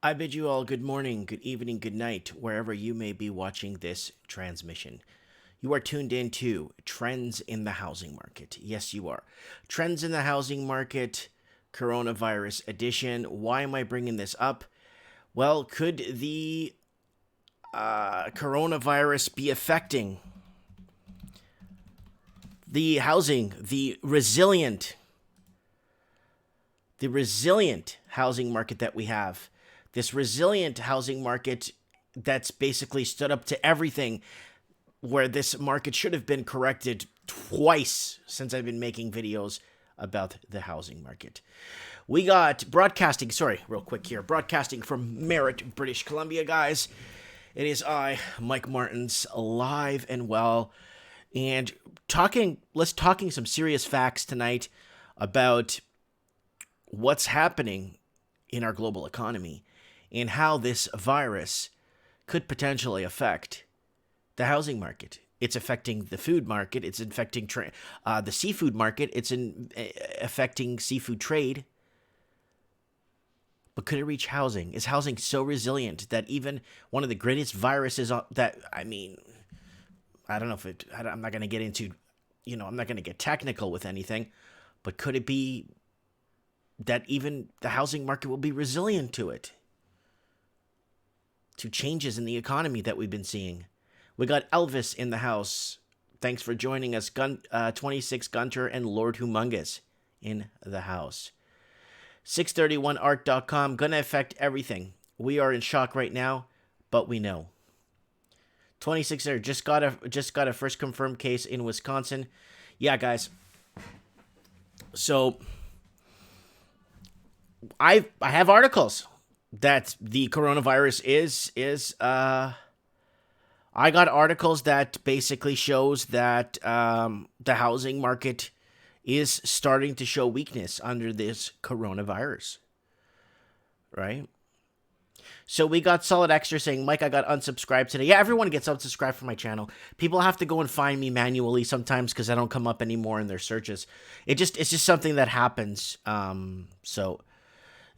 I bid you all good morning, good evening, good night, wherever you may be watching this transmission. You are tuned in to Trends in the Housing Market. Yes, you are. Trends in the Housing Market, Coronavirus Edition. Why am I bringing this up? Well, could the coronavirus be affecting the housing, the resilient housing market that we have? This resilient housing market that's basically stood up to everything, where this market should have been corrected twice since I've been making videos about the housing market. We got broadcasting, sorry, real quick here, broadcasting from Merritt, British Columbia, guys. It is I, Mike Martins, alive and well, and let's talking some serious facts tonight about what's happening in our global economy and how this virus could potentially affect the housing market. It's affecting the food market. It's affecting the seafood market. It's affecting seafood trade. But could it reach housing? Is housing so resilient that even one of the greatest viruses that, I mean, I don't know if I'm not going to get into, I'm not going to get technical with anything, but could it be that even the housing market will be resilient to it? To changes in the economy that we've been seeing. We got Elvis in the house. Thanks for joining us. 26 Gunter and Lord Humungus in the house. 631art.com. Gonna affect everything. We are in shock right now, but we know. 26er just got a first confirmed case in Wisconsin. Yeah, guys. So I have articles that the coronavirus is I got articles that basically shows that the housing market is starting to show weakness under this coronavirus, right? So we got Solid Extra saying, Mike, I got unsubscribed today. Yeah, everyone gets unsubscribed from my channel. People have to go and find me manually sometimes because I don't come up anymore in their searches. It's just something that happens. So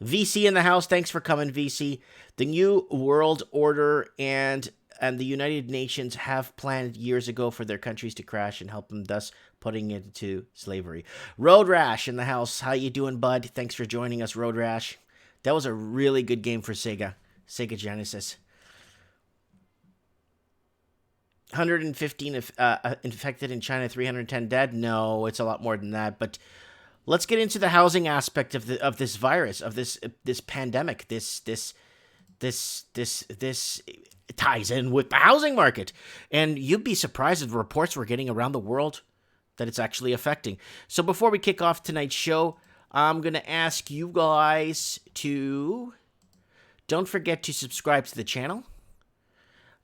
VC in the house, thanks for coming, VC. The New World Order and the United Nations have planned years ago for their countries to crash and help them, thus putting it into slavery. Road Rash in the house, how you doing, bud? Thanks for joining us, Road Rash. That was a really good game for Sega Genesis. 115 infected in China, 310 dead. No, it's a lot more than that, but let's get into the housing aspect of this virus, of this pandemic. This ties in with the housing market, and you'd be surprised at the reports we're getting around the world that it's actually affecting. So before we kick off tonight's show, I'm gonna ask you guys to don't forget to subscribe to the channel.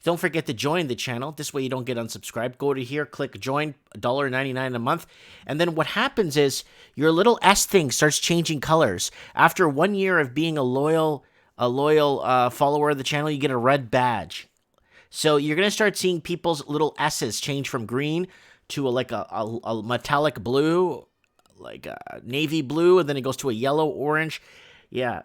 Don't forget to join the channel. This way you don't get unsubscribed. Go to here, click join, $1.99 a month. And then what happens is your little S thing starts changing colors. After 1 year of being a loyal follower of the channel, you get a red badge. So you're going to start seeing people's little S's change from green to a metallic blue, like a navy blue, and then it goes to a yellow, orange. Yeah.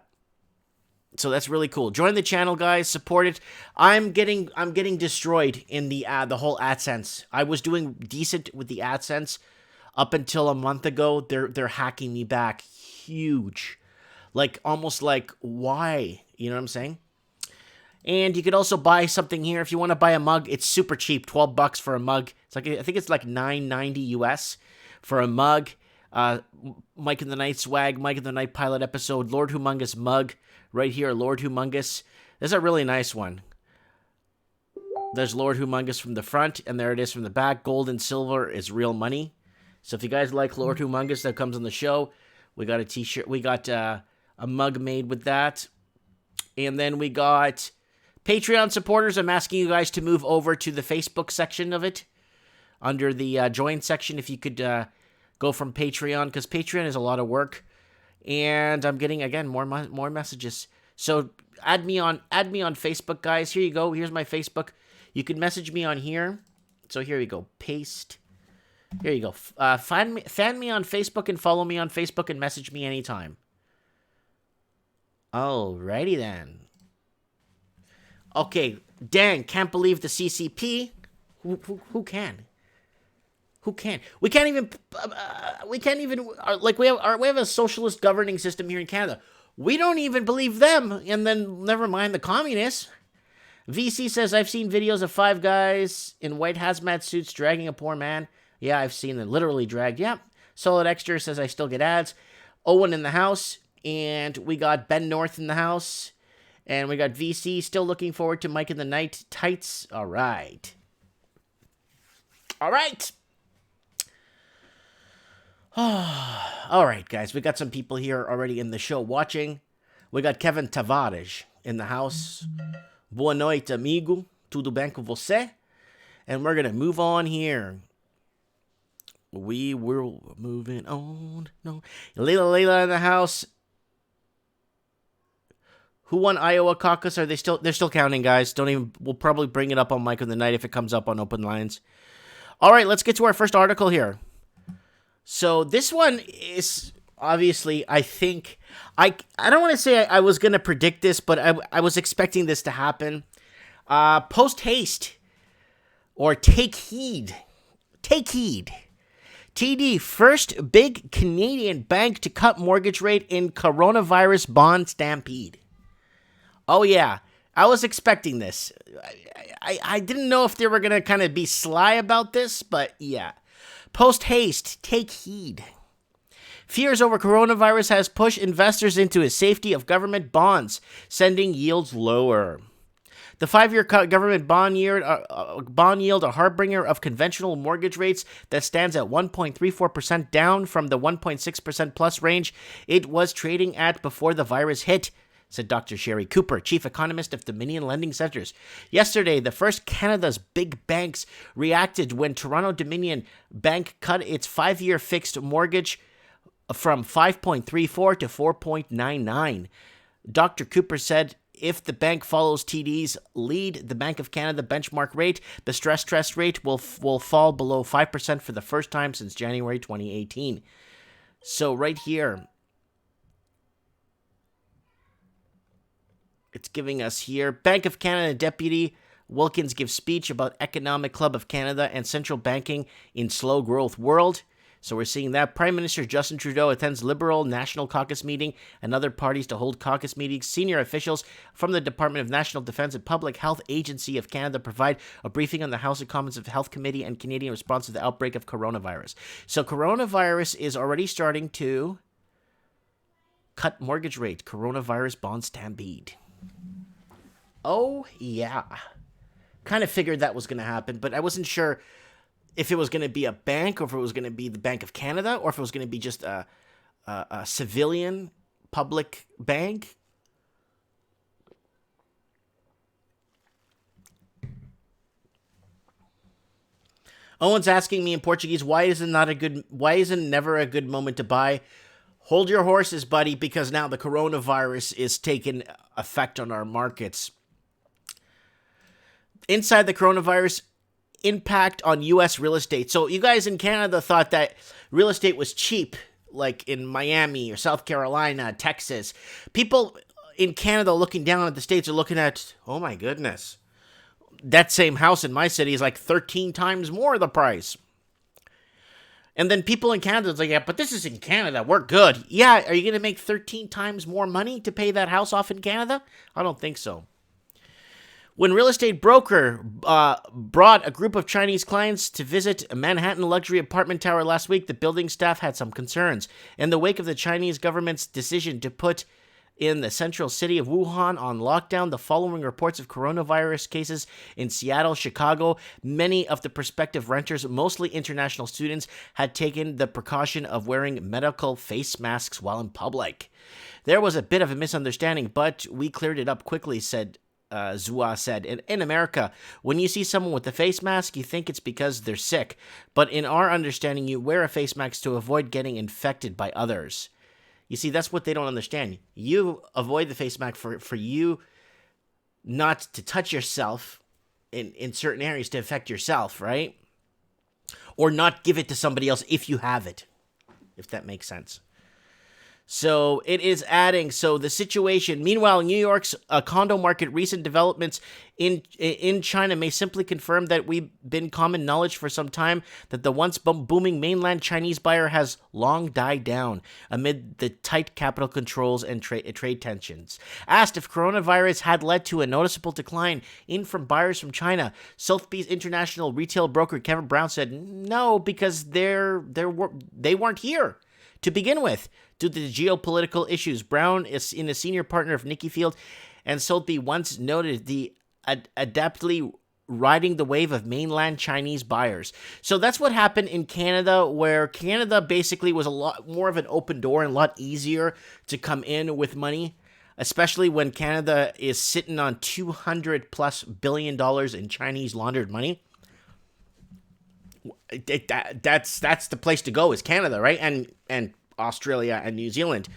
So that's really cool. Join the channel, guys. Support it. I'm getting destroyed in the whole AdSense. I was doing decent with the AdSense up until a month ago. They're hacking me back huge. Like almost like why? You know what I'm saying? And you could also buy something here if you want to buy a mug. It's super cheap, $12 for a mug. It's like I think it's like $9.90 US for a mug. Mike in the Night swag, Mike in the Night pilot episode, Lord Humungus mug. Right here, Lord Humungus. This is a really nice one. There's Lord Humungus from the front, and there it is from the back. Gold and silver is real money. So if you guys like Lord Humungus that comes on the show, we got a t-shirt. We got a mug made with that. And then we got Patreon supporters. I'm asking you guys to move over to the Facebook section of it. Under the join section, if you could go from Patreon, because Patreon is a lot of work. And I'm getting, again, more messages. So add me on Facebook, guys. Here you go. Here's my Facebook. You can message me on here. So here you go. Paste. Here you go. Fan me on Facebook and follow me on Facebook and message me anytime. Alrighty then. Okay, dang, can't believe the CCP. Who can? Who can? We can't even. Like we have a socialist governing system here in Canada. We don't even believe them, and then never mind the communists. VC says, I've seen videos of 5 guys in white hazmat suits dragging a poor man. Yeah, I've seen them literally dragged. Yeah. Solid Extra says, I still get ads. Owen in the house. And we got Ben North in the house. And we got VC still looking forward to Mike in the Night tights. All right. All right. All right, guys. We got some people here already in the show watching. We got Kevin Tavares in the house. Boa noite, amigo. Tudo bem com você? And we're going to move on here. We will moving on. No. Layla in the house. Who won Iowa caucus? Are they still? They're still counting, guys. We'll probably bring it up on Mike of the Night if it comes up on Open Lines. All right, let's get to our first article here. So this one is obviously, I think, I don't want to say I was going to predict this, but I was expecting this to happen. Post haste, or take heed. Take heed. TD, first big Canadian bank to cut mortgage rate in coronavirus bond stampede. Oh, yeah. I was expecting this. I didn't know if they were going to kind of be sly about this, but yeah. Post haste, take heed. Fears over coronavirus has pushed investors into a safety of government bonds, sending yields lower. The 5-year government bond yield, a harbinger of conventional mortgage rates that stands at 1.34%, down from the 1.6% plus range it was trading at before the virus hit, said Dr. Sherry Cooper, chief economist of Dominion Lending Centres. Yesterday, the first Canada's big banks reacted when Toronto Dominion Bank cut its 5-year fixed mortgage from 5.34 to 4.99. Dr. Cooper said, if the bank follows TD's lead, the Bank of Canada benchmark rate, the stress test rate will fall below 5% for the first time since January 2018. So right here, it's giving us here, Bank of Canada Deputy Wilkins gives speech about Economic Club of Canada and central banking in slow growth world. So we're seeing that. Prime Minister Justin Trudeau attends Liberal National Caucus meeting and other parties to hold caucus meetings. Senior officials from the Department of National Defence and Public Health Agency of Canada provide a briefing on the House of Commons of Health Committee and Canadian response to the outbreak of coronavirus. So coronavirus is already starting to cut mortgage rate. Coronavirus bond stampede. Oh, yeah. Kind of figured that was going to happen, but I wasn't sure if it was going to be a bank, or if it was going to be the Bank of Canada, or if it was going to be just a civilian public bank. Owen's asking me in Portuguese, why is it never a good moment to buy? Hold your horses, buddy, because now the coronavirus is taking effect on our markets. Inside the coronavirus, impact on U.S. real estate. So you guys in Canada thought that real estate was cheap, like in Miami or South Carolina, Texas. People in Canada looking down at the States are looking at, oh my goodness, that same house in my city is like 13 times more the price. And then people in Canada is like, yeah, but this is in Canada. We're good. Yeah, are you going to make 13 times more money to pay that house off in Canada? I don't think so. When real estate broker brought a group of Chinese clients to visit a Manhattan luxury apartment tower last week, the building staff had some concerns. In the wake of the Chinese government's decision to put in the central city of Wuhan on lockdown, the following reports of coronavirus cases in Seattle, Chicago, many of the prospective renters, mostly international students, had taken the precaution of wearing medical face masks while in public. There was a bit of a misunderstanding, but we cleared it up quickly, said Zua said. In America, when you see someone with a face mask, you think it's because they're sick. But in our understanding, you wear a face mask to avoid getting infected by others. You see, that's what they don't understand. You avoid the face mask for you not to touch yourself in certain areas to affect yourself, right? Or not give it to somebody else if you have it, if that makes sense. So it is adding. So the situation. Meanwhile, New York's condo market, recent developments in China may simply confirm that we've been common knowledge for some time that the once booming mainland Chinese buyer has long died down amid the tight capital controls and trade tensions. Asked if coronavirus had led to a noticeable decline from buyers from China, Sotheby's international retail broker Kevin Brown said no, because they weren't here to begin with, due to the geopolitical issues. Brown is a senior partner of Nikkei Field, and Sotheby once noted the adeptly riding the wave of mainland Chinese buyers. So that's what happened in Canada, where Canada basically was a lot more of an open door and a lot easier to come in with money, especially when Canada is sitting on $200+ billion in Chinese laundered money. That's the place to go, is Canada, right? And Australia and New Zealand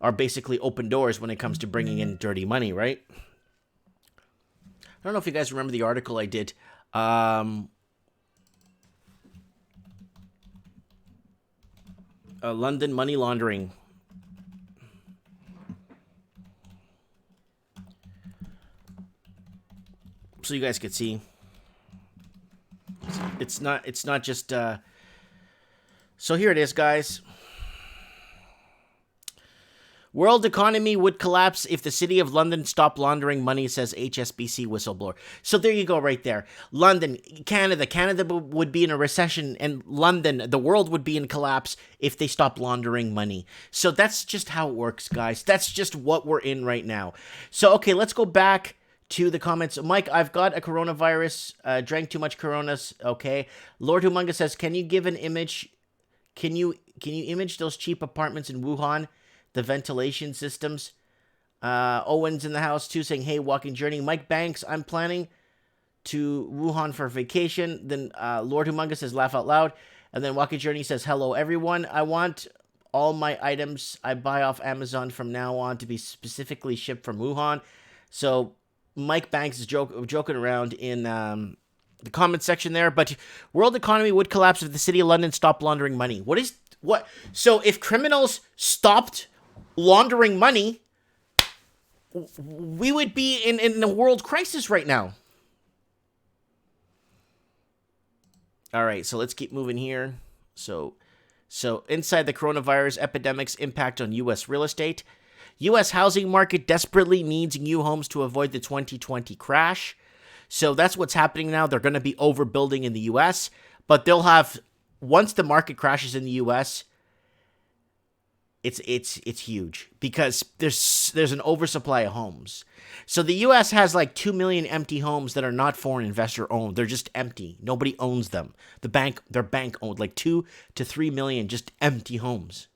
are basically open doors when it comes to bringing in dirty money, right? I don't know if you guys remember the article I did. London money laundering. So you guys could see. It's not just so here it is, guys. World economy would collapse if the city of London stopped laundering money, says HSBC whistleblower. So there you go right there. London, Canada. Canada would be in a recession, and London, the world would be in collapse if they stopped laundering money. So that's just how it works, guys. That's just what we're in right now. So, okay, let's go back to the comments. Mike, I've got a coronavirus, drank too much Coronas, okay. Lord Humungus says, can you give an image? Can you image those cheap apartments in Wuhan? The ventilation systems. Owen's in the house too, saying, hey, walking journey. Mike Banks, I'm planning to Wuhan for vacation. Then Lord Humungus says, laugh out loud. And then Walking Journey says, hello, everyone. I want all my items I buy off Amazon from now on to be specifically shipped from Wuhan. So Mike Banks is joking around in the comment section there. But world economy would collapse if the city of London stopped laundering money. What? So if criminals stopped laundering money, we would be in a world crisis right now. All right, so let's keep moving here. So inside the coronavirus epidemic's impact on U.S. real estate. U.S. housing market desperately needs new homes to avoid the 2020 crash. So that's what's happening now. They're going to be overbuilding in the U.S., but they'll have, once the market crashes in the U.S., it's huge because there's an oversupply of homes. So the U.S. has like 2 million empty homes that are not foreign investor owned. They're just empty. Nobody owns them. They're bank owned, like 2 to 3 million just empty homes.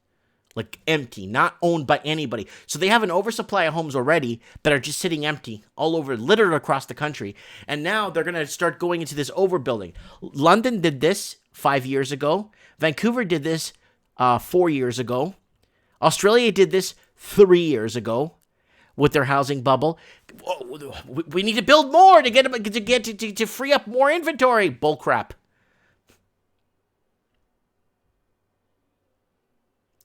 Like empty, not owned by anybody. So they have an oversupply of homes already that are just sitting empty all over, littered across the country. And now they're going to start going into this overbuilding. London did this 5 years ago. Vancouver did this 4 years ago. Australia did this 3 years ago with their housing bubble. We need to build more to free up more inventory. Bullcrap.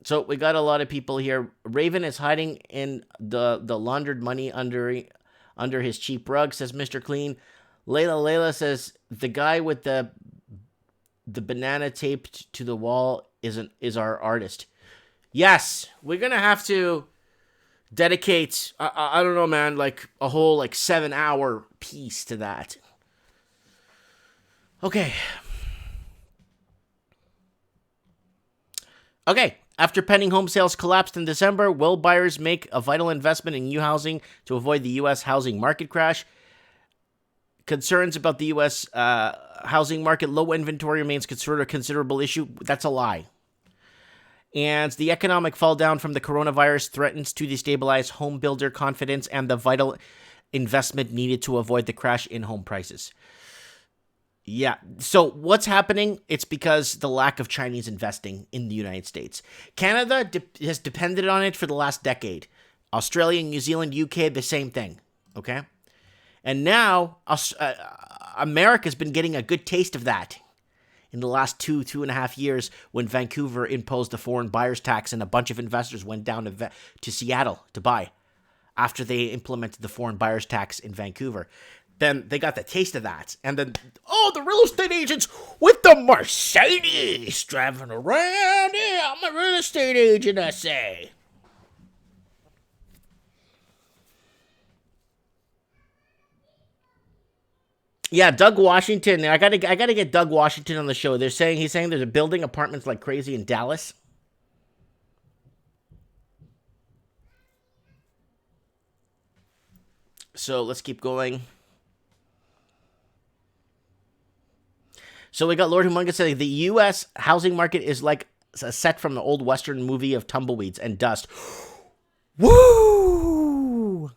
So we got a lot of people here. Raven is hiding in the laundered money under his cheap rug, says Mr. Clean. Layla says the guy with the banana taped to the wall is our artist. Yes, we're gonna have to dedicate, I don't know, man, like a whole 7-hour piece to that. Okay. After pending home sales collapsed in December, will buyers make a vital investment in new housing to avoid the U.S. housing market crash? Concerns about the U.S. Housing market, low inventory remains a considerable issue. That's a lie. And the economic fall down from the coronavirus threatens to destabilize home builder confidence and the vital investment needed to avoid the crash in home prices. Yeah, so what's happening? It's because the lack of Chinese investing in the United States. Canada has depended on it for the last decade. Australia, New Zealand, UK, the same thing, okay? And now America's been getting a good taste of that. in the last 2.5 years when Vancouver imposed the foreign buyers tax and a bunch of investors went down to Seattle to buy after they implemented the foreign buyers tax in Vancouver. Then they got the taste of that. And then, the real estate agents with the Mercedes driving around. Yeah, I'm a real estate agent, I say. Yeah, Doug Washington. I gotta get Doug Washington on the show. He's saying there's a building apartments like crazy in Dallas. So let's keep going. So we got Lord Humungus saying the U.S. housing market is like a set from the old Western movie of tumbleweeds and dust. Woo!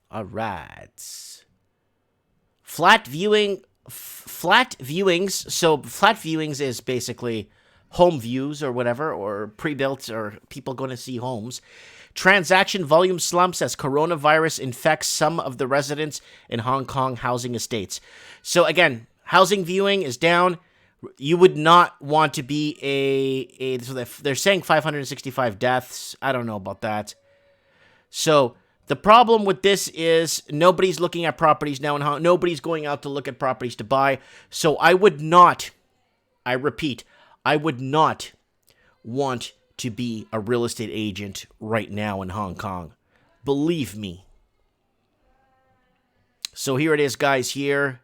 All right. Flat viewings. So flat viewings is basically home views or whatever, or pre-built, or people going to see homes. Transaction volume slumps as coronavirus infects some of the residents in Hong Kong housing estates. So again, housing viewing is down. You would not want to be so they're saying 565 deaths. I don't know about that. So the problem with this is nobody's looking at properties now in Hong Kong. Nobody's going out to look at properties to buy. So I repeat, I would not want to be a real estate agent right now in Hong Kong. Believe me. So here it is, guys, here.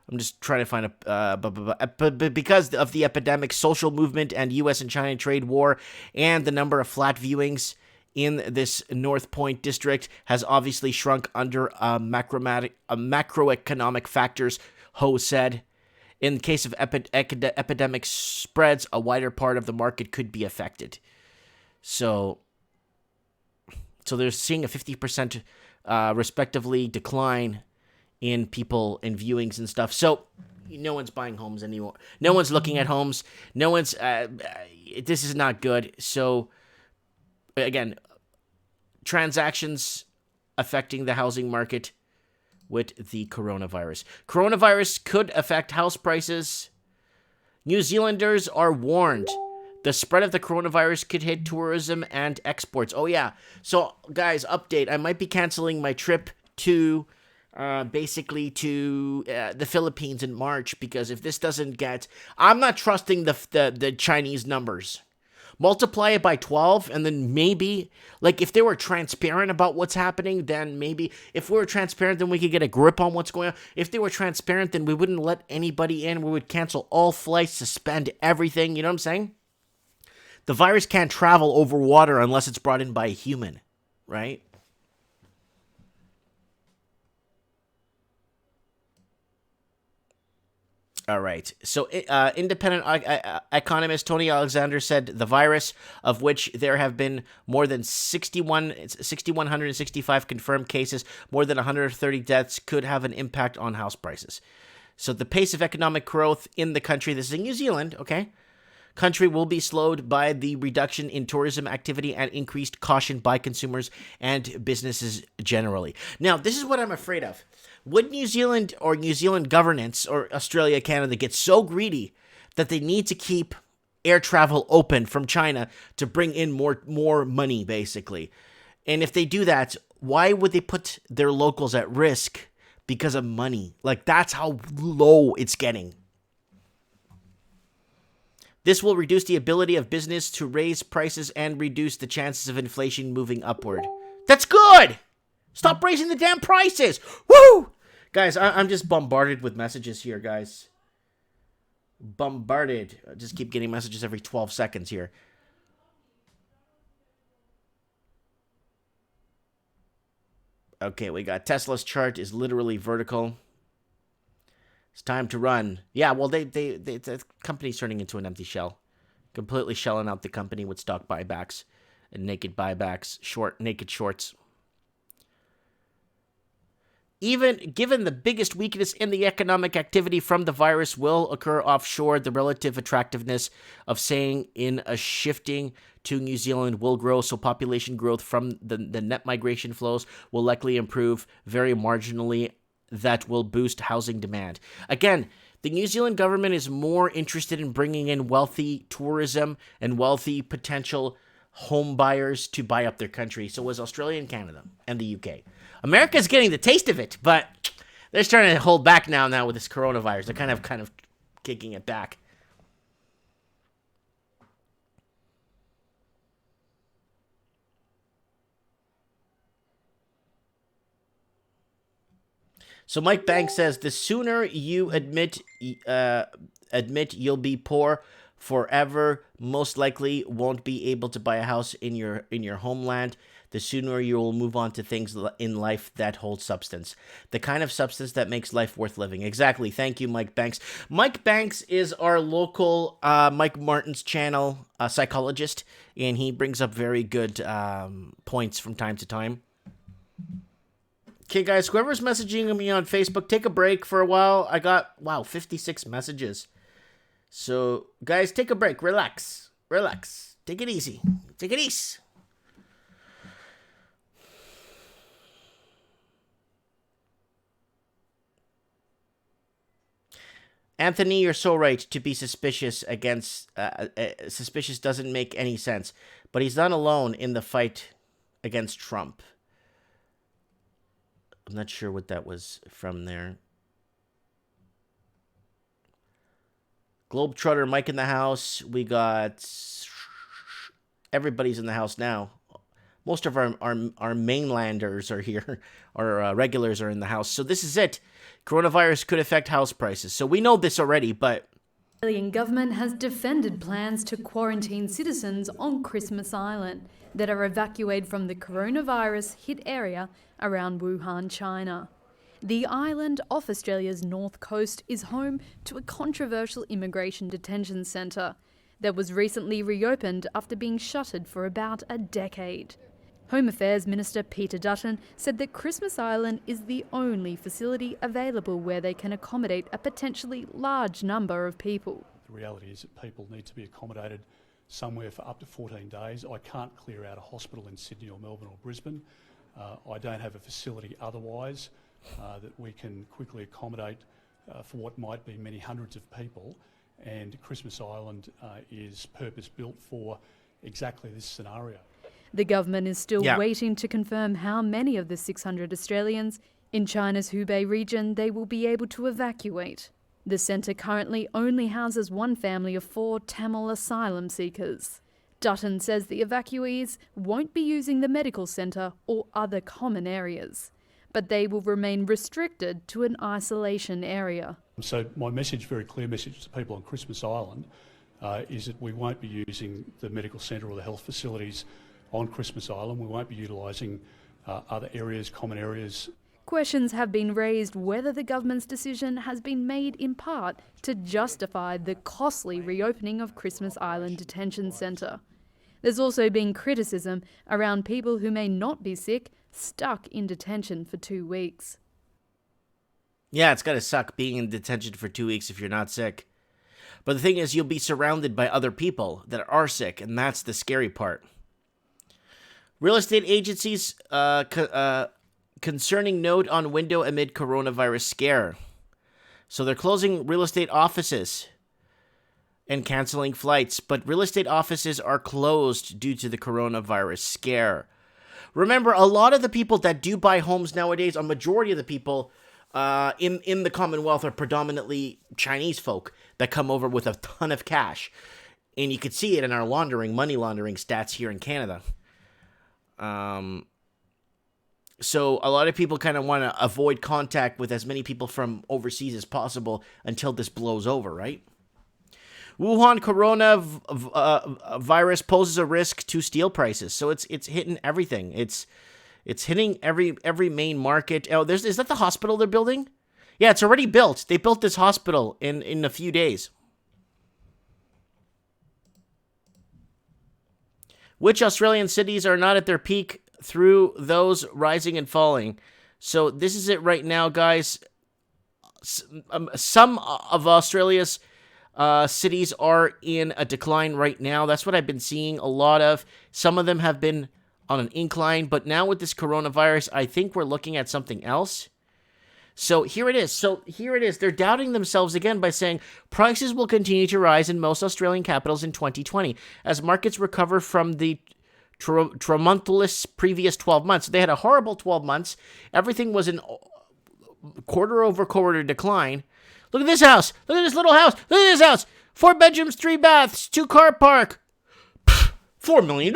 I'm just trying to find but because of the epidemic, social movement, and U.S. and China trade war, and the number of flat viewings in this North Point district has obviously shrunk under macroeconomic factors, Ho said. In case of epidemic spreads, a wider part of the market could be affected. So they're seeing a 50% respectively decline in people in viewings and stuff. So no one's buying homes anymore. No one's looking at homes. No one's. This is not good. So again, transactions affecting the housing market with the coronavirus. Coronavirus could affect house prices. New Zealanders are warned. The spread of the coronavirus could hit tourism and exports. Oh, yeah. So, guys, update. I might be canceling my trip to, the Philippines in March, because if this doesn't get... I'm not trusting the Chinese numbers. Multiply it by 12, and then maybe, like, if they were transparent about what's happening, then maybe, if we were transparent, then we could get a grip on what's going on. If they were transparent, then we wouldn't let anybody in. We would cancel all flights, suspend everything. You know what I'm saying? The virus can't travel over water unless it's brought in by a human, right? All right. So, independent economist Tony Alexander said the virus, of which there have been more than 6,165 confirmed cases, more than 130 deaths, could have an impact on house prices. So, the pace of economic growth in the country, this is in New Zealand, okay? Country will be slowed by the reduction in tourism activity and increased caution by consumers and businesses generally. Now, this is what I'm afraid of. Would New Zealand or New Zealand governance or Australia, Canada get so greedy that they need to keep air travel open from China to bring in more money, basically? And if they do that, why would they put their locals at risk because of money? Like, that's how low it's getting. This will reduce the ability of business to raise prices and reduce the chances of inflation moving upward. That's good! Stop raising the damn prices! Woo! Guys, I'm just bombarded with messages here, guys. Bombarded. I just keep getting messages every 12 seconds here. Okay, we got Tesla's chart is literally vertical. It's time to run. Yeah, well, the company's turning into an empty shell. Completely shelling out the company with stock buybacks and naked buybacks, naked shorts. Even given the biggest weakness in the economic activity from the virus will occur offshore, the relative attractiveness of staying in a shifting to New Zealand will grow, so population growth from the net migration flows will likely improve very marginally. That will boost housing demand. Again, the New Zealand government is more interested in bringing in wealthy tourism and wealthy potential home buyers to buy up their country. So was Australia and Canada and the UK. America's getting the taste of it, but they're starting to hold back now with this coronavirus. They're kind of kicking it back. So Mike Banks says the sooner you admit you'll be poor forever, most likely won't be able to buy a house in your homeland, the sooner you will move on to things in life that hold substance. The kind of substance that makes life worth living. Exactly. Thank you, Mike Banks. Mike Banks is our local Mike Martin's channel psychologist, and he brings up very good points from time to time. Okay, guys, whoever's messaging me on Facebook, take a break for a while. I got, 56 messages. So, guys, take a break. Relax. Take it easy. Anthony, you're so right to be suspicious suspicious doesn't make any sense. But he's not alone in the fight against Trump. I'm not sure what that was from there. Globetrotter Mike in the house. We got... Everybody's in the house now. Most of our mainlanders are here. Our regulars are in the house. So this is it. Coronavirus could affect house prices. So we know this already, but... The Australian government has defended plans to quarantine citizens on Christmas Island that are evacuated from the coronavirus hit area around Wuhan, China. The island off Australia's north coast is home to a controversial immigration detention centre that was recently reopened after being shuttered for about a decade. Home Affairs Minister Peter Dutton said that Christmas Island is the only facility available where they can accommodate a potentially large number of people. The reality is that people need to be accommodated somewhere for up to 14 days. I can't clear out a hospital in Sydney or Melbourne or Brisbane. I don't have a facility otherwise that we can quickly accommodate for what might be many hundreds of people. And Christmas Island is purpose-built for exactly this scenario. The government is still waiting to confirm how many of the 600 Australians in China's Hubei region they will be able to evacuate. The centre currently only houses one family of 4 Tamil asylum seekers. Dutton says the evacuees won't be using the medical centre or other common areas, but they will remain restricted to an isolation area. So my message, very clear message to people on Christmas Island, is that we won't be using the medical centre or the health facilities on Christmas Island. We won't be utilising other areas, common areas. Questions have been raised whether the government's decision has been made in part to justify the costly reopening of Christmas Island Detention Centre. There's also been criticism around people who may not be sick stuck in detention for 2 weeks. Yeah, it's gotta suck being in detention for 2 weeks if you're not sick. But the thing is, you'll be surrounded by other people that are sick, and that's the scary part. Real estate agencies, concerning note on window amid coronavirus scare. So they're closing real estate offices and canceling flights, but real estate offices are closed due to the coronavirus scare. Remember, a lot of the people that do buy homes nowadays, a majority of the people in the Commonwealth are predominantly Chinese folk that come over with a ton of cash. And you could see it in our money laundering stats here in Canada. So a lot of people kind of want to avoid contact with as many people from overseas as possible until this blows over, right? Wuhan coronavirus poses a risk to steel prices. So it's hitting everything. It's hitting every main market. Oh, is that the hospital they're building? Yeah, it's already built. They built this hospital in a few days. Which Australian cities are not at their peak through those rising and falling? So this is it right now, guys. Some of Australia's cities are in a decline right now. That's what I've been seeing a lot of. Some of them have been on an incline, but now with this coronavirus, I think we're looking at something else. So here it is. They're doubting themselves again by saying prices will continue to rise in most Australian capitals in 2020 as markets recover from the tumultuous previous 12 months. They had a horrible 12 months. Everything was in quarter-over-quarter decline. Look at this house. Look at this little house. Look at this house. 4 bedrooms, 3 baths, 2-car park. $4 million.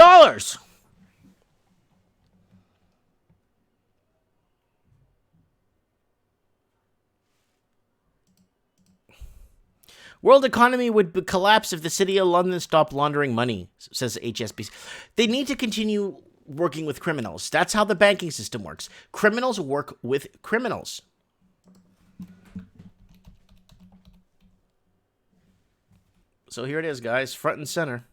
World economy would collapse if the city of London stopped laundering money, says HSBC. They need to continue working with criminals. That's how the banking system works. Criminals work with criminals. So here it is, guys, front and center.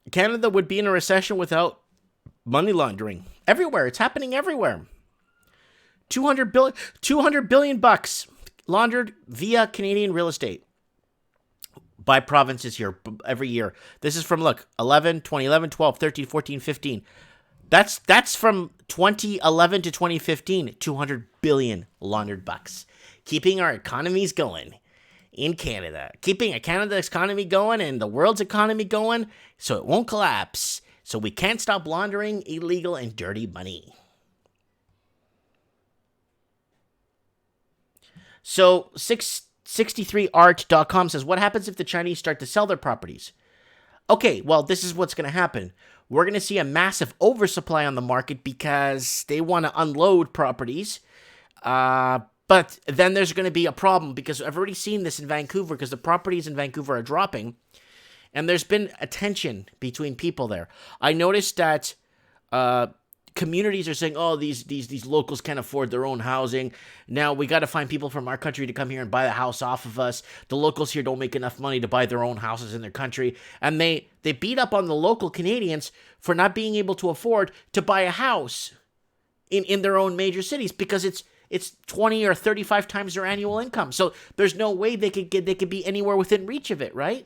Canada would be in a recession without money laundering. Everywhere. It's happening everywhere. 200 billion bucks laundered via Canadian real estate by provinces here every year. This is from, 2011, 12, 13, 14, 15. That's from 2011 to 2015, 200 billion laundered bucks. Keeping our economies going in Canada. Keeping Canada's economy going and the world's economy going so it won't collapse. So we can't stop laundering illegal and dirty money. So 663art.com says, what happens if the Chinese start to sell their properties? Okay, well, this is what's going to happen. We're going to see a massive oversupply on the market because they want to unload properties. But then there's going to be a problem because I've already seen this in Vancouver because the properties in Vancouver are dropping. And there's been a tension between people there. I noticed that communities are saying, oh, these locals can't afford their own housing. Now we got to find people from our country to come here and buy the house off of us. The locals here don't make enough money to buy their own houses in their country. And they beat up on the local Canadians for not being able to afford to buy a house in their own major cities because it's 20 or 35 times their annual income. So there's no way they could be anywhere within reach of it, right?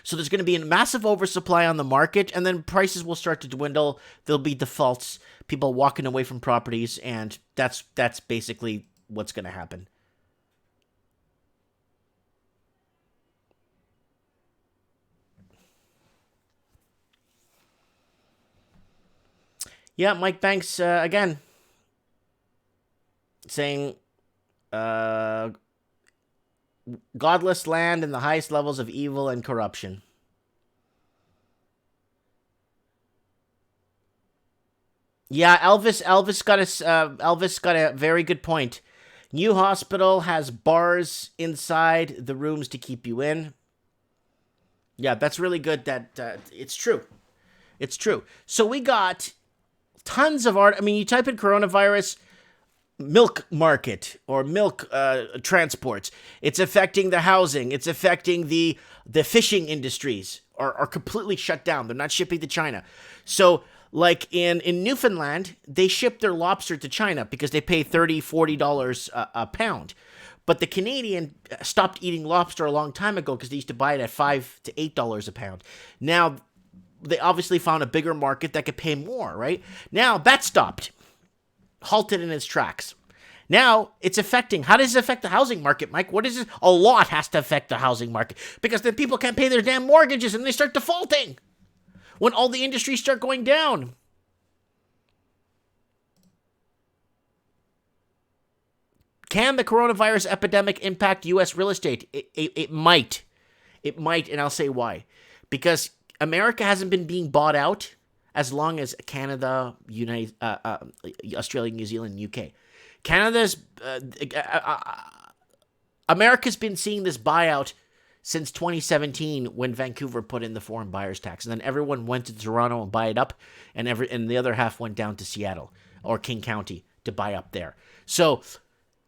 So there's going to be a massive oversupply on the market, and then prices will start to dwindle. There'll be defaults, people walking away from properties, and that's basically what's going to happen. Yeah, Mike Banks, again, saying, godless land and the highest levels of evil and corruption. Yeah, Elvis got a very good point. New hospital has bars inside the rooms to keep you in. Yeah, that's really good. That it's true. It's true. So we got tons of art. I mean, you type in coronavirus, milk market or milk transports. It's affecting the housing. It's affecting the fishing industries are completely shut down. They're not shipping to China. So like in Newfoundland, they ship their lobster to China because they pay $30, $40 a pound. But the Canadian stopped eating lobster a long time ago because they used to buy it at $5 to $8 a pound. Now, they obviously found a bigger market that could pay more, right? Now, that stopped. Halted in its tracks. Now it's affecting. How does it affect the housing market, Mike? What is it? A lot has to affect the housing market because then people can't pay their damn mortgages and they start defaulting when all the industries start going down. Can the coronavirus epidemic impact U.S. real estate? It might. It might, and I'll say why. Because America hasn't been being bought out as long as Canada, Australia, New Zealand, UK. America's been seeing this buyout since 2017 when Vancouver put in the foreign buyers tax. And then everyone went to Toronto and buy it up, and the other half went down to Seattle or King County to buy up there. So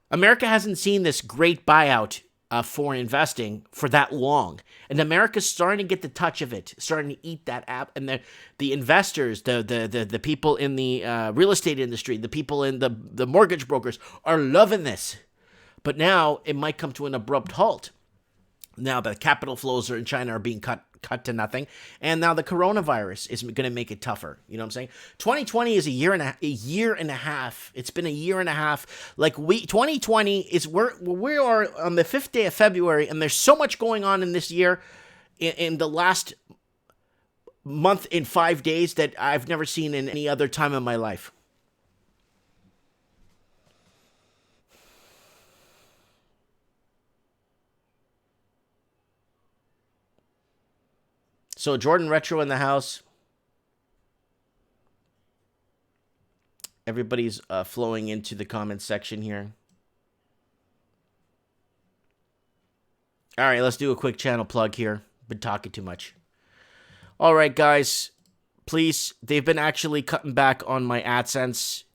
America hasn't seen this great buyout foreign investing for that long. And America's starting to get the touch of it, starting to eat that app. And the investors, the people in the real estate industry, the people in the mortgage brokers are loving this. But now it might come to an abrupt halt. Now the capital flows in China are being cut to nothing, and now the coronavirus is going to make it tougher. You know what I'm saying? 2020 is a year and a half. It's been a year and a half. 2020 is we are on the 5th day of February, and there's so much going on in this year, in the last month in 5 days that I've never seen in any other time in my life. So Jordan Retro in the house. Everybody's flowing into the comments section here. All right, let's do a quick channel plug here. Been talking too much. All right, guys. Please, they've been actually cutting back on my AdSense.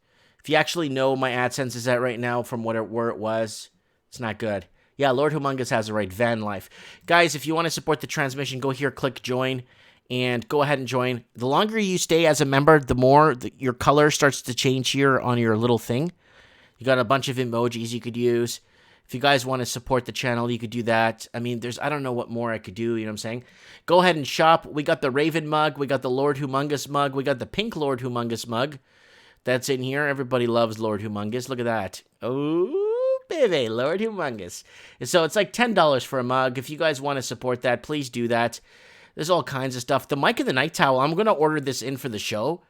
If you actually know my AdSense is at right now from where it was, it's not good. Yeah, Lord Humungus has it right. Van life. Guys, if you want to support the transmission, go here, click join, and go ahead and join. The longer you stay as a member, the more your color starts to change here on your little thing. You got a bunch of emojis you could use. If you guys want to support the channel, you could do that. I mean, I don't know what more I could do, you know what I'm saying? Go ahead and shop. We got the Raven mug. We got the Lord Humungus mug. We got the pink Lord Humungus mug. That's in here. Everybody loves Lord Humungus. Look at that. Oh, baby, Lord Humungus. And so it's like $10 for a mug. If you guys want to support that, please do that. There's all kinds of stuff. The Mike of the Night towel, I'm going to order this in for the show.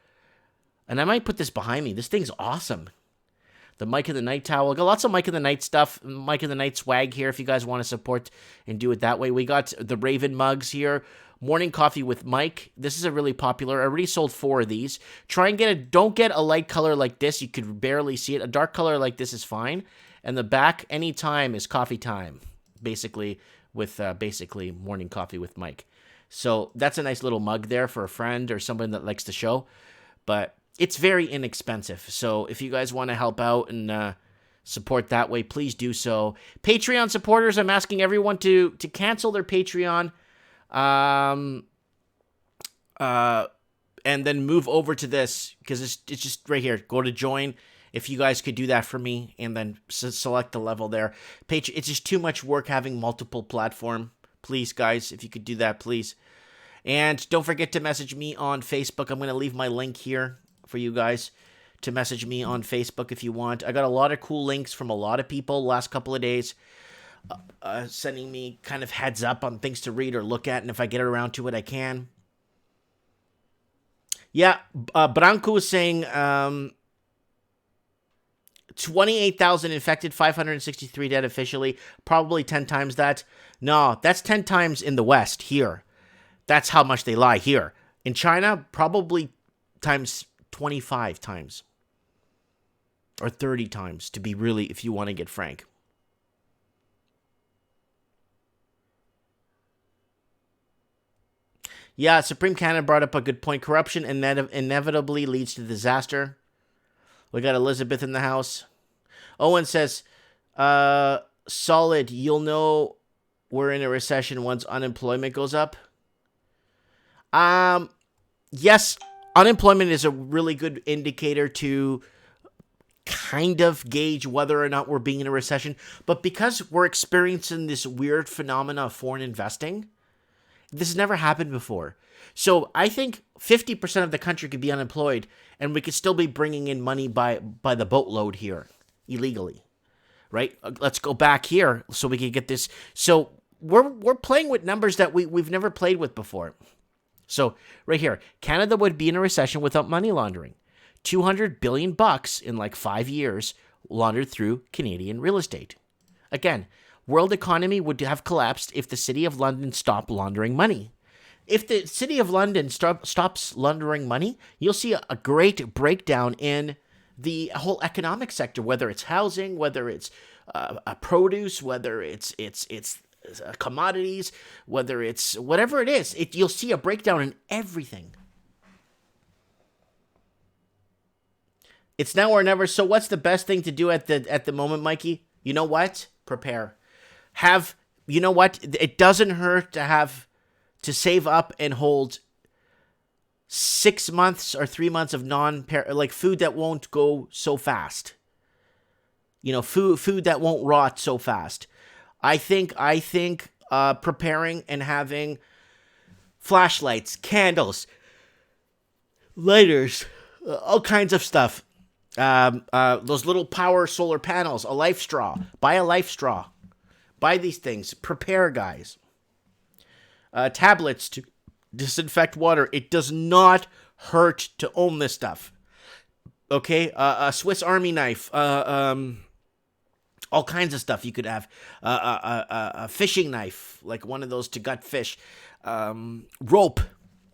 And I might put this behind me. This thing's awesome. The Mike of the Night towel. Got lots of Mike of the Night stuff. Mike of the Night swag here if you guys want to support and do it that way. We got the Raven mugs here. Morning coffee with Mike. This is a really popular. I already sold 4 of these. Try and don't get a light color like this. You could barely see it. A dark color like this is fine. And the back, anytime, is coffee time. Basically, with morning coffee with Mike. So that's a nice little mug there for a friend or someone that likes the show. But it's very inexpensive. So if you guys want to help out and support that way, please do so. Patreon supporters, I'm asking everyone to cancel their Patreon. And then move over to this, because it's just right here. Go to join. If you guys could do that for me, and then select the level there. It's just too much work having multiple platform. Please, guys, if you could do that, please. And don't forget to message me on Facebook. I'm going to leave my link here for you guys to message me on Facebook if you want. I got a lot of cool links from a lot of people the last couple of days. Sending me kind of heads up on things to read or look at, and if I get around to it, I can. Yeah, Branco is saying 28,000 infected, 563 dead officially, probably 10 times that. No, that's 10 times in the West here. That's how much they lie here. In China, probably times 25 times. Or 30 times, to be really, if you want to get frank. Yeah, Supreme Canada brought up a good point. Corruption inevitably leads to disaster. We got Elizabeth in the house. Owen says, solid, you'll know we're in a recession once unemployment goes up. Yes, unemployment is a really good indicator to kind of gauge whether or not we're being in a recession. But because we're experiencing this weird phenomena of foreign investing, this has never happened before. So I think 50% of the country could be unemployed, and we could still be bringing in money by the boatload here, illegally, right? Let's go back here so we can get this. So we're playing with numbers that we've never played with before. So right here, Canada would be in a recession without money laundering. $200 billion in like 5 years laundered through Canadian real estate. Again, world economy would have collapsed if the City of London stopped laundering money. If the City of London stops laundering money, you'll see a great breakdown in the whole economic sector, whether it's housing, whether it's produce, whether it's commodities, whether it's whatever it is. You'll see a breakdown in everything. It's now or never. So what's the best thing to do at the moment, Mikey? You know what? Prepare. Have, you know what? It doesn't hurt to save up and hold 6 months or 3 months of food that won't go so fast. Food that won't rot so fast. I think preparing and having flashlights, candles, lighters, all kinds of stuff. Those little power solar panels, a life straw. Buy a life straw. Buy these things. Prepare, guys. Tablets to disinfect water. It does not hurt to own this stuff. Okay? A Swiss Army knife. All kinds of stuff you could have. A fishing knife, like one of those to gut fish. Rope.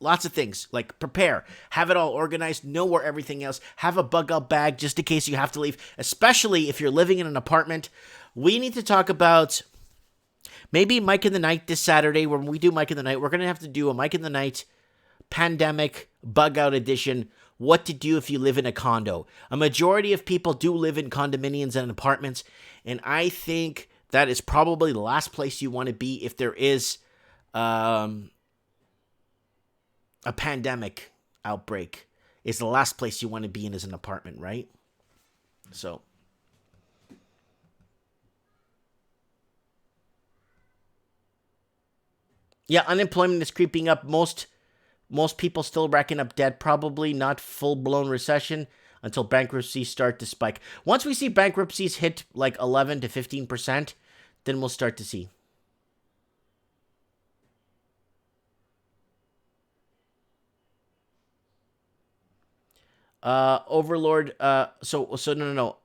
Lots of things. Like, prepare. Have it all organized. Know where everything else. Have a bug-out bag just in case you have to leave. Especially if you're living in an apartment. We need to talk about maybe Mike in the Night this Saturday. When we do Mike in the Night, we're going to have to do a Mike in the Night pandemic bug-out edition. What to do if you live in a condo. A majority of people do live in condominiums and apartments. And I think that is probably the last place you want to be if there is a pandemic outbreak. Is the last place you want to be in is an apartment, right? So. Yeah, unemployment is creeping up. Most people still racking up debt. Probably not full-blown recession until bankruptcies start to spike. Once we see bankruptcies hit like 11 to 15%, then we'll start to see. Overlord, no.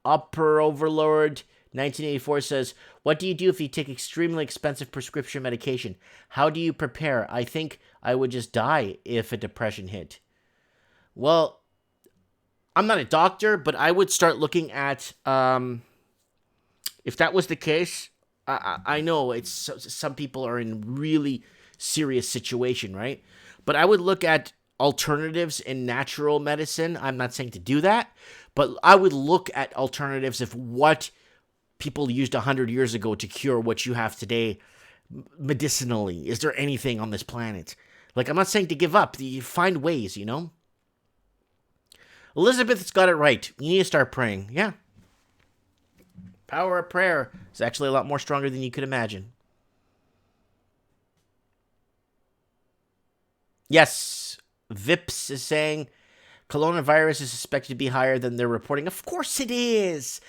Upper Overlord 1984 says, what do you do if you take extremely expensive prescription medication? How do you prepare? I think I would just die if a depression hit. Well, I'm not a doctor, but I would start looking at, if that was the case, I know some people are in really serious situation, right? But I would look at alternatives in natural medicine. I'm not saying to do that, but I would look at alternatives of what people used 100 years ago to cure what you have today medicinally. Is there anything on this planet? Like, I'm not saying to give up. You find ways, you know? Elizabeth's got it right. You need to start praying. Yeah. Power of prayer is actually a lot more stronger than you could imagine. Yes. Vips is saying coronavirus is suspected to be higher than they're reporting. Of course it is.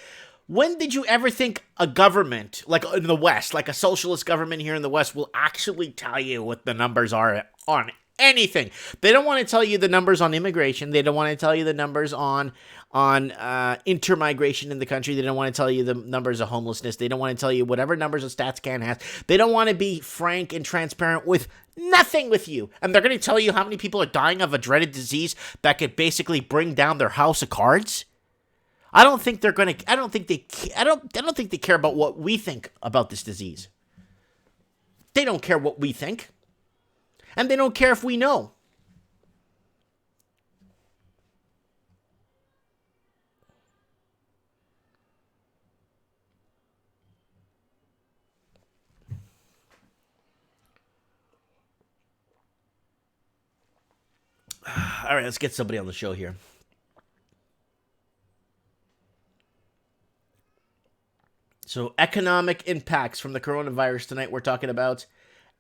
When did you ever think a government, like in the West, like a socialist government here in the West, will actually tell you what the numbers are on anything? They don't want to tell you the numbers on immigration. They don't want to tell you the numbers on intermigration in the country. They don't want to tell you the numbers of homelessness. They don't want to tell you whatever numbers a StatsCan has. They don't want to be frank and transparent with nothing with you. And they're going to tell you how many people are dying of a dreaded disease that could basically bring down their house of cards. I don't think they're going to, I don't think they care about what we think about this disease. They don't care what we think. And they don't care if we know. All right, let's get somebody on the show here. So, economic impacts from the coronavirus tonight. We're talking about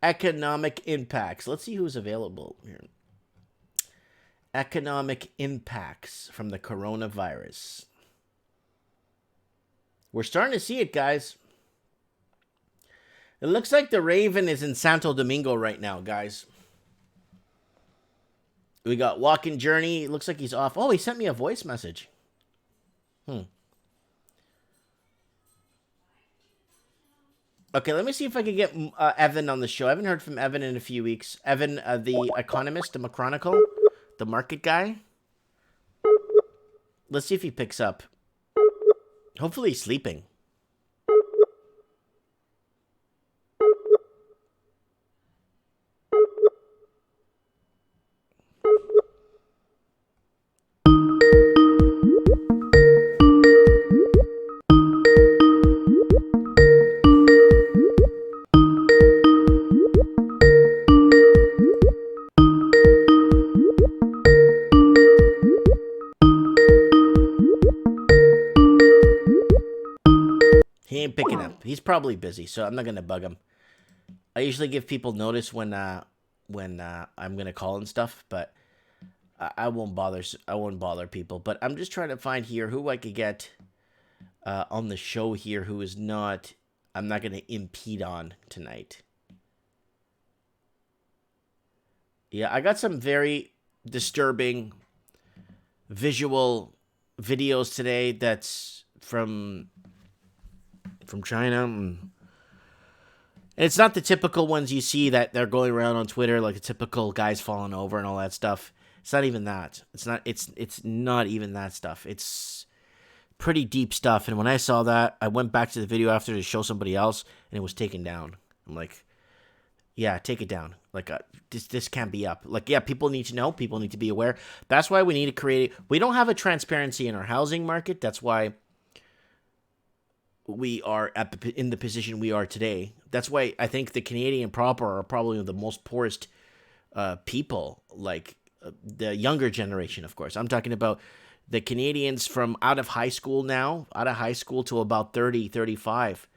economic impacts. Let's see who's available here. Economic impacts from the coronavirus. We're starting to see it, guys. It looks like the Raven is in Santo Domingo right now, guys. We got Walking Journey. It looks like he's off. Oh, he sent me a voice message. Okay, let me see if I can get Evan on the show. I haven't heard from Evan in a few weeks. Evan, the economist, the McChronicle, the market guy. Let's see if he picks up. Hopefully he's sleeping. ain't picking up. He's probably busy, so I'm not gonna bug him. I usually give people notice when I'm gonna call and stuff, but I won't bother. I won't bother people. But I'm just trying to find here who I could get on the show here who is not. I'm not gonna impede on tonight. Yeah, I got some very disturbing visual videos today. That's from China. And it's not the typical ones you see that they're going around on Twitter, like the typical guys falling over and all that stuff. It's not even that. It's not even that stuff. It's pretty deep stuff. And when I saw that, I went back to the video after to show somebody else, and it was taken down. I'm like, yeah, take it down. Like, this can't be up. Like, yeah, people need to know. People need to be aware. That's why we need to create. We don't have a transparency in our housing market. That's why we are in the position we are today. That's why I think the Canadian proper are probably the most poorest people, like the younger generation, of course. I'm talking about the Canadians from out of high school to about 30, 35.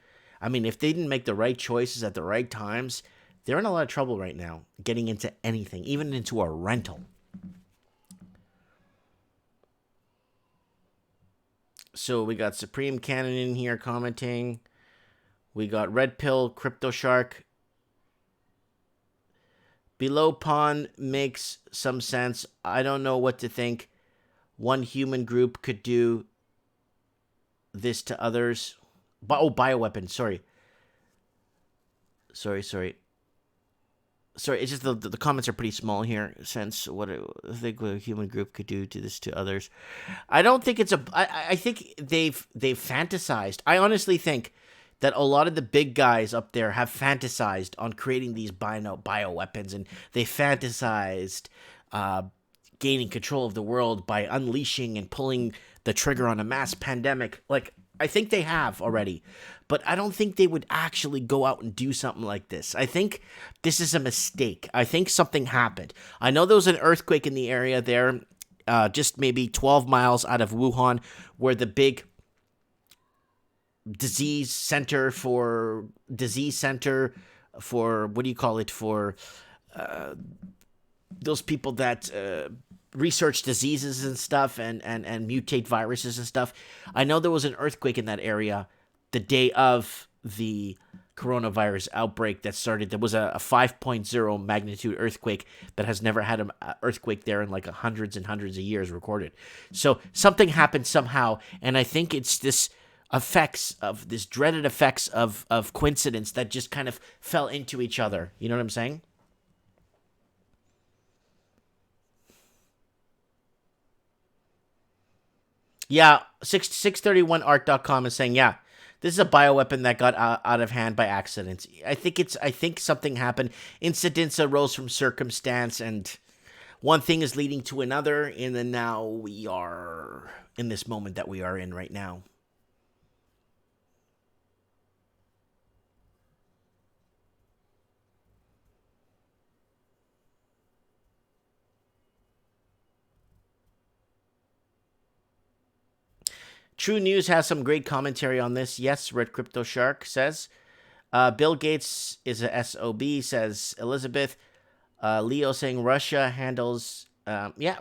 I mean, if they didn't make the right choices at the right times, they're in a lot of trouble right now getting into anything, even into a rental. So we got Supreme Cannon in here commenting. We got Red Pill, Crypto Shark. Below Pond makes some sense. I don't know what to think. One human group could do this to others. Bioweapons. Sorry. It's just the comments are pretty small here. Since what I think a human group could do to this to others, I don't think it's I think they've fantasized. I honestly think that a lot of the big guys up there have fantasized on creating these bioweapons, and they fantasized gaining control of the world by unleashing and pulling the trigger on a mass pandemic. Like, I think they have already, but I don't think they would actually go out and do something like this. I think this is a mistake. I think something happened. I know there was an earthquake in the area there, just maybe 12 miles out of Wuhan, where the big disease center for what do you call it, for those people that research diseases and stuff and mutate viruses and stuff. I know there was an earthquake in that area the day of the coronavirus outbreak that started. There was a 5.0 magnitude earthquake that has never had an earthquake there in like hundreds and hundreds of years recorded. So something happened somehow, and I think it's this dreaded effects of coincidence that just kind of fell into each other. You know what I'm saying? Yeah, 631art.com is saying, yeah, this is a bioweapon that got out of hand by accident. I think something happened. Incidents arose from circumstance, and one thing is leading to another, and then now we are in this moment that we are in right now. True News has some great commentary on this. Yes, Red Crypto Shark says. Bill Gates is a SOB, says Elizabeth. Leo saying Russia handles...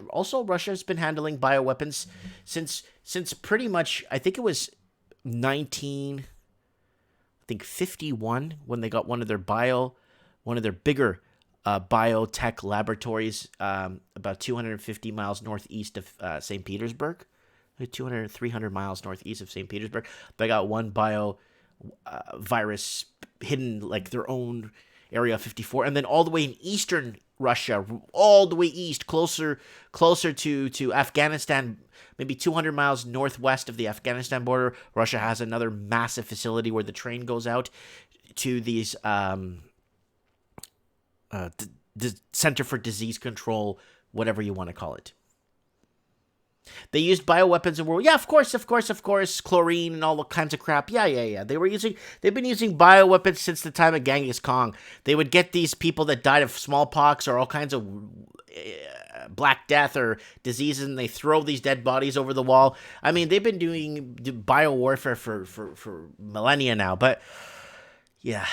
also Russia's been handling bioweapons since pretty much, I think it was 51 when they got one of their bigger biotech laboratories about 250 miles northeast of St. Petersburg. 200, 300 miles northeast of St. Petersburg. They got one virus hidden, like their own Area 54, and then all the way in eastern Russia, all the way east, closer to Afghanistan, maybe 200 miles northwest of the Afghanistan border. Russia has another massive facility where the train goes out to these the Center for Disease Control, whatever you want to call it. They used bioweapons in World. Yeah, of course. Chlorine and all kinds of crap. Yeah. They've been using bioweapons since the time of Genghis Khan. They would get these people that died of smallpox or all kinds of Black Death or diseases, and they throw these dead bodies over the wall. I mean, they've been doing biowarfare for millennia now. But yeah.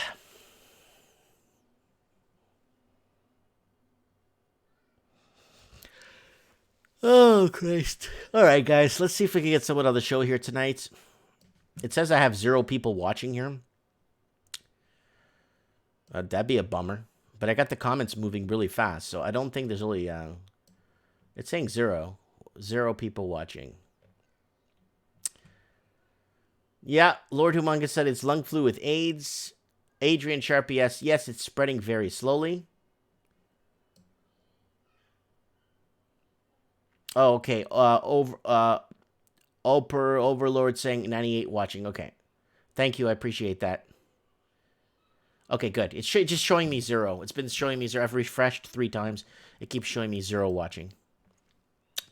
Oh, Christ. All right, guys. Let's see if we can get someone on the show here tonight. It says I have 0 people watching here. That'd be a bummer. But I got the comments moving really fast, so I don't think there's really... it's saying 0. 0 people watching. Yeah, Lord Humungus said it's lung flu with AIDS. Adrian Sharp, yes, it's spreading very slowly. Oh, okay. Overlord saying 98 watching. Okay. Thank you. I appreciate that. Okay, good. It's just showing me 0. It's been showing me 0. I've refreshed 3 times. It keeps showing me 0 watching.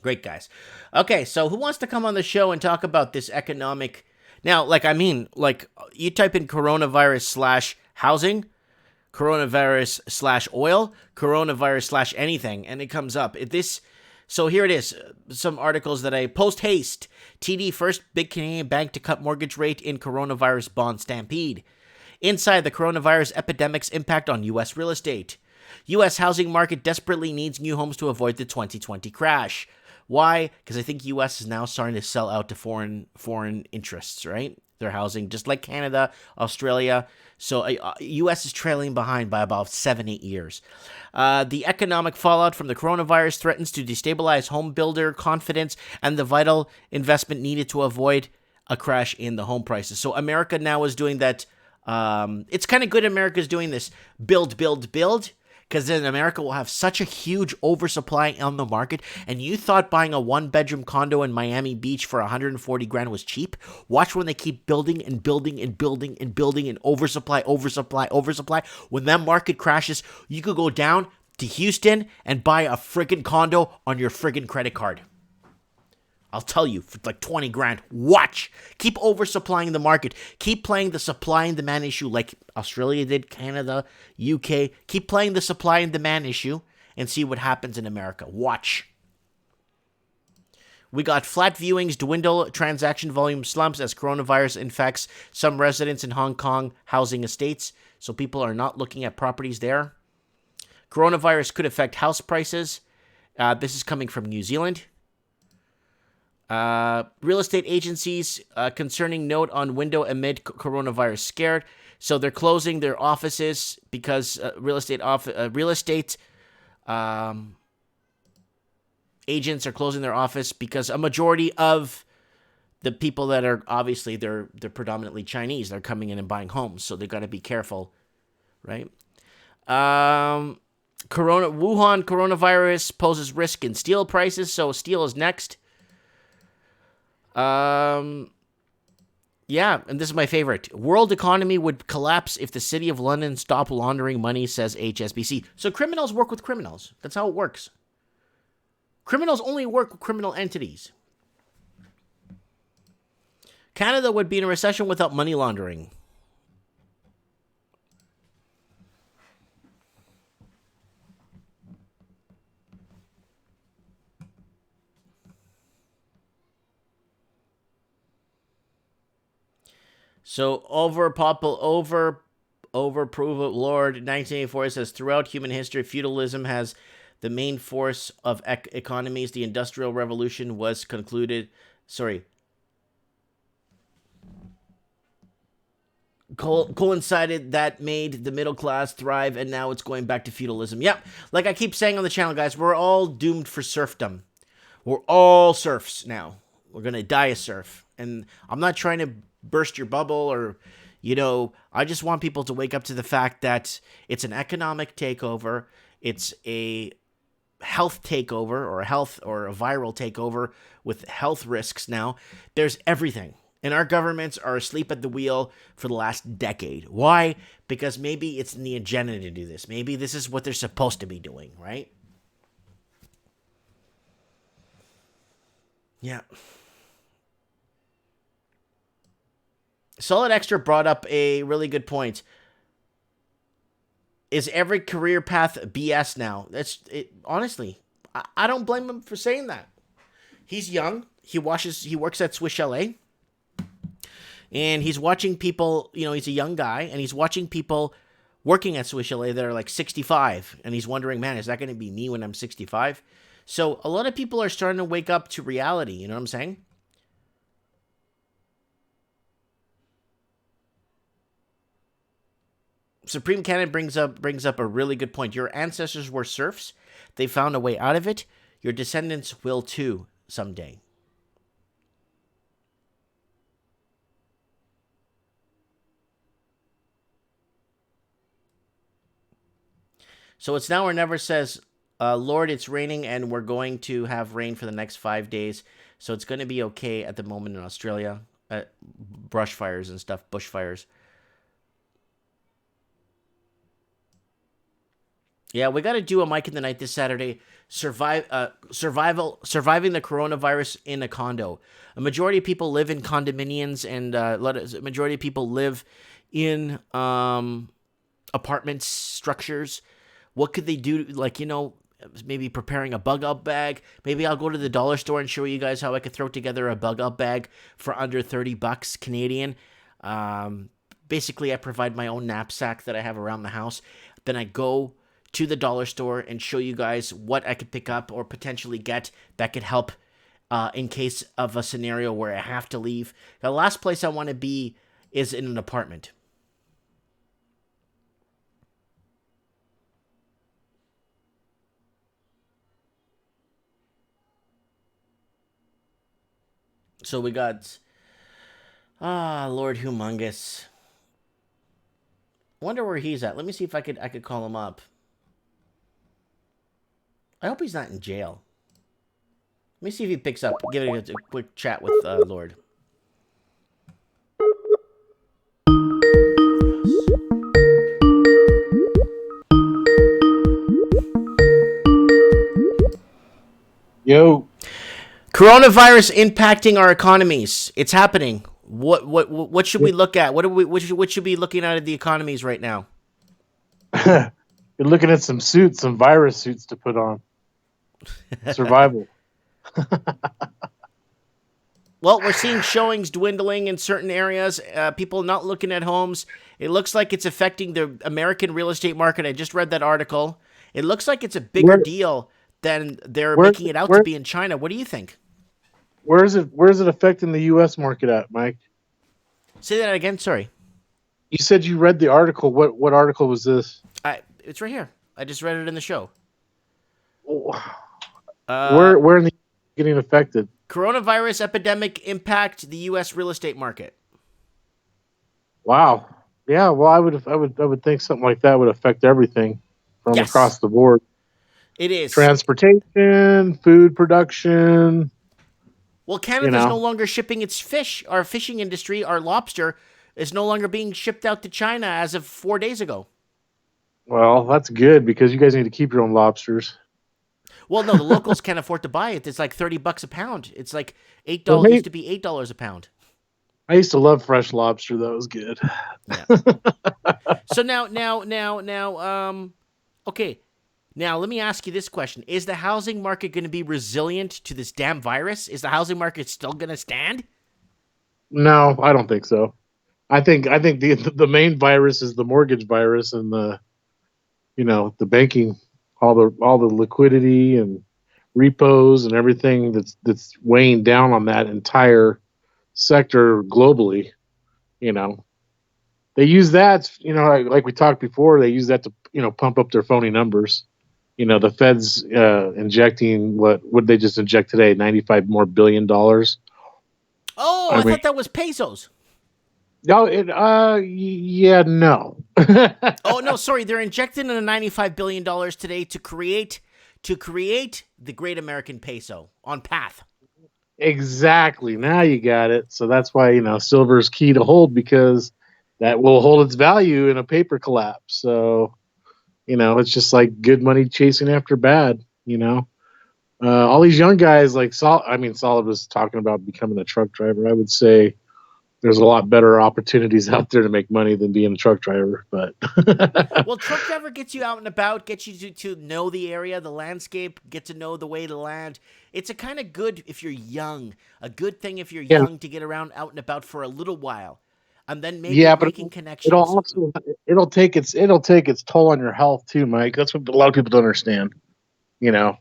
Great, guys. Okay, so who wants to come on the show and talk about this economic... Now, you type in coronavirus / housing, coronavirus / oil, coronavirus / anything, and it comes up. So here it is, some articles that I post haste. TD first big Canadian bank to cut mortgage rate in coronavirus bond stampede. Inside the coronavirus epidemic's impact on U.S. real estate. U.S. housing market desperately needs new homes to avoid the 2020 crash. Why? Because I think U.S. is now starting to sell out to foreign interests, right? Their housing, just like Canada, Australia. So U.S. is trailing behind by about 7-8 years. The economic fallout from the coronavirus threatens to destabilize home builder confidence and the vital investment needed to avoid a crash in the home prices. So America now is doing that. It's kind of good America's doing this build, because then America will have such a huge oversupply on the market. And you thought buying a 1-bedroom condo in Miami Beach for $140,000 was cheap? Watch when they keep building and oversupply. When that market crashes, you could go down to Houston and buy a friggin' condo on your friggin' credit card. I'll tell you, for like $20,000. Watch. Keep oversupplying the market. Keep playing the supply and demand issue like Australia did, Canada, UK. Keep playing the supply and demand issue and see what happens in America. Watch. We got flat viewings dwindle, transaction volume slumps as coronavirus infects some residents in Hong Kong housing estates. So people are not looking at properties there. Coronavirus could affect house prices. This is coming from New Zealand. Real estate agencies concerning note on window amid coronavirus scared. So they're closing their offices because real estate agents are closing their office because a majority of the people that are obviously they're predominantly Chinese. They're coming in and buying homes, so they got to be careful, right? Wuhan coronavirus poses risk in steel prices, so steel is next. Yeah, and this is my favorite. World economy would collapse if the city of London stopped laundering money, says HSBC. So criminals work with criminals. That's how it works. Criminals only work with criminal entities. Canada would be in a recession without money laundering. So overproof Lord 1984 says throughout human history, feudalism has the main force of economies. The Industrial Revolution was coincided that made the middle class thrive, and now it's going back to feudalism. Yep, like I keep saying on the channel, guys, we're all doomed for serfdom. We're all serfs now. We're gonna die a serf, and I'm not trying to burst your bubble or, I just want people to wake up to the fact that it's an economic takeover. It's a health takeover or a viral takeover with health risks now. There's everything. And our governments are asleep at the wheel for the last decade. Why? Because maybe it's in the agenda to do this. Maybe this is what they're supposed to be doing, right? Yeah. Solid Extra brought up a really good point. Is every career path BS now? That's it. Honestly, I don't blame him for saying that. He's young. He works at Swiss Chalet, and he's watching people. You know, he's a young guy, and he's watching people working at Swiss Chalet that are like 65, and he's wondering, man, is that going to be me when I'm 65? So a lot of people are starting to wake up to reality. You know what I'm saying? Supreme Canon brings up a really good point. Your ancestors were serfs. They found a way out of it. Your descendants will too someday. So it's now or never says, Lord, it's raining and we're going to have rain for the next 5 days. So it's going to be okay at the moment in Australia. Brush fires and stuff, bushfires. Yeah, we got to do a Mike in the Night this Saturday. Surviving the coronavirus in a condo. A majority of people live in condominiums, and a majority of people live in apartment structures. What could they do? Like, maybe preparing a bug out bag. Maybe I'll go to the dollar store and show you guys how I could throw together a bug out bag for under $30 Canadian. Basically, I provide my own knapsack that I have around the house. Then I go to the dollar store and show you guys what I could pick up or potentially get that could help in case of a scenario where I have to leave. The last place I want to be is in an apartment. So we got Lord Humungus. Wonder where he's at. Let me see if I could call him up. I hope he's not in jail. Let me see if he picks up. Give it a quick chat with Lord. Yo. Coronavirus impacting our economies. It's happening. What should we look at? What should we be looking at the economies right now? You're looking at some virus suits to put on. Survival. Well, we're seeing showings dwindling in certain areas. People not looking at homes. It looks like it's affecting the American real estate market. I just read that article. It looks like it's a bigger deal than they're making it out to be in China. What do you think? Where is it affecting the U.S. market at, Mike? Say that again. Sorry. You said you read the article. What article was this? It's right here. I just read it in the show. Where in the getting affected? Coronavirus epidemic impact the U.S. real estate market. Wow. Yeah. Well, I would think something like that would affect everything from across the board. It is transportation, food production. Well, Canada's no longer shipping its fish. Our fishing industry, our lobster, is no longer being shipped out to China as of 4 days ago. Well, that's good because you guys need to keep your own lobsters. Well, no, the locals can't afford to buy it. It's like $30 a pound. It's like $8. Well, used to be $8 a pound. I used to love fresh lobster. That was good. Yeah. So now, okay. Now, let me ask you this question. Is the housing market going to be resilient to this damn virus? Is the housing market still going to stand? No, I don't think so. I think the main virus is the mortgage virus and the banking, all the liquidity and repos and everything that's weighing down on that entire sector globally. They use that, like we talked before, they use that to, pump up their phony numbers. The Fed's injecting what would they just inject today? $95 more billion. Oh, I thought that was pesos. No, no. Oh no, sorry. They're injecting in $95 billion today to create the great American peso on path. Exactly. Now you got it. So that's why silver is key to hold because that will hold its value in a paper collapse. So it's just like good money chasing after bad. All these young guys like Solid was talking about becoming a truck driver. I would say there's a lot better opportunities out there to make money than being a truck driver. But Well, truck driver gets you out and about, gets you to know the area, the landscape, get to know the way to land. It's a kind of good if you're young, a good thing if you're yeah, young to get around out and about for a little while, and then yeah, but making it'll connections. also it'll take its toll on your health too, Mike. That's what a lot of people don't understand. You know,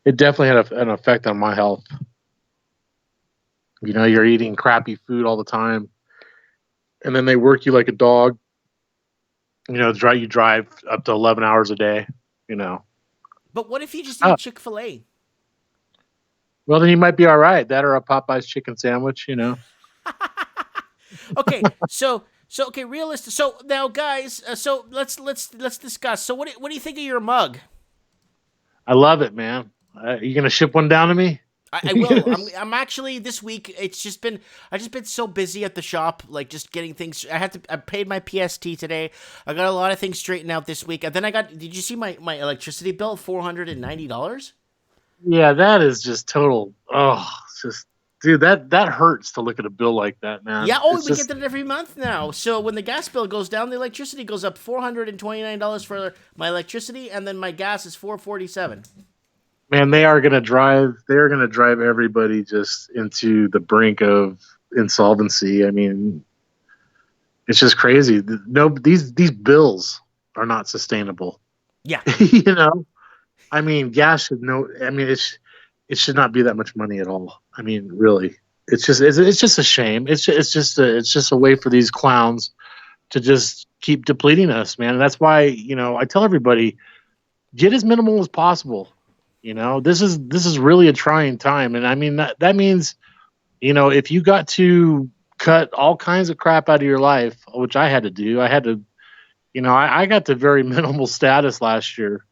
it definitely had an effect on my health. You know, you're eating crappy food all the time, and then they work you like a dog. You know, you drive up to 11 hours a day. You know, But what if you just oh, eat Chick-fil-A? well then you might be all right. That or a Popeyes chicken sandwich. You know, Okay, so okay, realistic. So now, guys, so let's discuss. So what do you think of your mug? I love it, man. You gonna ship one down to me? I will. I'm actually this week. I just been so busy at the shop, like just getting things. I paid my PST today. I got a lot of things straightened out this week, and then I got. Did you see my electricity bill? $490. Yeah, that is just total. Oh, it's just, dude, that hurts to look at a bill like that, man. Yeah. Oh, It's we get just, that every month now. So when the gas bill goes down, the electricity goes up $429 for my electricity, and then my gas is $447. man, they are gonna drive everybody just into the brink of insolvency. I mean, it's just crazy. No, these bills are not sustainable. Yeah. You know, I mean, gas should no. I mean, it should not be that much money at all. I mean, really, it's just a shame. It's just a way for these clowns to just keep depleting us, man. And that's why I tell everybody get as minimal as possible. You know, this is really a trying time, and I mean that means if you got to cut all kinds of crap out of your life, which I had to do. I had to, I got to very minimal status last year.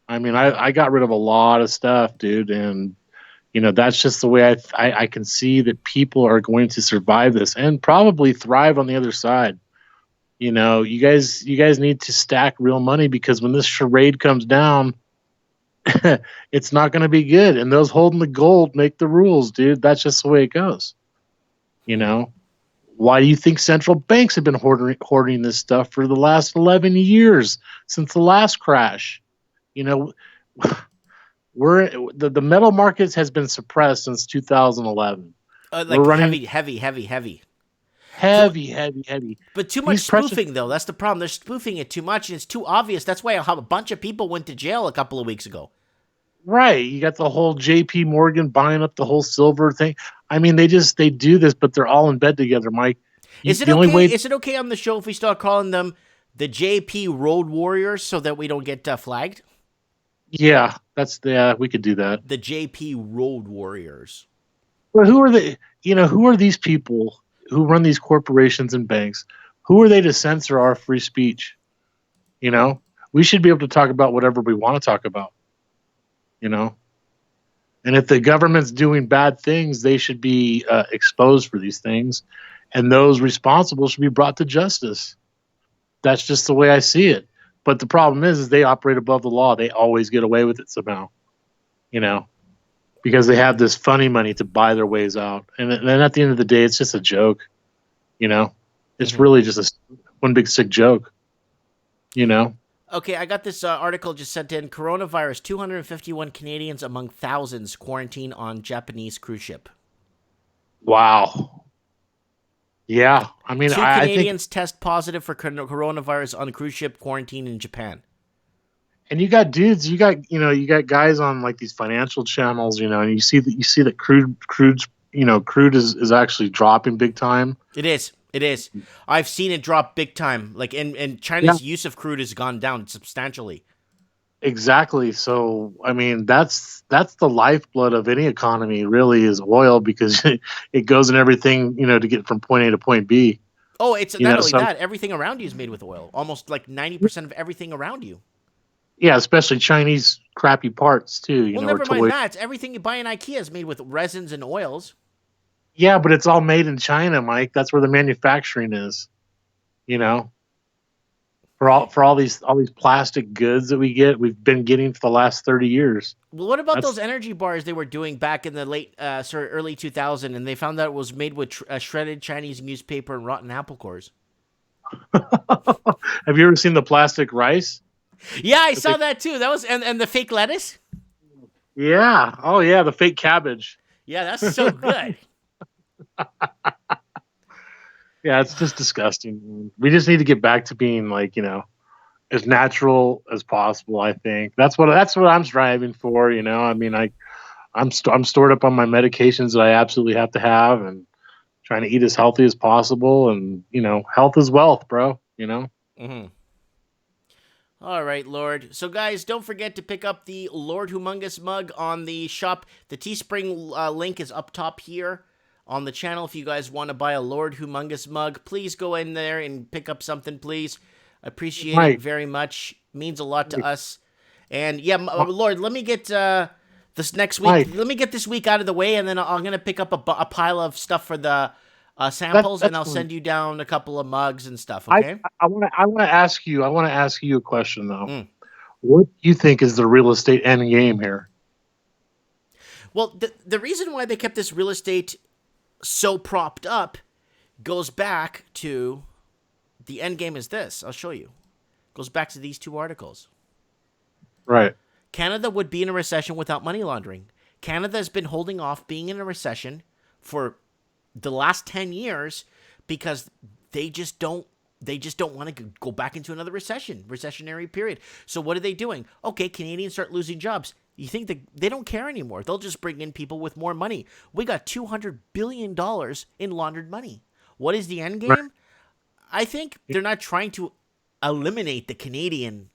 I mean, I got rid of a lot of stuff, dude, and that's just the way I can see that people are going to survive this and probably thrive on the other side. You guys need to stack real money because when this charade comes down, it's not going to be good. And those holding the gold make the rules, dude. That's just the way it goes. You know, why do you think central banks have been hoarding this stuff for the last 11 years since the last crash? You know, the metal markets has been suppressed since 2011. We're Like running heavy. So, heavy. but too much These precious spoofing though. That's the problem. They're spoofing it too much, and it's too obvious. That's why a bunch of people went to jail a couple of weeks ago. Right. You got the whole JP Morgan buying up the whole silver thing. I mean, they do this, but they're all in bed together, Mike. Is it The only okay? way, Is it okay on the show if we start calling them the JP Road Warriors so that we don't get flagged? yeah, we could do that. The JP Road Warriors. But who are these people who run these corporations and banks? Who are they to censor our free speech? We should be able to talk about whatever we want to talk about. And if the government's doing bad things, they should be exposed for these things, and those responsible should be brought to justice. That's just the way I see it. But the problem is they operate above the law. They always get away with it somehow, because they have this funny money to buy their ways out. And then at the end of the day, it's just a joke. It's really just one big sick joke. Okay, I got this article just sent in. Coronavirus, 251 Canadians among thousands quarantine on Japanese cruise ship. Wow. Yeah. I mean, Two I think, Canadians test positive for coronavirus on cruise ship quarantine in Japan. and you got dudes, you got guys on like these financial channels, and you see that crude is actually dropping big time. It is. I've seen it drop big time. Like, and China's use of crude has gone down substantially. Exactly. So, I mean, that's the lifeblood of any economy, really, is oil, because it goes in everything, to get from point A to point B. Oh, it's not only that. Everything around you is made with oil. Almost like 90% of everything around you. Yeah, especially Chinese crappy parts too. Well, never mind that. Everything you buy in IKEA is made with resins and oils. Yeah, but it's all made in China, Mike. That's where the manufacturing is. For all these plastic goods that we've been getting for the last 30 years. Well, what about those energy bars they were doing back in the early 2000, and they found out it was made with shredded Chinese newspaper and rotten apple cores? Have you ever seen the plastic rice? Yeah, I saw that too. That was and the fake lettuce. Yeah. Oh yeah, the fake cabbage. Yeah, that's so good. Yeah, it's just disgusting. We just need to get back to being like, as natural as possible. I think that's what I'm striving for. I mean, I'm stored up on my medications that I absolutely have to have, and trying to eat as healthy as possible. And health is wealth, bro. Mm-hmm. All right, Lord. So, guys, don't forget to pick up the Lord Humungus mug on the shop. The Teespring link is up top here on the channel. If you guys want to buy a Lord Humungus mug, please go in there and pick up something, please. I appreciate it very much. Means a lot to us. And yeah, Lord, let me get this next week. Let me get this week out of the way, and then I'm gonna pick up a pile of stuff for the samples, and I'll send you down a couple of mugs and stuff. Okay. I want to ask you a question though. What do you think is the real estate end game here? Well, the reason why they kept this real estate so propped up goes back to the end game is this. I'll show you. Goes back to these two articles. Right. Canada would be in a recession without money laundering. Canada has been holding off being in a recession for the last 10 years because they just don't want to go back into another recessionary period. So what are they doing? Okay, Canadians start losing jobs. You think that they don't care anymore. They'll just bring in people with more money. We got $200 billion in laundered money. What is the end game? Right. I think they're not trying to eliminate the Canadian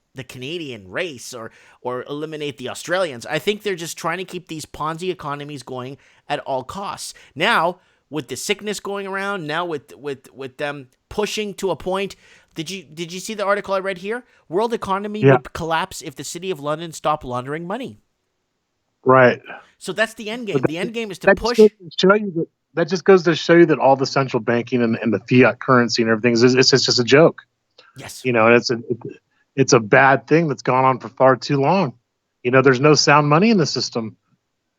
race or eliminate the Australians. I think they're just trying to keep these Ponzi economies going at all costs. Now, with the sickness going around, now with them pushing to a point, did you see the article I read here? World economy would collapse if the city of London stopped laundering money. Right. So that's the end game. The end game is to push. That just goes to show you that all the central banking and the fiat currency and everything it's just a joke. Yes. And it's a bad thing that's gone on for far too long. There's no sound money in the system.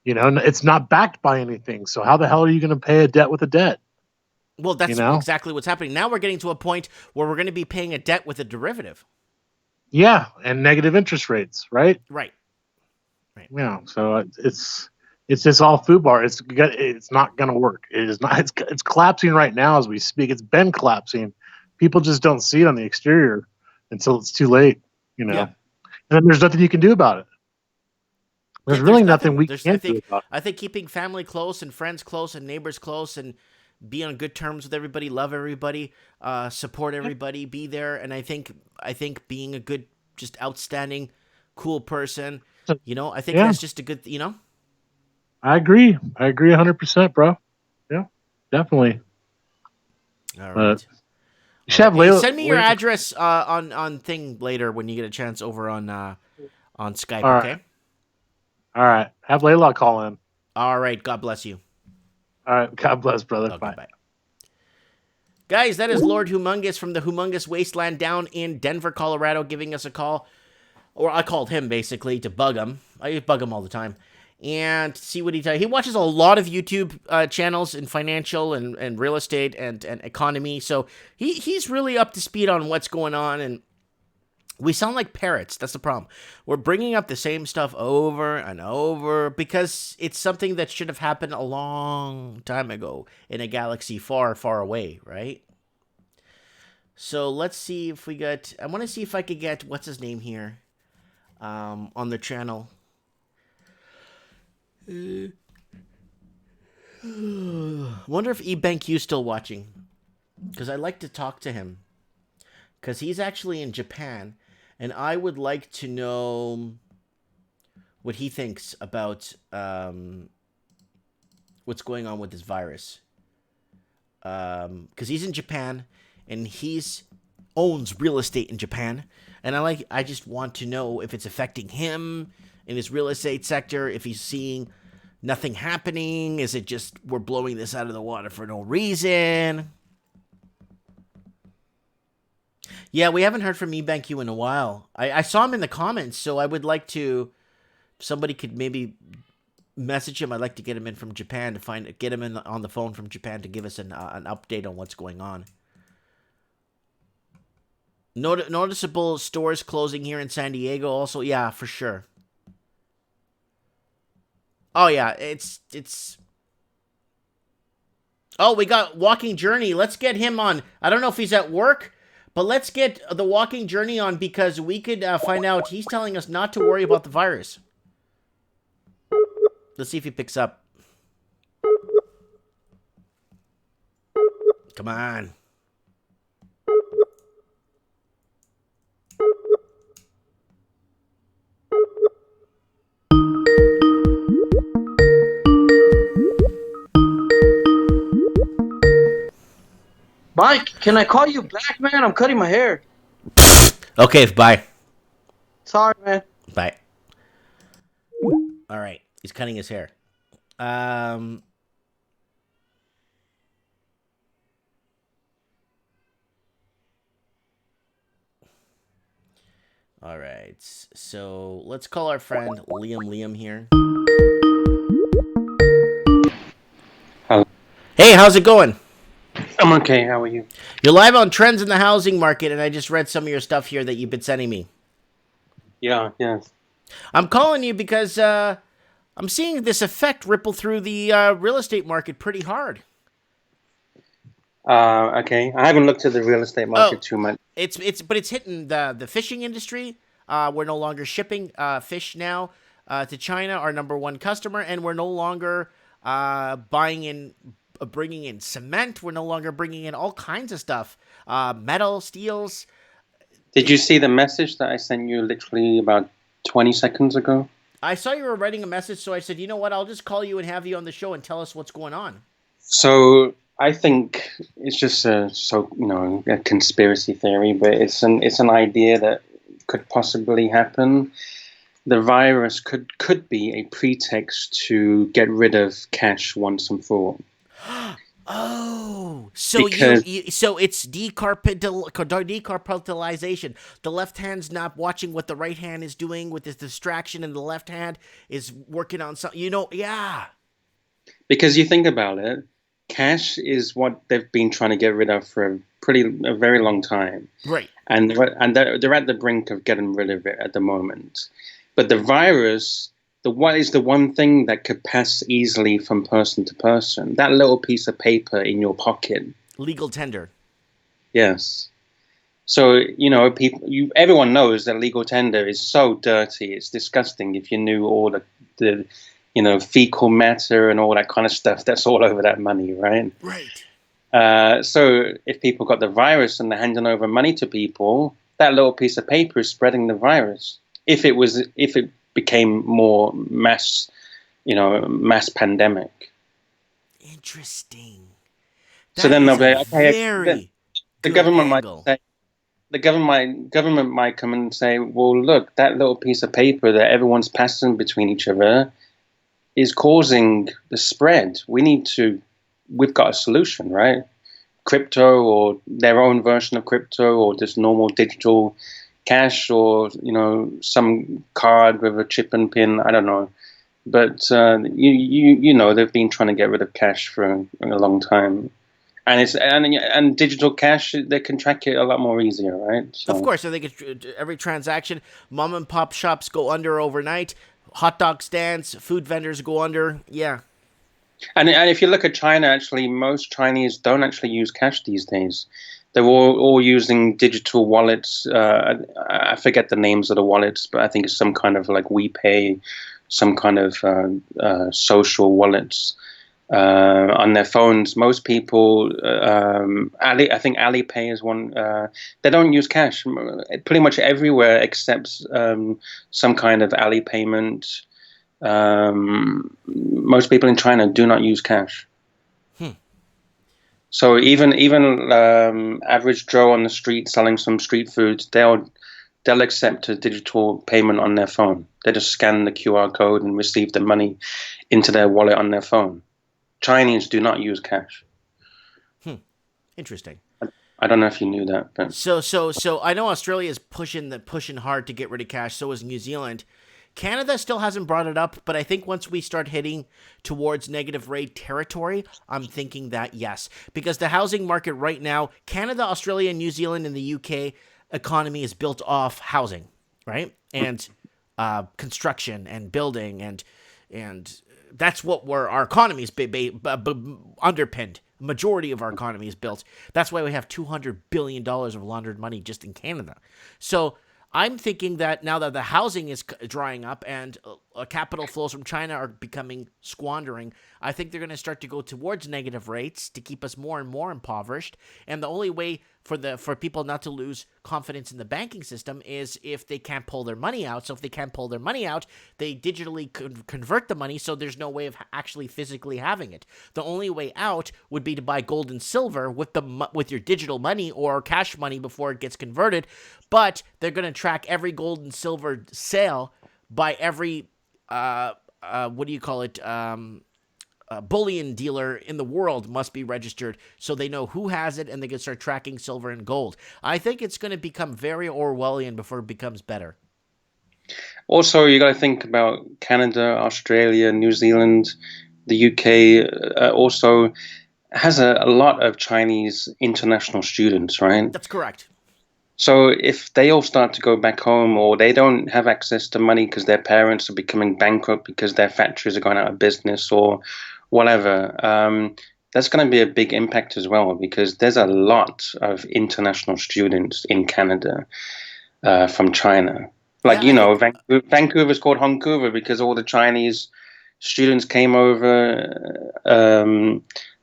It's not backed by anything. So how the hell are you going to pay a debt with a debt? Well, that's exactly what's happening. Now we're getting to a point where we're going to be paying a debt with a derivative. Yeah, and negative interest rates, right? Right. Yeah, so it's just all FUBAR. It's not going to work. It is not. It's collapsing right now as we speak. It's been collapsing. People just don't see it on the exterior until it's too late. Yeah. And then there's nothing you can do about it. There's really nothing we can do about it. I think keeping family close and friends close and neighbors close and be on good terms with everybody, love everybody, support everybody, be there. And I think being a good, just outstanding, cool person, I think that's just a good, I agree 100%, bro. Yeah, definitely. All right. Send me your address on thing later when you get a chance over on Skype. All okay. Right. All right. Have Layla call in. All right. God bless you. All right. God bless, brother. Okay, bye. Guys, that is Lord Humungus from the Humungus Wasteland down in Denver, Colorado, giving us a call. Or I called him, basically, to bug him. I bug him all the time. And see what he does. He watches a lot of YouTube channels in financial and real estate and economy. So he's really up to speed on what's going on. And we sound like parrots. That's the problem. We're bringing up the same stuff over and over because it's something that should have happened a long time ago in a galaxy far, far away, right? So let's see if we got... I want to see if I could get... What's his name here? On the channel. Wonder if eBankU's still watching. Because I'd like to talk to him. Because he's actually in Japan. And I would like to know what he thinks about what's going on with this virus. Because he's in Japan and he's owns real estate in Japan. And I just want to know if it's affecting him in his real estate sector, if he's seeing nothing happening. Is it just we're blowing this out of the water for no reason? Yeah, we haven't heard from eBankU in a while. I saw him in the comments, so I would like to. If somebody could maybe message him. I'd like to get him in from Japan to get him in on the phone from Japan to give us an update on what's going on. Noticeable stores closing here in San Diego. Also, yeah, for sure. Oh yeah, it's. Oh, we got Walking Journey. Let's get him on. I don't know if he's at work, but let's get the Walking Journey on because we could find out. He's telling us not to worry about the virus. Let's see if he picks up. Come on. Mike, can I call you back, man? I'm cutting my hair. Okay, bye. Sorry, man. Bye. All right, he's cutting his hair. All right, so let's call our friend Liam here. Hello. Hey, how's it going? I'm okay. How are you? You're live on Trends in the Housing Market, and I just read some of your stuff here that you've been sending me. Yeah. I'm calling you because I'm seeing this effect ripple through the real estate market pretty hard. Okay. I haven't looked at the real estate market too much. It's hitting the fishing industry. We're no longer shipping fish now to China, our number one customer, and we're no longer bringing in cement. We're no longer bringing in all kinds of stuff, metal, steels. Did you see the message that I sent you literally about 20 seconds ago? I saw you were writing a message, so I said, you know what? I'll just call you and have you on the show and tell us what's going on. So I think it's just a conspiracy theory, but it's an idea that could possibly happen. The virus could be a pretext to get rid of cash once and for all. Oh, so so it's decarpitalization. The left hand's not watching what the right hand is doing with this distraction, and the left hand is working on something. Yeah. Because you think about it, cash is what they've been trying to get rid of for a very long time. Right. And they're at the brink of getting rid of it at the moment. But the virus, what is the one thing that could pass easily from person to person? That little piece of paper in your pocket. Legal tender. Yes. So, everyone knows that legal tender is so dirty. It's disgusting if you knew all the fecal matter and all that kind of stuff that's all over that money, right? Right. So if people got the virus and they're handing over money to people, that little piece of paper is spreading the virus. If it became more mass pandemic. Interesting. So then they'll be okay. The government might come and say, well, look, that little piece of paper that everyone's passing between each other is causing the spread. We've got a solution, right? Crypto or their own version of crypto or just normal digital cash or, some card with a chip and pin. I don't know. But, they've been trying to get rid of cash for a long time. And digital cash, they can track it a lot more easier, right? So. Of course, I think every transaction, mom and pop shops go under overnight. Hot dog stands, food vendors go under. Yeah. And if you look at China, actually, most Chinese don't actually use cash these days. They're all using digital wallets. I forget the names of the wallets, but I think it's some kind of like WePay, some kind of social wallets on their phones. Most people, I think Alipay is one. They don't use cash. Pretty much everywhere except some kind of Ali payment. Most people in China do not use cash. So even average Joe on the street selling some street food, they'll accept a digital payment on their phone. They just scan the QR code and receive the money into their wallet on their phone. Chinese do not use cash. Interesting. I don't know if you knew that, but So I know Australia is pushing hard to get rid of cash. So is New Zealand. Canada still hasn't brought it up, but I think once we start hitting towards negative rate territory, I'm thinking that yes, because the housing market right now, Canada, Australia, New Zealand, and the UK economy is built off housing, right? And construction and building and that's what where our economy is underpinned. Majority of our economy is built. That's why we have $200 billion of laundered money just in Canada. So I'm thinking that now that the housing is drying up and capital flows from China are becoming squandering, I think they're going to start to go towards negative rates to keep us more and more impoverished. And the only way for people not to lose confidence in the banking system is if they can't pull their money out. So if they can't pull their money out, they digitally convert the money, so there's no way of actually physically having it. The only way out would be to buy gold and silver with your digital money or cash money before it gets converted. But they're going to track every gold and silver sale by every what do you call it? Bullion dealer in the world must be registered, so they know who has it and they can start tracking silver and gold. I think it's going to become very Orwellian before it becomes better. also you got to think about Canada, Australia, New Zealand, the UK. Also has a lot of Chinese international students, right? That's correct. So if they all start to go back home, or they don't have access to money because their parents are becoming bankrupt because their factories are going out of business or whatever, that's going to be a big impact as well, because there's a lot of international students in Canada from China. Like, Yeah, Vancouver's called Vancouver because all the Chinese students came over.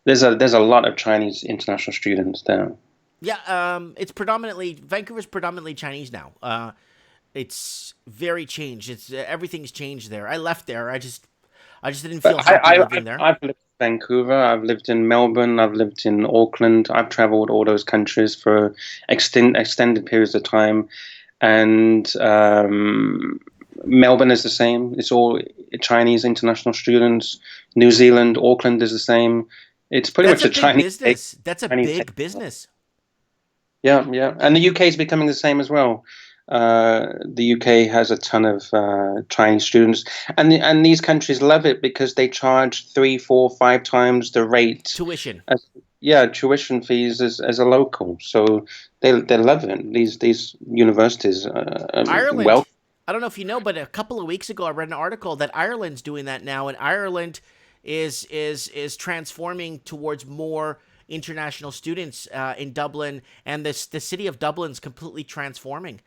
There's a lot of Chinese international students there. yeah. Vancouver's predominantly Chinese now. It's very changed. It's everything's changed there. I left there. I just didn't feel But happy living there. I've lived in Vancouver, I've lived in Melbourne, I've lived in Auckland, I've traveled all those countries for extended periods of time. And Melbourne is the same. It's all Chinese international students. New Zealand, Auckland is the same. It's pretty That's much a a big Chinese. business. That's a Chinese big business. Yeah, yeah. And the UK is becoming the same as well. The UK has a ton of Chinese students, and these countries love it because they charge 3, 4, 5 times the rate. Tuition. Tuition fees as a local. So they love it. These universities Ireland. I don't know if you know, but a couple of weeks ago I read an article that Ireland's doing that now, and Ireland is transforming towards more international students in Dublin, and the city of Dublin's completely transforming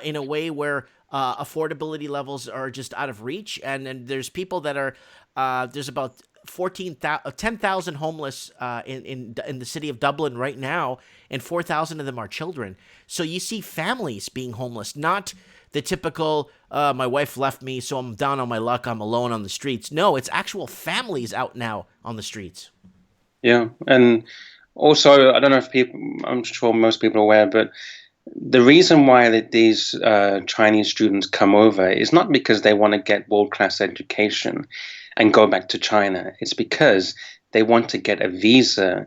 in a way where affordability levels are just out of reach, and there's people that are there's about 10,000 homeless in the city of Dublin right now, and 4,000 of them are children. So you see families being homeless, not the typical my wife left me, so I'm down on my luck, I'm alone on the streets. No, it's actual families out now on the streets. Yeah, and also I don't know if people. I'm sure most people are aware, but the reason why these Chinese students come over is not because they want to get world-class education and go back to China. It's because they want to get a visa.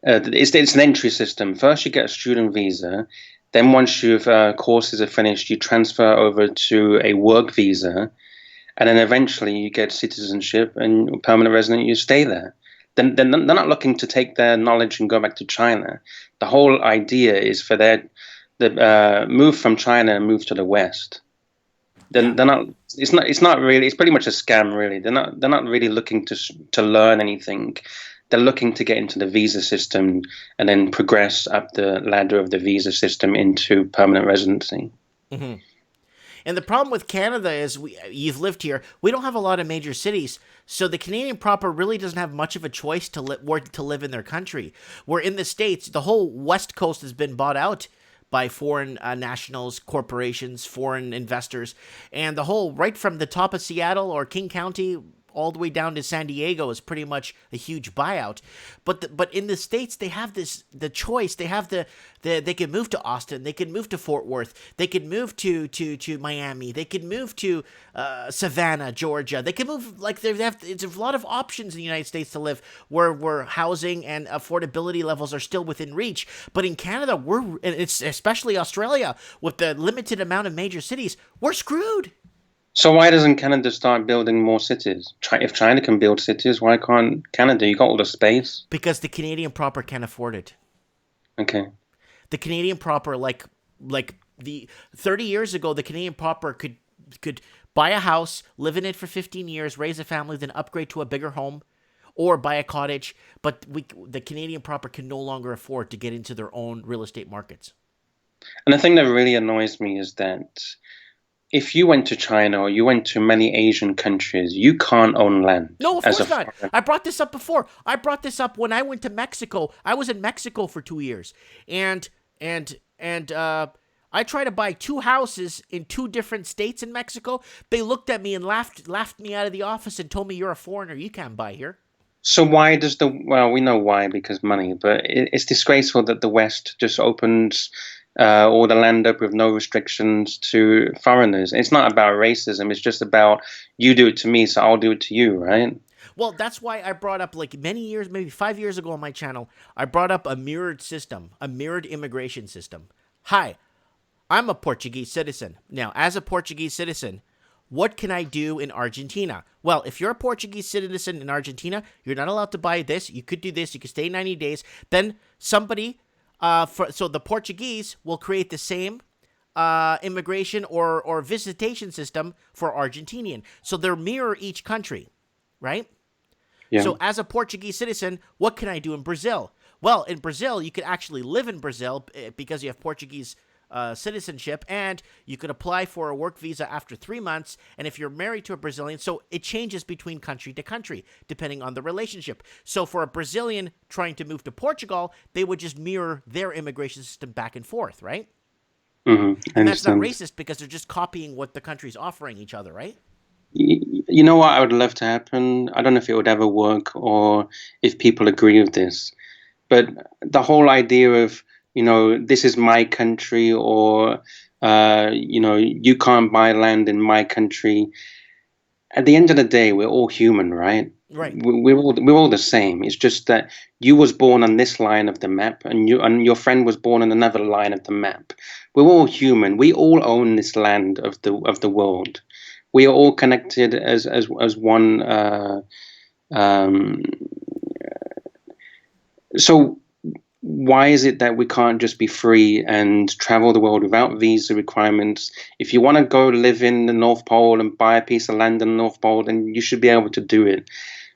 It's an entry system. First, you get a student visa. Then once your courses are finished, you transfer over to a work visa. And then eventually you get citizenship and permanent resident, you stay there. Then they're not looking to take their knowledge and go back to China. The whole idea is for the move from China and move to the West. They're not. It's not really. It's pretty much a scam, really. They're not really looking to learn anything. They're looking to get into the visa system and then progress up the ladder of the visa system into permanent residency. Mm-hmm. And the problem with Canada is you've lived here. We don't have a lot of major cities, so the Canadian proper really doesn't have much of a choice to live in their country. Where in the States, the whole West Coast has been bought out by foreign nationals, corporations, foreign investors, and the whole right from the top of Seattle or King County all the way down to San Diego is pretty much a huge buyout. But in the States, they have the choice. They have they can move to Austin. They can move to Fort Worth. They can move to Miami. They can move to Savannah, Georgia. They can move, like, it's a lot of options in the United States to live where housing and affordability levels are still within reach. But in Canada, and it's especially Australia, with the limited amount of major cities, we're screwed. So why doesn't Canada start building more cities? If China can build cities, why can't Canada? You got all the space. Because the Canadian proper can't afford it. Okay. The Canadian proper, like the 30 years ago, the Canadian proper could buy a house, live in it for 15 years, raise a family, then upgrade to a bigger home, or buy a cottage. But the Canadian proper can no longer afford to get into their own real estate markets. And the thing that really annoys me is that if you went to China or you went to many Asian countries, you can't own land. No, of course not. I brought this up before. I brought this up when I went to Mexico. I was in Mexico for 2 years, and I tried to buy 2 houses in 2 different states in Mexico. They looked at me and laughed me out of the office and told me, "You're a foreigner. You can't buy here." So why does well, we know why, because money, but it's disgraceful that the West just opens all the land up with no restrictions to foreigners. It's not about racism. It's just about, you do it to me, so I'll do it to you, right? Well, that's why I brought up, like, many years, maybe 5 years ago on my channel, I brought up a mirrored system, a mirrored immigration system. Hi, I'm a Portuguese citizen. Now, as a Portuguese citizen, what can I do in Argentina? Well, if you're a Portuguese citizen in Argentina, you're not allowed to buy this. You could do this. You could stay 90 days. Then somebody, so the Portuguese will create the same immigration or visitation system for Argentinian. So they'll mirror each country, right? Yeah. So as a Portuguese citizen, what can I do in Brazil? Well, in Brazil, you could actually live in Brazil because you have Portuguese citizenship, and you could apply for a work visa after 3 months. And if you're married to a Brazilian, so it changes between country to country depending on the relationship. So for a Brazilian trying to move to Portugal, they would just mirror their immigration system back and forth, right? And that's not racist because they're just copying what the country's offering each other, right? You know what I would love to happen? I don't know if it would ever work or if people agree with this, but the whole idea of, this is my country, or, you can't buy land in my country. At the end of the day, we're all human, right? Right. We're all the same. It's just that you was born on this line of the map, and your friend was born on another line of the map. We're all human. We all own this land of the world. We are all connected as one. So why is it that we can't just be free and travel the world without visa requirements? If you want to go live in the North Pole and buy a piece of land in the North Pole, then you should be able to do it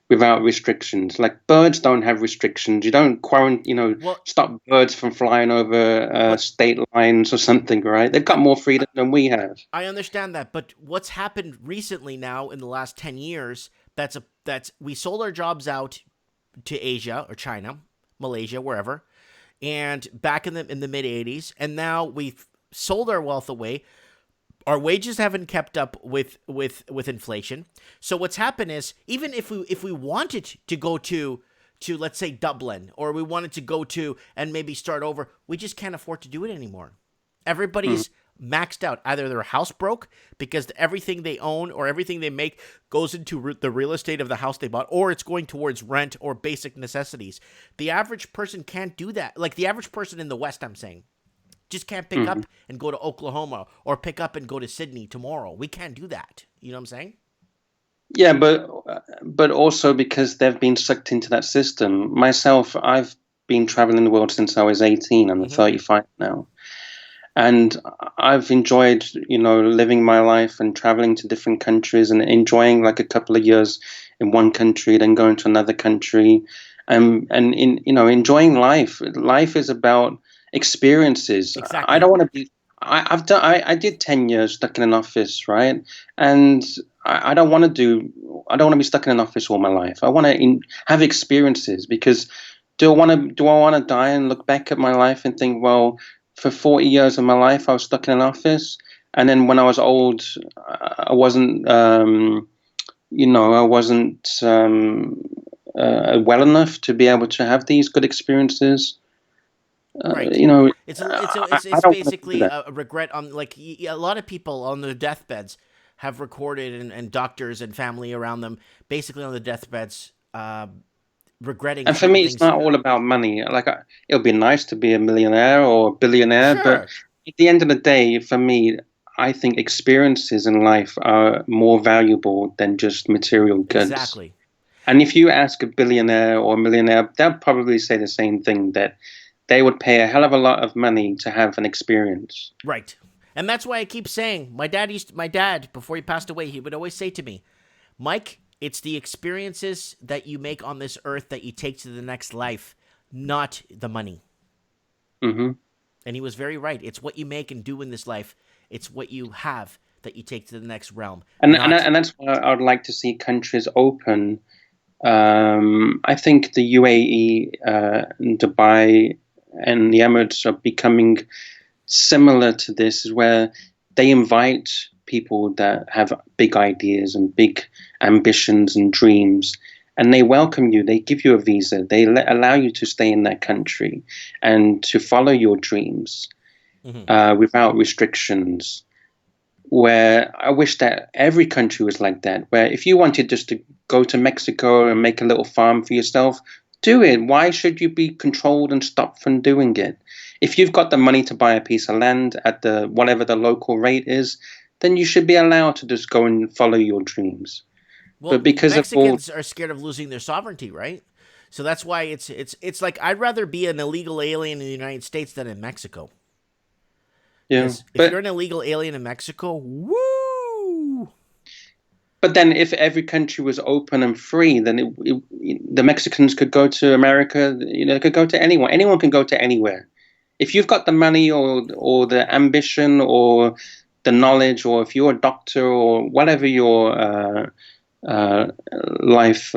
without restrictions. Like, birds don't have restrictions. You don't stop birds from flying over state lines or something, right? They've got more freedom than we have. I understand that, but what's happened recently now in the last 10 years, that's we sold our jobs out to Asia or China, Malaysia, wherever, and back in the mid 80s, and now we've sold our wealth away. Our wages haven't kept up with inflation. So what's happened is, even if we wanted to go to let's say Dublin, or we wanted to go to and maybe start over, we just can't afford to do it anymore. Everybody's maxed out. Either they're house broke because everything they own or everything they make goes into the real estate of the house they bought, or it's going towards rent or basic necessities. The average person can't do that. Like, the average person in the West, I'm saying, just can't pick up and go to Oklahoma, or pick up and go to Sydney tomorrow. We can't do that. You know what I'm saying? Yeah, but also because they've been sucked into that system. Myself, I've been traveling the world since I was 18. I'm 35 now. And I've enjoyed, living my life and traveling to different countries and enjoying like a couple of years in one country, then going to another country, and enjoying life. Life is about experiences. Exactly. I don't want to be. I did 10 years stuck in an office, right? And I don't want to be stuck in an office all my life. I want to have experiences, because do I want to die and look back at my life and think, well, for 40 years of my life I was stuck in an office, and then when I was old, I wasn't I wasn't well enough to be able to have these good experiences. Right. I It's don't want to do basically that. a regret on like a lot of people on their deathbeds have recorded and doctors and family around them basically on the deathbeds regretting And for certain me, it's things. not all about money. Like, it would be nice to be a millionaire or a billionaire, but Sure. at the end of the day, for me, I think experiences in life are more valuable than just material goods. Exactly. And if you ask a billionaire or a millionaire, they'll probably say the same thing, that they would pay a hell of a lot of money to have an experience. Right. And that's why I keep saying my dad before he passed away, he would always say to me, "Mike, it's the experiences that you make on this earth that you take to the next life, not the money." Hmm. And he was very right. It's what you make and do in this life. It's what you have that you take to the next realm, not And that's why I would like to see countries open. I think the UAE, Dubai, and the Emirates are becoming similar to this, is where they invite people that have big ideas and big ambitions and dreams, and they welcome you. They give you a visa. They allow you to stay in their country and to follow your dreams Mhm. without restrictions. Where I wish that every country was like that, where if you wanted just to go to Mexico and make a little farm for yourself, do it. Why should you be controlled and stopped from doing it? If you've got the money to buy a piece of land at the whatever the local rate is, then you should be allowed to just go and follow your dreams. Well, But because of all, Mexicans are scared of losing their sovereignty, right? So that's why it's like I'd rather be an illegal alien in the United States than in Mexico. yeah, Because if you're an illegal alien in Mexico, woo! but then if every country was open and free, then the Mexicans could go to America. They could go to anyone. Anyone can go to anywhere. If you've got the money or the ambition or the knowledge, or if you're a doctor or whatever your uh, life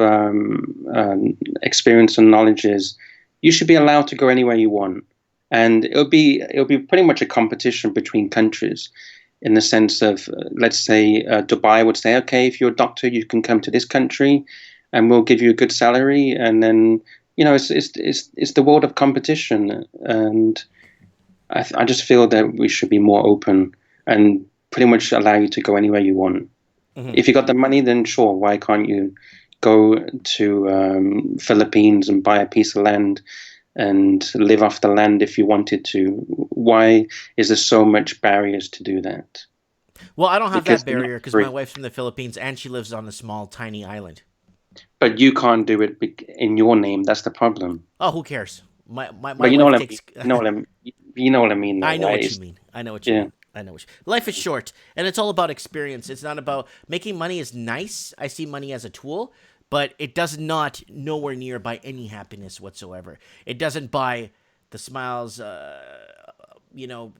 experience and knowledge is, you should be allowed to go anywhere you want. And it'll be pretty much a competition between countries, in the sense of, let's say, Dubai would say, okay, if you're a doctor, you can come to this country, and we'll give you a good salary. And then it's the world of competition, and I just feel that we should be more open and pretty much allow you to go anywhere you want. Mhm. If you got the money, then sure, why can't you go to Philippines and buy a piece of land and live off the land if you wanted to? Why is there so much barriers to do that? Well, I don't have Because that they're not barrier because my free. wife's from the Philippines and she lives on a small, tiny island. But you can't do it in your name. That's the problem. Oh, who cares? My But you know wife what I mean. takes. You know what I mean, though, I know right? what you mean. I know what you Yeah. mean. I know what life is short, and it's all about experience. It's not about making money. Is nice. I see money as a tool, but it does not nowhere near buy any happiness whatsoever. It doesn't buy the smiles.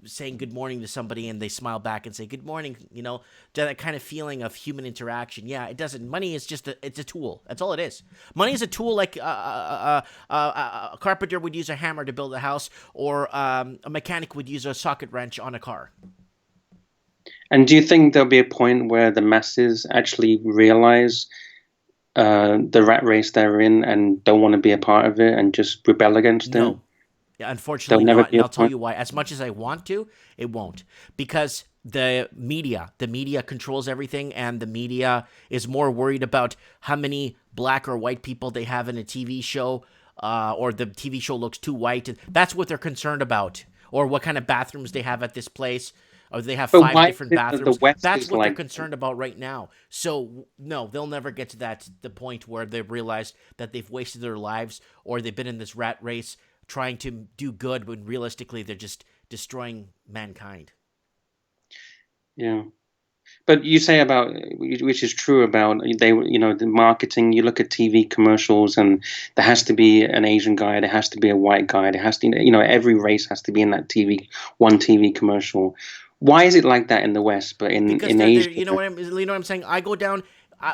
Saying good morning to somebody and they smile back and say good morning. That kind of feeling of human interaction. Yeah, it doesn't. Money is just it's a tool. That's all it is. Money is a tool, like a carpenter would use a hammer to build a house, or a mechanic would use a socket wrench on a car. And do you think there'll be a point where the masses actually realize the rat race they're in and don't want to be a part of it and just rebel against it? No. Yeah, There'll unfortunately never not. be And a I'll tell point. you why. As much as I want to, it won't. Because the media controls everything, and the media is more worried about how many black or white people they have in a TV show, or the TV show looks too white. And that's what they're concerned about. Or what kind of bathrooms they have at this place. Or they have But five why is different it that the bathrooms. West That's is what they're like? concerned about right now. So no, they'll never get to the point where they realize that they've wasted their lives, or they've been in this rat race trying to do good when realistically they're just destroying mankind. Yeah. But you say about, which is true about, the marketing. You look at TV commercials, and there has to be an Asian guy, there has to be a white guy, there has to, every race has to be in that TV commercial. Why is it like that in the West, but in Because in they're Asia? you know what I'm saying. I go down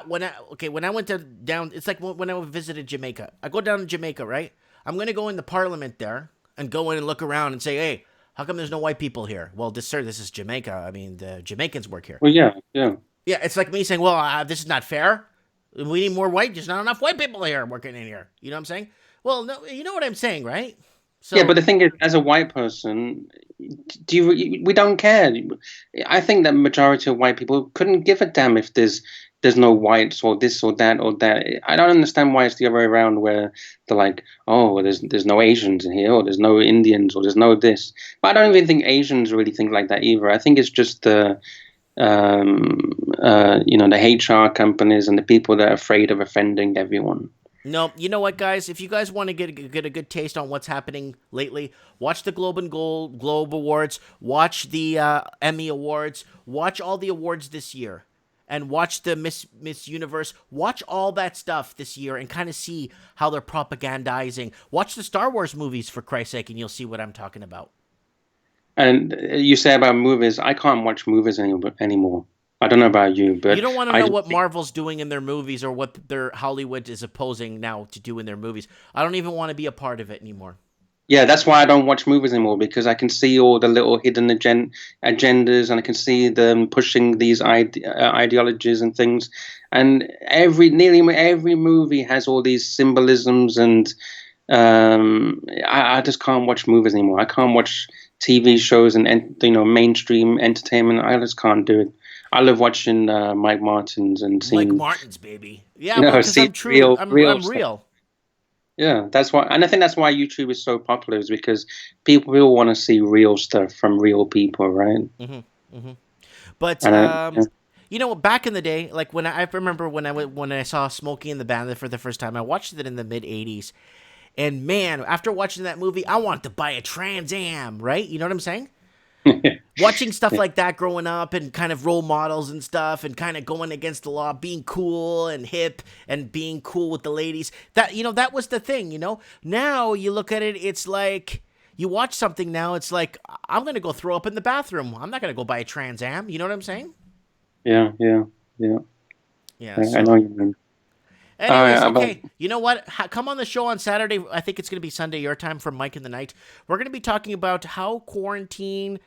when I went down. It's like when I visited Jamaica. I go down to Jamaica, right? I'm gonna go in the parliament there and go in and look around and say, hey, how come there's no white people here? Well, sir, this is Jamaica. I mean, the Jamaicans work here. Well, yeah, yeah. Yeah, it's like me saying, well, this is not fair. We need more white. There's not enough white people here working in here. You know what I'm saying? Well, no, you know what I'm saying, right? So, Yeah, but the thing is, as a white person, we don't care. I think that majority of white people couldn't give a damn if there's no whites or this or that or that. I don't understand why it's the other way around, where they're like, oh, well, there's no Asians in here, or there's no Indians, or there's no this. But I don't even think Asians really think like that either. I think it's just the the HR companies and the people that are afraid of offending everyone. no, you know what, guys? If you guys want to get a good taste on what's happening lately, watch the Globe Awards, watch the Emmy Awards, watch all the awards this year, and watch the Miss Universe. Watch all that stuff this year and kind of see how they're propagandizing. Watch the Star Wars movies, for Christ's sake, and you'll see what I'm talking about. And you say about movies, I can't watch movies anymore. I don't know about you, but You don't want to know what Marvel's doing in their movies or what their Hollywood is opposing now to do in their movies. I don't even want to be a part of it anymore. Yeah, that's why I don't watch movies anymore, because I can see all the little hidden agendas, and I can see them pushing these ideologies and things. And nearly every movie has all these symbolisms, and I just can't watch movies anymore. I can't watch TV shows and mainstream entertainment. I just can't do it. I love watching Mike Martins and seeing Mike Martins, baby. Yeah, You know, because see I'm true. I'm real real. Yeah, that's why, and I think that's why YouTube is so popular, is because people want to see real stuff from real people, right? But And you know, back in the day, like I remember when I saw Smokey and the Bandit for the first time, I watched it in the mid '80s, and man, after watching that movie, I wanted to buy a Trans Am, right? You know what I'm saying? Watching stuff like that growing up and kind of role models and stuff and kind of going against the law, being cool and hip and being cool with the ladies. That was the thing, Now you look at it, it's like you watch something now, it's like, I'm going to go throw up in the bathroom. I'm not going to go buy a Trans Am. You know what I'm saying? yeah. Yeah. I know you mean. Anyways, All right, okay, you know what? Come on the show on Saturday. I think it's going to be Sunday your time from Mike in the Night. We're going to be talking about how to quarantine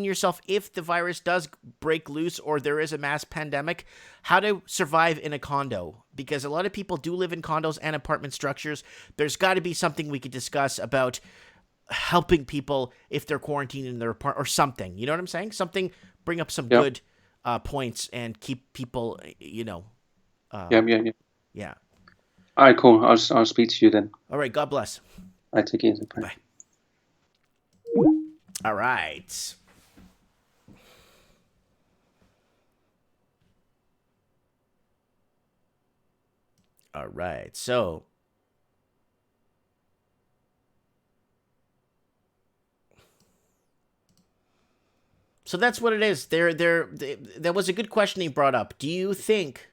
yourself if the virus does break loose or there is a mass pandemic, how to survive in a condo. Because a lot of people do live in condos and apartment structures. There's got to be something we could discuss about helping people if they're quarantined in their apartment or something. You know what I'm saying? Something, bring up some good points and keep people, Yeah. Yeah. All right, cool. I'll speak to you then. All right. God bless. I take it easy. Bye. Bye. All right. All right. So that's what it is. There was a good question he brought up. Do you think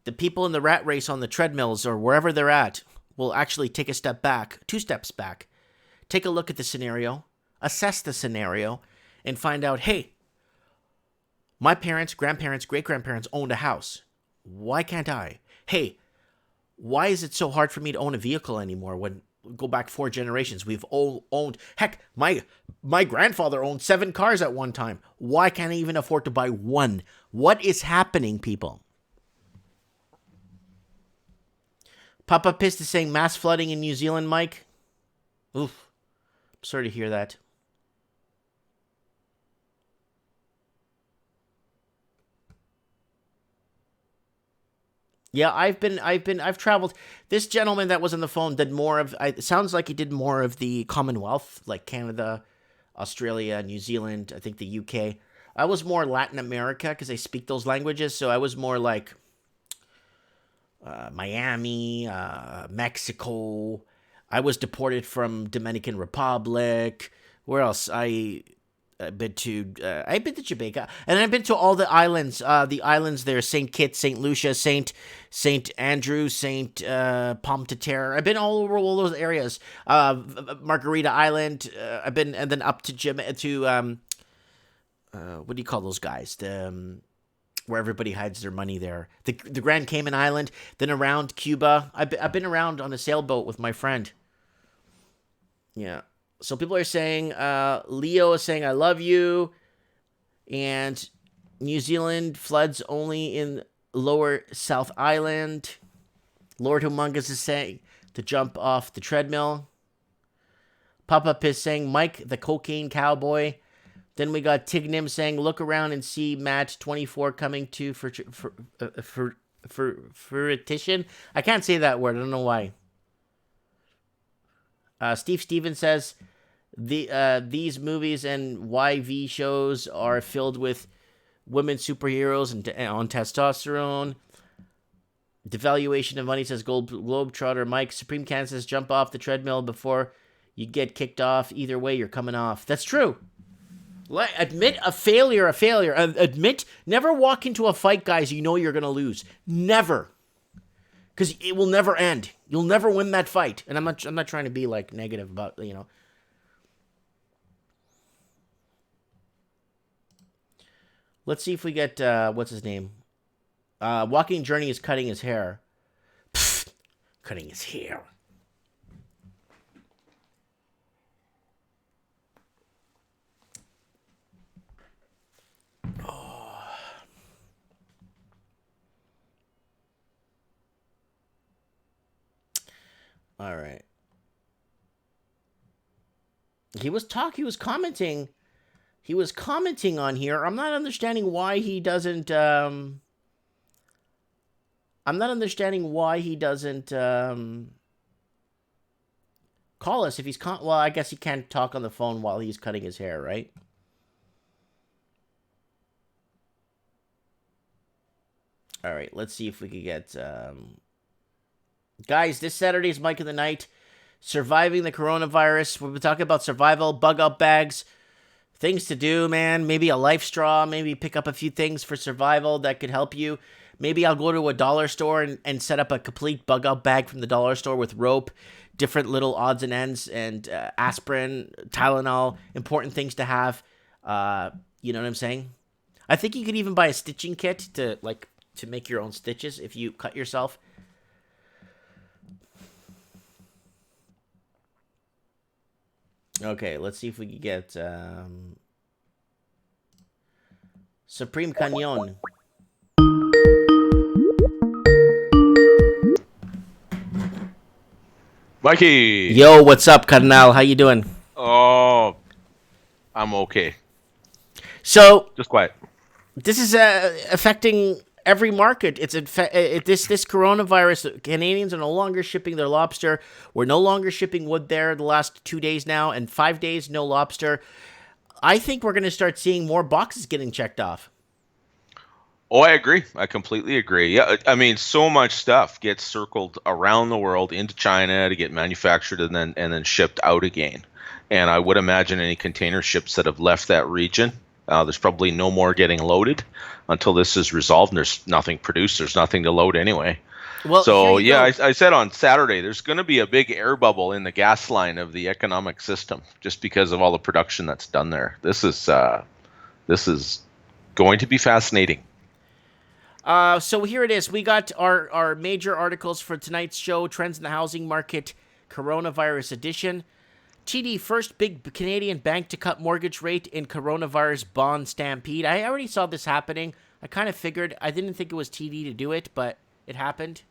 the people in the rat race on the treadmills or wherever they're at will actually take a step back, 2 steps back, take a look at the scenario, assess the scenario, and find out, hey, my parents, grandparents, great-grandparents owned a house. Why can't I? Hey, why is it so hard for me to own a vehicle anymore when go back 4 generations? We've all owned, heck, my grandfather owned 7 cars at one time. Why can't I even afford to buy one? What is happening, people? Papa Pissed is saying mass flooding in New Zealand, Mike. Oof. I'm sorry to hear that. Yeah, I've traveled. This gentleman that was on the phone did more of, it sounds like he did more of the Commonwealth, like Canada, Australia, New Zealand, I think the UK. I was more Latin America because I speak those languages, so I was more like Miami, Mexico. I was deported from Dominican Republic. Where else? I've been to Jamaica, and I've been to all the islands. The islands there: Saint Kitts, Saint Lucia, Saint Andrew, Saint Pomme de Terre. I've been all over all those areas. Margarita Island. I've been, and then up to what do you call those guys? Where everybody hides their money there. The Grand Cayman Island, then around Cuba. I've been around on a sailboat with my friend. Yeah. So people are saying, Leo is saying, I love you. And New Zealand floods only in Lower South Island. Lord Humungus is saying to jump off the treadmill. Papa is saying Mike the cocaine cowboy. Then we got Tignim saying look around and see Matt 24 coming to fruition. I can't say that word. I don't know why. Steve Stevens says these movies and YV shows are filled with women superheroes and on testosterone. Devaluation of money, says Globetrotter Mike. Supreme Can says jump off the treadmill before you get kicked off. Either way, you're coming off. That's true. Admit a failure. Admit, never walk into a fight, guys, you know you're going to lose. Never. Because it will never end. You'll never win that fight. And I'm not trying to be like negative about, you know. Let's see if we get, what's his name? Walking Journey is cutting his hair. Pfft, cutting his hair. All right. He was commenting on here. I'm not understanding why he doesn't call us if he's well, I guess he can't talk on the phone while he's cutting his hair, right? All right, let's see if we could get guys, this Saturday is Mike of the Night. Surviving the coronavirus. We've been talking about survival, bug out bags, things to do, man. Maybe a life straw. Maybe pick up a few things for survival that could help you. Maybe I'll go to a dollar store and set up a complete bug out bag from the dollar store with rope, different little odds and ends, and aspirin, Tylenol, important things to have. You know what I'm saying? I think you could even buy a stitching kit to make your own stitches if you cut yourself. Okay, let's see if we can get Supreme Canyon. Mikey! Yo, what's up, Cardinal? How you doing? Oh, I'm okay. So, just quiet. This is affecting every market. This coronavirus. Canadians are no longer shipping their lobster. We're no longer shipping wood there the last 2 days now, and 5 days no lobster. I think we're going to start seeing more boxes getting checked off. Oh, I agree. I completely agree. Yeah, I mean, so much stuff gets circled around the world into China to get manufactured and then shipped out again. And I would imagine any container ships that have left that region, there's probably no more getting loaded until this is resolved. And there's nothing produced. There's nothing to load anyway. Well, so yeah, I said on Saturday there's going to be a big air bubble in the gas line of the economic system just because of all the production that's done there. This is going to be fascinating. So here it is. We got our major articles for tonight's show, Trends in the Housing Market, Coronavirus Edition. TD, first big Canadian bank to cut mortgage rate in coronavirus bond stampede. I already saw this happening. I kind of figured. I didn't think it was TD to do it, but it happened.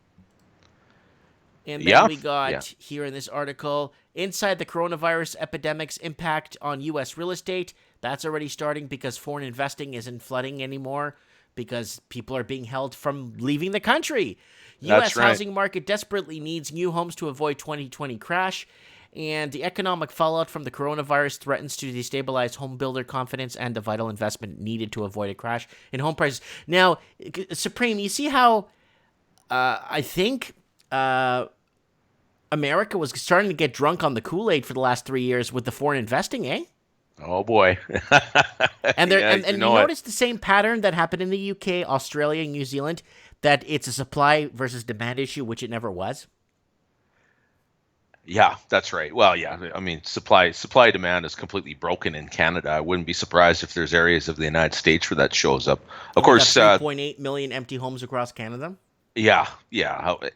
And then we got here in this article, inside the coronavirus epidemic's impact on U.S. real estate. That's already starting because foreign investing isn't flooding anymore because people are being held from leaving the country. U.S. housing market desperately needs new homes to avoid 2020 crash. And the economic fallout from the coronavirus threatens to destabilize home builder confidence and the vital investment needed to avoid a crash in home prices. Now, Supreme, you see how I think America was starting to get drunk on the Kool-Aid for the last 3 years with the foreign investing, eh? Oh, boy. And you notice the same pattern that happened in the UK, Australia, and New Zealand, that it's a supply versus demand issue, which it never was? Yeah, that's right. Well, yeah, I mean, supply demand is completely broken in Canada. I wouldn't be surprised if there's areas of the United States where that shows up. Of course, 3.8 million empty homes across Canada. Yeah,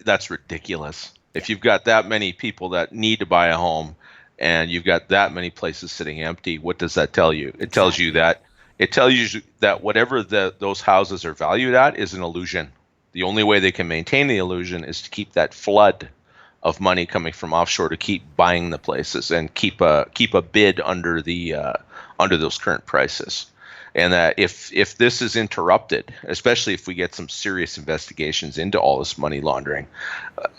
that's ridiculous. If you've got that many people that need to buy a home, and you've got that many places sitting empty, what does that tell you? It tells you that whatever those houses are valued at is an illusion. The only way they can maintain the illusion is to keep that flood of money coming from offshore to keep buying the places and keep a bid under those current prices. And that if this is interrupted, especially if we get some serious investigations into all this money laundering,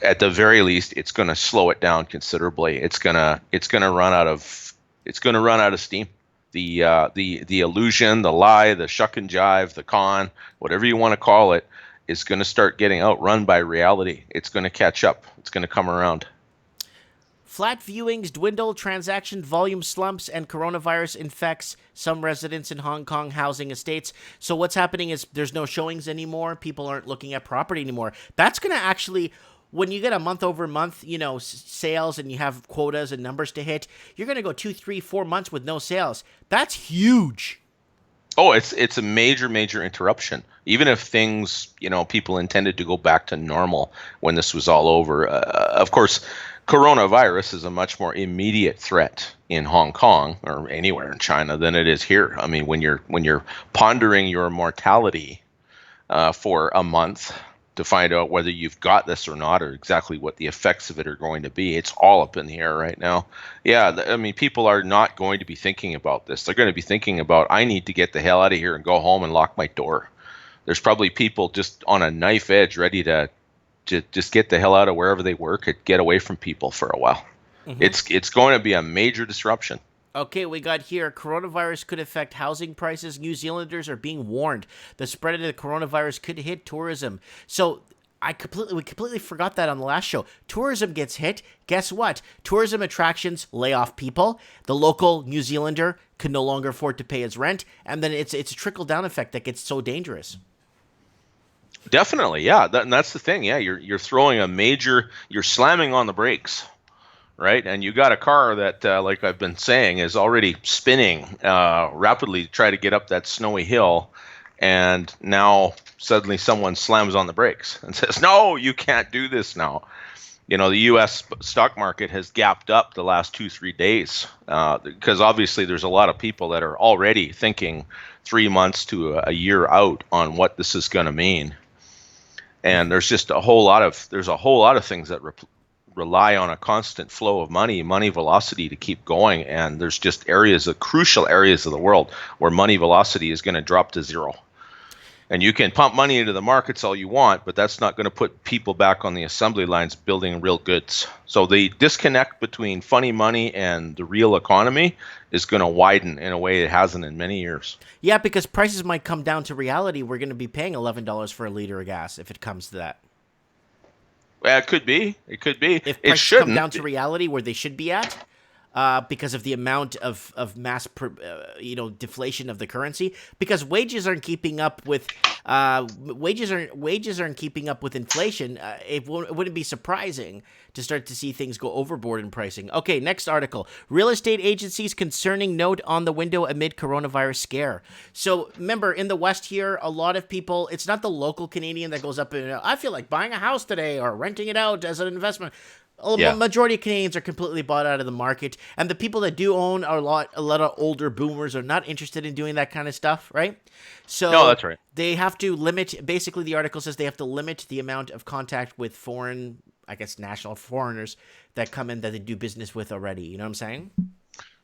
at the very least, it's going to slow it down considerably. It's going to run out of steam. The illusion, the lie, the shuck and jive, the con, whatever you want to call it, is going to start getting outrun by reality. It's going to catch up. It's going to come around. Flat viewings dwindle, transaction volume slumps, and coronavirus infects some residents in Hong Kong housing estates. So what's happening is there's no showings anymore. People aren't looking at property anymore. That's going to actually, when you get a month over month, sales and you have quotas and numbers to hit, you're going to go 2, 3, 4 months with no sales. That's huge. Oh, it's a major interruption. Even if things, people intended to go back to normal when this was all over. Of course, coronavirus is a much more immediate threat in Hong Kong or anywhere in China than it is here. I mean, when you're pondering your mortality for a month to find out whether you've got this or not, or exactly what the effects of it are going to be, it's all up in the air right now. Yeah, I mean, people are not going to be thinking about this. They're going to be thinking about, I need to get the hell out of here and go home and lock my door. There's probably people just on a knife edge ready to just get the hell out of wherever they work and get away from people for a while. Mm-hmm. It's going to be a major disruption. Okay, we got here, coronavirus could affect housing prices. New Zealanders are being warned. The spread of the coronavirus could hit tourism. So we completely forgot that on the last show. Tourism gets hit. Guess what? Tourism attractions lay off people. The local New Zealander can no longer afford to pay his rent. And then it's a trickle-down effect that gets so dangerous. Definitely, yeah. And that's the thing. Yeah, you're throwing you're slamming on the brakes. Right, and you got a car that, like I've been saying, is already spinning rapidly to try to get up that snowy hill, and now suddenly someone slams on the brakes and says, "No, you can't do this now." The U.S. stock market has gapped up the last 2-3 days because obviously there's a lot of people that are already thinking 3 months to a year out on what this is going to mean, and there's just a whole lot of things that rely on a constant flow of money velocity to keep going, and there's just crucial areas of the world where money velocity is going to drop to zero. And you can pump money into the markets all you want, but that's not going to put people back on the assembly lines building real goods. So the disconnect between funny money and the real economy is going to widen in a way it hasn't in many years. Yeah, because prices might come down to reality. We're going to be paying $11 for a liter of gas if it comes to that. Well, it could be. If prices come down to reality where they should be at, because of the amount of mass, deflation of the currency, because wages aren't keeping up with inflation. It wouldn't be surprising to start to see things go overboard in pricing. Okay, next article: real estate agencies concerning note on the window amid coronavirus scare. So remember, in the West here, a lot of people, it's not the local Canadian that goes up and I feel like buying a house today or renting it out as an investment. Yeah. Majority of Canadians are completely bought out of the market, and the people that do own a lot of older boomers are not interested in doing that kind of stuff, right? So no, that's right. They have to limit. Basically, the article says they have to limit the amount of contact with foreign, national foreigners that come in that they do business with already. You know what I'm saying?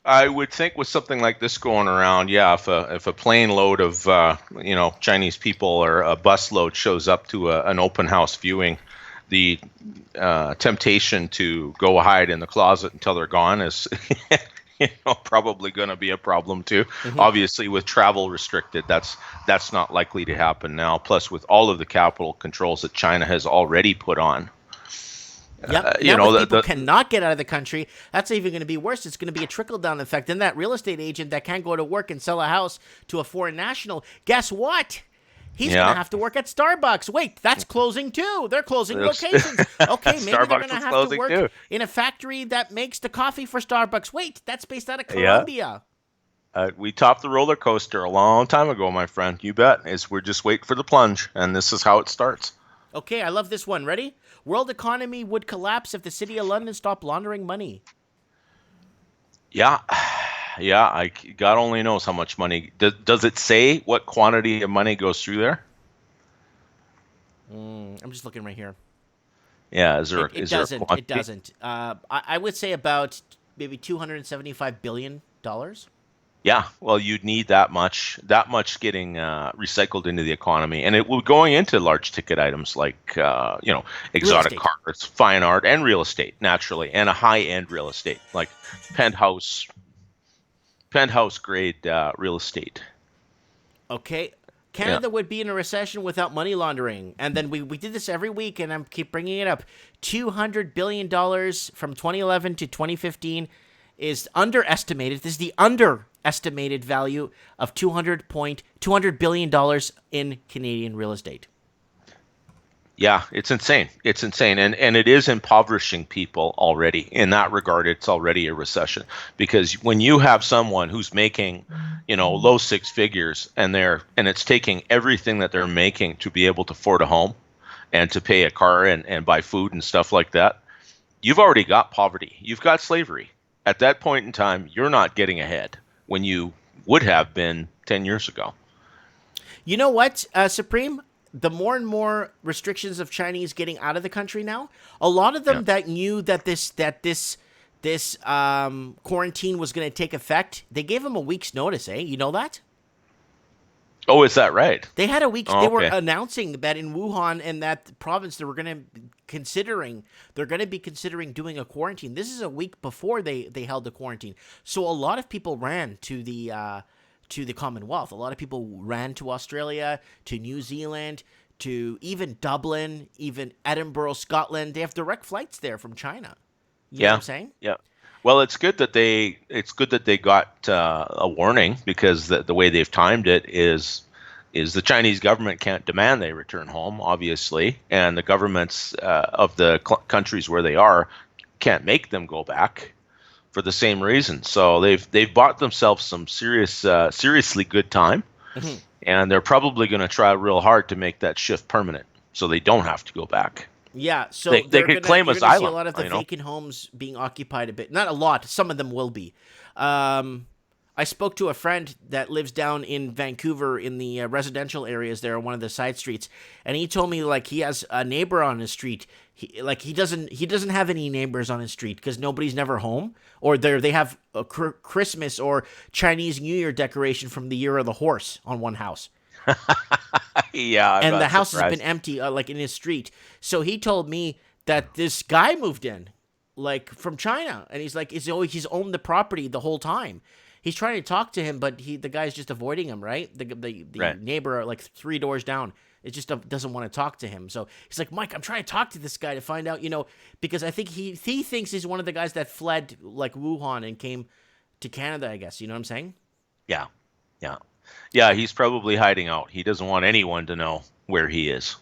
I would think with something like this going around, yeah, if a plane load of Chinese people or a bus load shows up to an open house viewing, the temptation to go hide in the closet until they're gone is probably going to be a problem too. Mm-hmm. Obviously, with travel restricted, that's not likely to happen now. Plus, with all of the capital controls that China has already put on. Yep. People cannot get out of the country. That's even going to be worse. It's going to be a trickle-down effect. Then that real estate agent that can't go to work and sell a house to a foreign national, guess what? He's going to have to work at Starbucks. Wait, that's closing too. They're closing locations. Okay, maybe they're going to have to work in a factory that makes the coffee for Starbucks. Wait, that's based out of Colombia. Yeah. We topped the roller coaster a long time ago, my friend. You bet. We're just waiting for the plunge, and this is how it starts. Okay, I love this one. Ready? World economy would collapse if the City of London stopped laundering money. Yeah. Yeah, God only knows how much money. Does it say what quantity of money goes through there? I'm just looking right here. Yeah, is there It is there a doesn't. It quantity? doesn't. I would say about maybe $275 billion. Yeah, well, you'd need that much getting recycled into the economy, and it will going into large ticket items like Real exotic estate. cars, fine art, and real estate naturally, and a high end real estate like penthouse grade real estate. Okay. Yeah, Canada would be in a recession without money laundering. And then we did this every week, and I keep bringing it up. $200 billion from 2011 to 2015 is underestimated. This is the underestimated value of $200 billion in Canadian real estate. yeah, it's insane. It's insane, and it is impoverishing people already. In that regard, it's already a recession because when you have someone who's making, low six figures, and it's taking everything that they're making to be able to afford a home, and to pay a car and buy food and stuff like that, you've already got poverty. You've got slavery. At that point in time, you're not getting ahead when you would have been 10 years ago. You know what, Supreme? The more and more restrictions of Chinese getting out of the country now, a lot of them Yeah. that knew that this quarantine was going to take effect, they gave them a week's notice. You know that? Oh, is that right? They had a week. Oh, They were okay. announcing that in Wuhan and that province, they're going to be considering doing a quarantine. This is a week before they held the quarantine. So a lot of people ran to the Commonwealth. A lot of people ran to Australia, to New Zealand, to even Dublin, even Edinburgh, Scotland. They have direct flights there from China. You know what I'm saying? Yeah. Well, it's good that they got a warning because the way they've timed it is the Chinese government can't demand they return home, obviously, and the governments of the countries where they are can't make them go back for the same reason. So they've bought themselves some seriously good time, and they're probably going to try real hard to make that shift permanent so they don't have to go back. Yeah, so They could claim you're gonna see a asylum, lot of the vacant homes being occupied a bit. Not a lot. Some of them will be. I spoke to a friend that lives down in Vancouver in the residential areas there on one of the side streets, and he told me like he has a neighbor on his street. He doesn't have any neighbors on his street because nobody's never home, or they have a Christmas or Chinese New Year decoration from the year of the horse on one house. Yeah, I'm And the not house has surprised. been empty, like in his street. So he told me that this guy moved in, like from China, and he's like, he's owned the property the whole time. He's trying to talk to him, but the guy's just avoiding him, right? The Right. neighbor, like 3 doors down, it just doesn't want to talk to him. So he's like, Mike, I'm trying to talk to this guy to find out, because I think he thinks he's one of the guys that fled like Wuhan and came to Canada, I guess. You know what I'm saying? Yeah, yeah, yeah. He's probably hiding out. He doesn't want anyone to know where he is,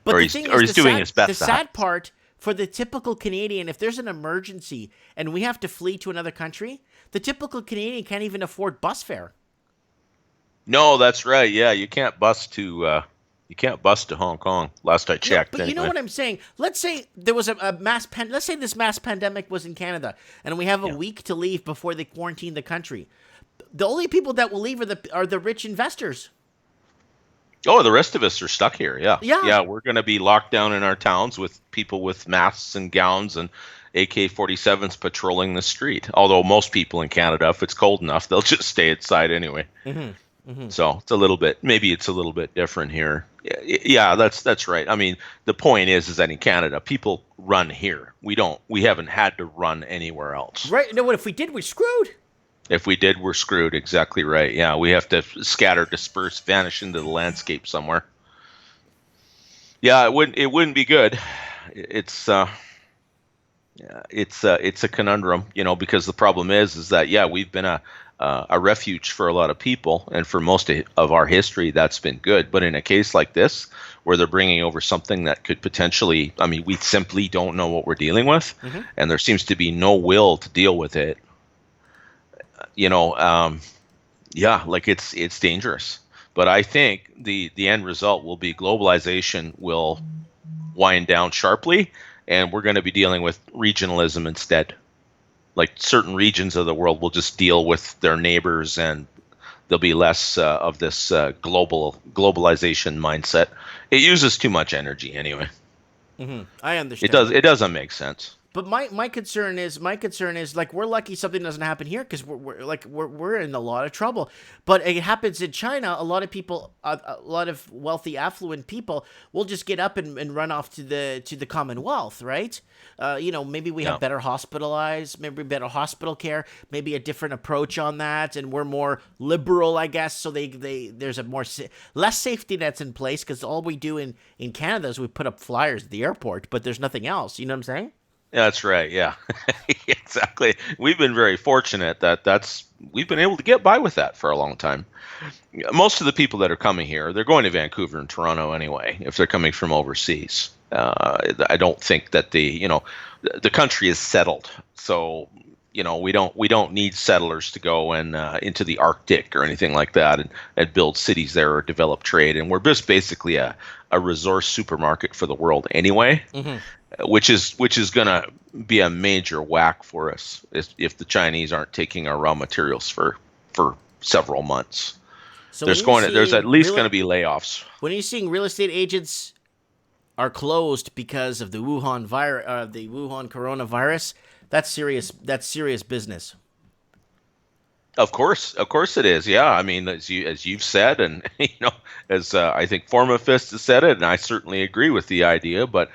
But or the he's thing or is, he's doing his best. the to hide. sad part for the typical Canadian, if there's an emergency and we have to flee to another country, the typical Canadian can't even afford bus fare. No, that's right. Yeah, you can't bus to Hong Kong. Last I No, checked. but you know anyway. what I'm saying? Let's say there was let's say this mass pandemic was in Canada and we have a week to leave before they quarantine the country. The only people that will leave are the rich investors. Oh, the rest of us are stuck here. Yeah. Yeah. Yeah, we're going to be locked down in our towns with people with masks and gowns and AK-47s patrolling the street. Although most people in Canada, if it's cold enough, they'll just stay inside anyway. So it's a little bit different here. Yeah, that's right. I mean, the point is that in Canada, people run here. We haven't had to run anywhere else. Right? No, what if we did? We're screwed. If we did, we're screwed. Exactly right. Yeah, we have to scatter, disperse, vanish into the landscape somewhere. Yeah, it wouldn't be good. It's a conundrum, because the problem is that we've been a refuge for a lot of people, and for most of our history, that's been good. But in a case like this, where they're bringing over something that could potentially, I mean, we simply don't know what we're dealing with, and there seems to be no will to deal with it. It's dangerous. But I think the end result will be globalization will wind down sharply, and we're going to be dealing with regionalism instead. Like certain regions of the world will just deal with their neighbors, and there'll be less of this globalization mindset, It uses too much energy anyway. I It understand. does. It doesn't make sense. But my concern is like we're lucky something doesn't happen here because we're in a lot of trouble. But it happens in China. A lot of people, a lot of wealthy, affluent people, will just get up and run off to the Commonwealth, right? Maybe we Yeah. have better maybe better hospital care, maybe a different approach on that, and we're more liberal, I guess. So there's a less safety nets in place because all we do in Canada is we put up flyers at the airport, but there's nothing else. You know what I'm saying? That's right. Yeah, exactly. We've been very fortunate that we've been able to get by with that for a long time. Most of the people that are coming here, they're going to Vancouver and Toronto anyway. If they're coming from overseas, I don't think that the country is settled. So we don't need settlers to go and into the Arctic or anything like that and build cities there or develop trade. And we're just basically a resource supermarket for the world anyway. Which is going to be a major whack for us if the Chinese aren't taking our raw materials for several months. So There's at least going to be layoffs. When you're seeing real estate agents are closed because of the Wuhan coronavirus, that's serious. That's serious business. Of course it is. Yeah, I mean, as you've said, and as I think Formafist has said it, and I certainly agree with the idea, but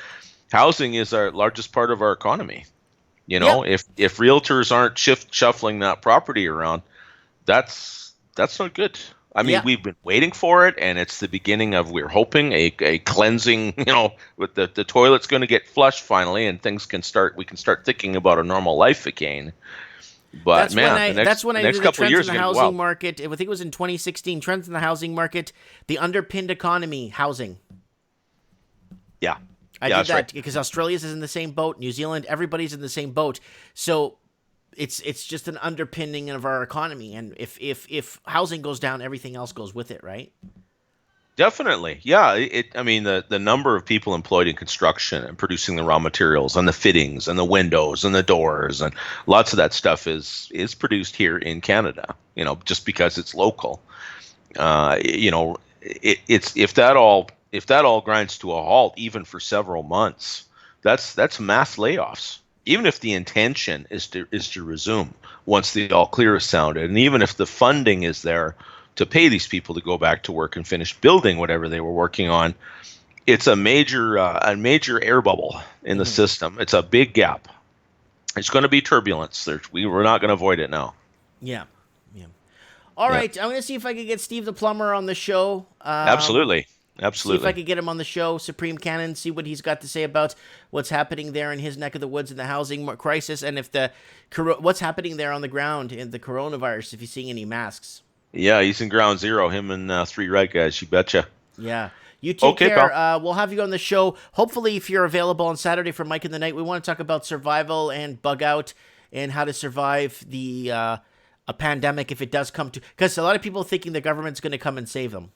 housing is our largest part of our economy. If realtors aren't shuffling that property around, that's not good. I mean, we've been waiting for it, and it's the beginning of, we're hoping, a cleansing, with the toilet's going to get flushed finally, and we can start thinking about a normal life again. But that's when I next did the couple of trends years in the are gonna be housing wild. market. I think it was in 2016. Trends in the housing market, the underpinned economy, housing. Yeah. I Yeah, did that's that right. because Australia's is in the same boat. New Zealand, everybody's in the same boat. So it's just an underpinning of our economy. And if housing goes down, everything else goes with it, right? Definitely. Yeah. I mean, the number of people employed in construction and producing the raw materials and the fittings and the windows and the doors and lots of that stuff is produced here in Canada, just because it's local. It's if that all grinds to a halt, even for several months, that's mass layoffs. Even if the intention is to resume once the all clear is sounded, and even if the funding is there to pay these people to go back to work and finish building whatever they were working on, it's a major air bubble in the system. It's a big gap. It's going to be turbulence. We're not going to avoid it now. Yeah. All right, I'm going to see if I can get Steve the plumber on the show. Absolutely. See if I could get him on the show, Supreme Cannon, see what he's got to say about what's happening there in his neck of the woods in the housing crisis, and if what's happening there on the ground in the coronavirus, if he's seeing any masks. Yeah, he's in ground zero, him and three right guys, you betcha. Yeah. You take Okay, care. pal. We'll have you on the show. Hopefully, if you're available on Saturday for Mike in the Night, we want to talk about survival and bug out and how to survive a pandemic if it does come to, because a lot of people are thinking the government's going to come and save them.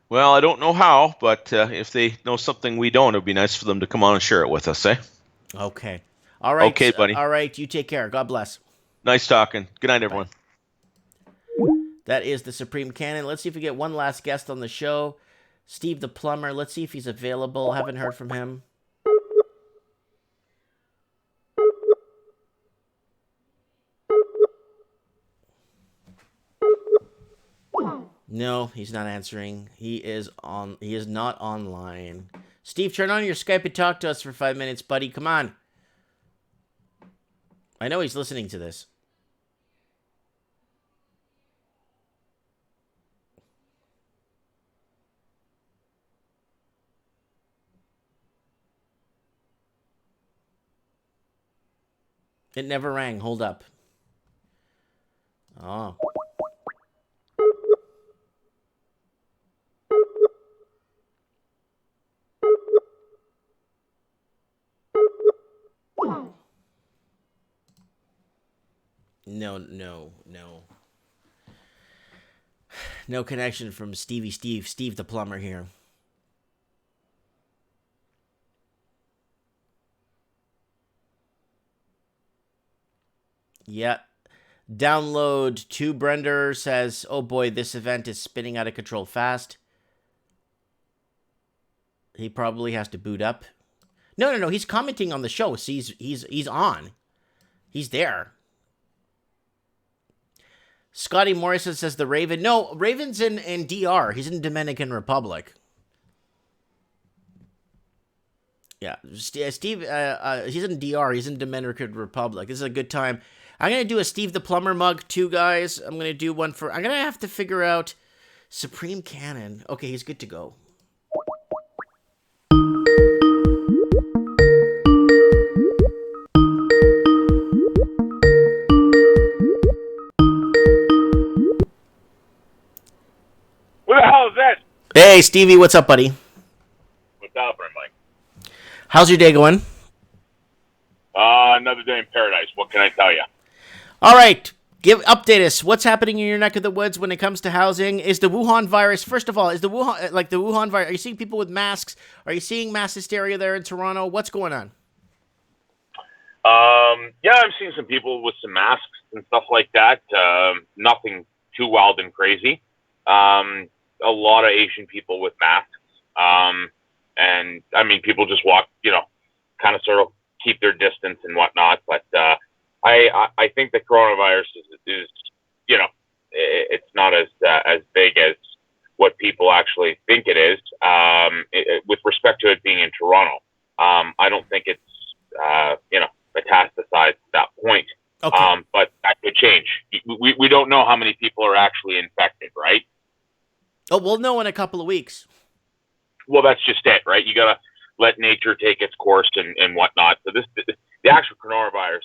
Well, I don't know how, but if they know something we don't, it would be nice for them to come on and share it with us, eh? Okay. All right. Okay, buddy. All right. You take care. God bless. Nice talking. Good night, everyone. That is the Supreme Cannon. Let's see if we get one last guest on the show. Steve the plumber. Let's see if he's available. Haven't heard from him. No, he's not answering. He is not online. Steve, turn on your Skype and talk to us for 5 minutes, buddy. Come on. I know he's listening to this. It never rang. Hold up. Oh. No. No connection from Steve the plumber here. Yeah. Download 2 Brender says, oh boy, this event is spinning out of control fast. He probably has to boot up. No. He's commenting on the show. See, he's on. He's there. Scotty Morrison says the Raven. No, Raven's in DR. He's in Dominican Republic. Yeah, Steve. He's in DR. He's in Dominican Republic. This is a good time. I'm gonna do a Steve the Plumber mug too, guys. I'm gonna do one for. I'm gonna have to figure out Supreme Cannon. Okay, he's good to go. Who the hell is that? Hey, Stevie, what's up, buddy? What's happening, Mike? How's your day going? Another day in paradise. What can I tell you? All right, update us. What's happening in your neck of the woods when it comes to housing? Is the Wuhan virus? First of all, is the Wuhan virus? Are you seeing people with masks? Are you seeing mass hysteria there in Toronto? What's going on? Yeah, I'm seeing some people with some masks and stuff like that. Nothing too wild and crazy. A lot of Asian people with masks. And I mean, people just walk, kind of sort of keep their distance and whatnot. But I think the coronavirus is it's not as big as what people actually think it is. With respect to it being in Toronto, I don't think it's metastasized to that point. Okay. But that could change. We don't know how many people are actually infected, right? Oh, we'll know in a couple of weeks. Well, that's just it, right? You gotta let nature take its course and whatnot. So the actual coronavirus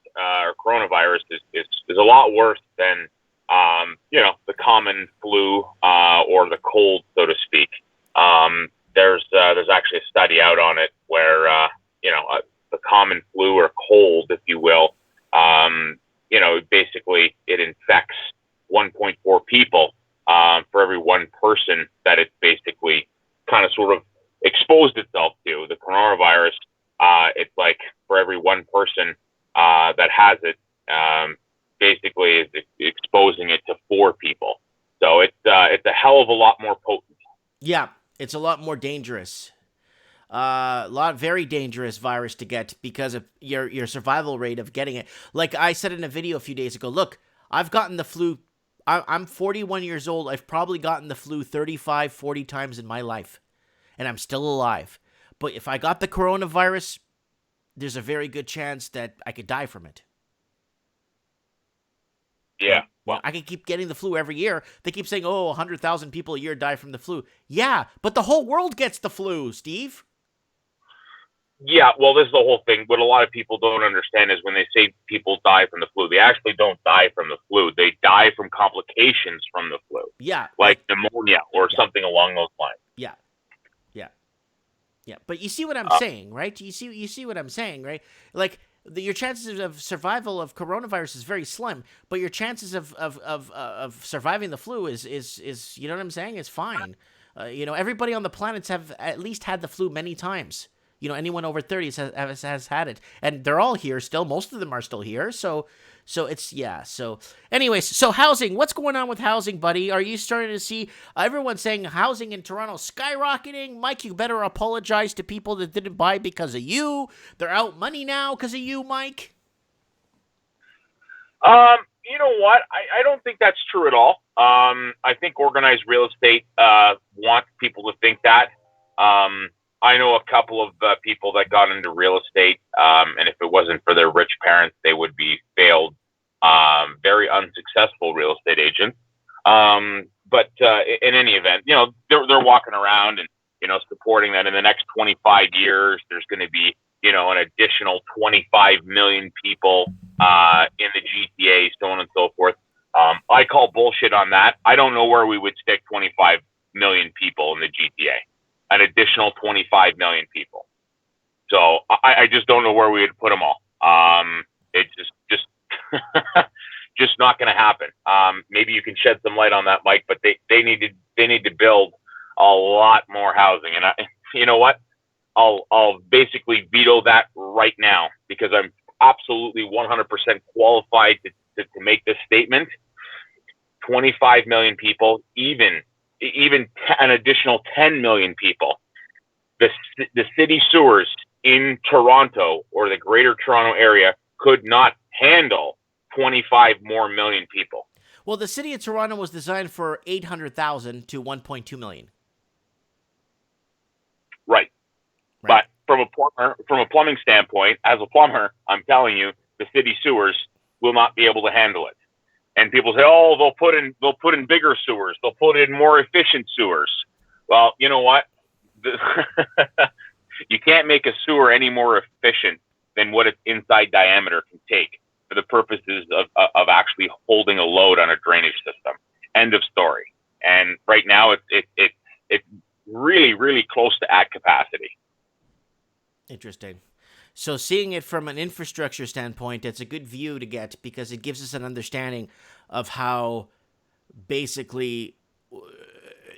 is a lot worse than the common flu or the cold, so to speak. There's actually a study out on it where the common flu or cold, if you will, basically it infects 1.4 people for every one person that it basically kind of sort of exposed itself to. The coronavirus, it's like for every one person that has it, basically is exposing it to 4 people. So it's a hell of a lot more potent. Yeah, it's a lot more dangerous. Very dangerous virus to get because of your survival rate of getting it. Like I said in a video a few days ago, look, I've gotten the flu. I'm 41 years old. I've probably gotten the flu 35, 40 times in my life, and I'm still alive. But if I got the coronavirus, there's a very good chance that I could die from it. Yeah. Well, I could keep getting the flu every year. They keep saying, 100,000 people a year die from the flu. Yeah, but the whole world gets the flu, Steve. Yeah, well, this is the whole thing. What a lot of people don't understand is when they say people die from the flu, they actually don't die from the flu. They die from complications from the flu. Yeah. Like pneumonia or something along those lines. Yeah. But you see what I'm saying, right? You see what I'm saying, right? Like your chances of survival of coronavirus is very slim, but your chances of surviving the flu is you know what I'm saying? Is fine. Everybody on the planets have at least had the flu many times. Anyone over 30 has had it, and they're all here still. Most of them are still here. So it's, yeah. So anyways, so housing, what's going on with housing, buddy? Are you starting to see everyone saying housing in Toronto skyrocketing? Mike, you better apologize to people that didn't buy because of you. They're out money now because of you, Mike. You know what? I don't think that's true at all. I think organized real estate wants people to think that. I know a couple of people that got into real estate, and if it wasn't for their rich parents, they would be failed, very unsuccessful real estate agents. But in any event, they're walking around and supporting that in the next 25 years, there's going to be an additional 25 million people in the GTA, so on and so forth. I call bullshit on that. I don't know where we would stick 25 million people in the GTA. An additional 25 million people. So I just don't know where we would put them all. It's just just not going to happen. Maybe you can shed some light on that, Mike. But they need to build a lot more housing. And you know what? I'll basically veto that right now because I'm absolutely 100% qualified to make this statement. 25 million people, even an additional 10 million people. The the city sewers in Toronto or the Greater Toronto area could not handle 25 more million people. Well, the city of Toronto was designed for 800,000 to 1.2 million. Right. But from a plumbing standpoint, as a plumber, I'm telling you, the city sewers will not be able to handle it. And people say, "Oh, they'll put in bigger sewers. They'll put in more efficient sewers." Well, you know what? You can't make a sewer any more efficient than what its inside diameter can take for the purposes of actually holding a load on a drainage system. End of story. And right now, it's really, really close to at capacity. Interesting. So seeing it from an infrastructure standpoint, it's a good view to get because it gives us an understanding of how basically,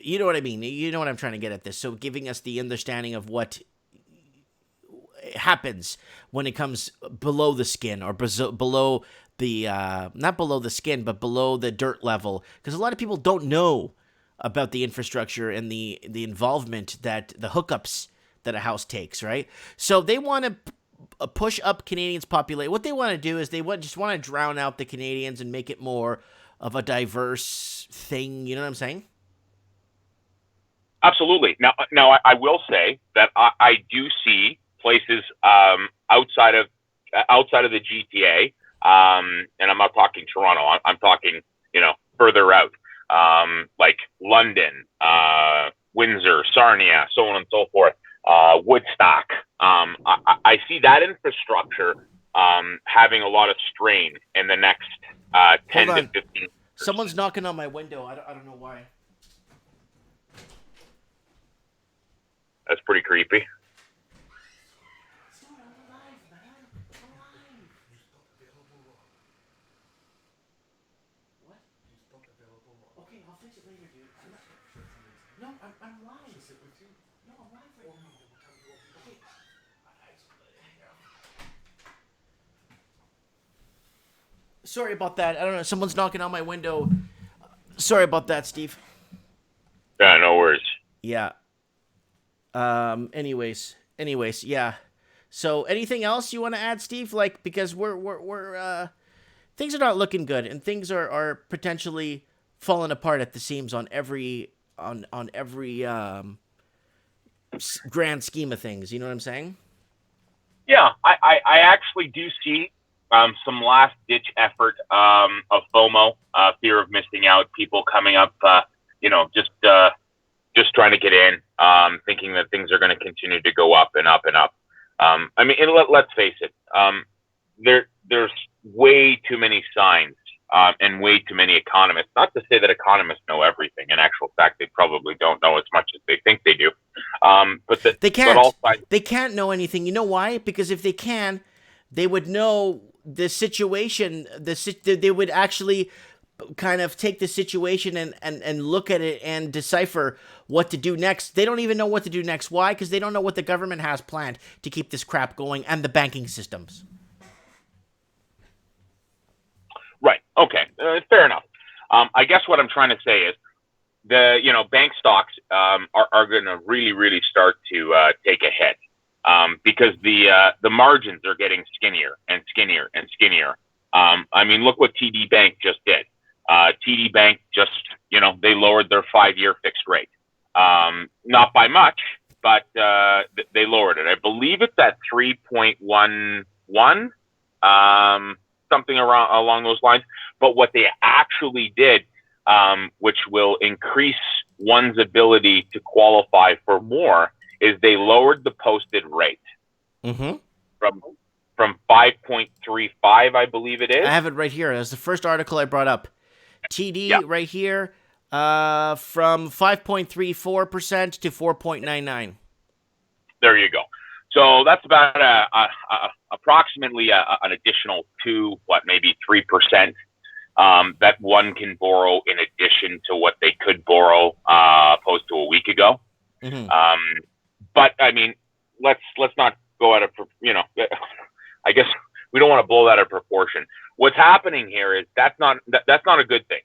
you know what I mean? You know what I'm trying to get at this. So giving us the understanding of what happens when it comes below the skin or below the, not below the skin, but below the dirt level. Because a lot of people don't know about the infrastructure and the involvement that the hookups that a house takes, right? So they want to push up Canadians' population. What they want to do is they just want to drown out the Canadians and make it more of a diverse thing. You know what I'm saying? Absolutely. Now I will say that I do see places outside of the GTA, and I'm not talking Toronto. I'm talking further out, like London, Windsor, Sarnia, so on and so forth. Woodstock. I see that infrastructure having a lot of strain in the next 10 to 15 years. Someone's knocking on my window. I don't know why. That's pretty creepy. Okay, I'll fix it later, dude. I'm live. Is it with you? No, I'm live right now. Okay. Sorry about that. I don't know. Someone's knocking on my window. Sorry about that, Steve. Yeah, no worries. Yeah. Anyways, yeah. So, anything else you want to add, Steve? Like, because we're things are not looking good, and things are potentially falling apart at the seams on every grand scheme of things. You know what I'm saying? Yeah, I actually do see some last ditch effort of FOMO, fear of missing out, people coming up, just trying to get in, thinking that things are going to continue to go up and up and up. I mean, and let's face it, there's way too many signs and way too many economists. Not to say that economists know everything. In actual fact, they probably don't know as much as they think they do. But they can't. But all sides, they can't know anything. You know why? Because if they can, they would know the situation. They would actually kind of take the situation and look at it and decipher what to do next. They don't even know what to do next. Why? Because they don't know what the government has planned to keep this crap going and the banking systems. Right. Okay. Fair enough. I guess what I'm trying to say is bank stocks are going to really start to take a hit because the margins are getting skinnier and skinnier and skinnier. I mean, look what TD Bank just did. TD Bank just, they lowered their 5-year fixed rate. Not by much, but they lowered it. I believe it's at 3.11, something along those lines. But what they actually did, which will increase one's ability to qualify for more, is they lowered the posted rate from 5.35, I believe it is. I have it right here. That's the first article I brought up. TD right here, from 5.34% to 4.99. There you go. So that's about approximately an additional 3% that one can borrow in addition to what they could borrow opposed to a week ago. But I mean, let's not go out of I guess we don't want to blow that out of proportion. What's happening here is that's not a good thing.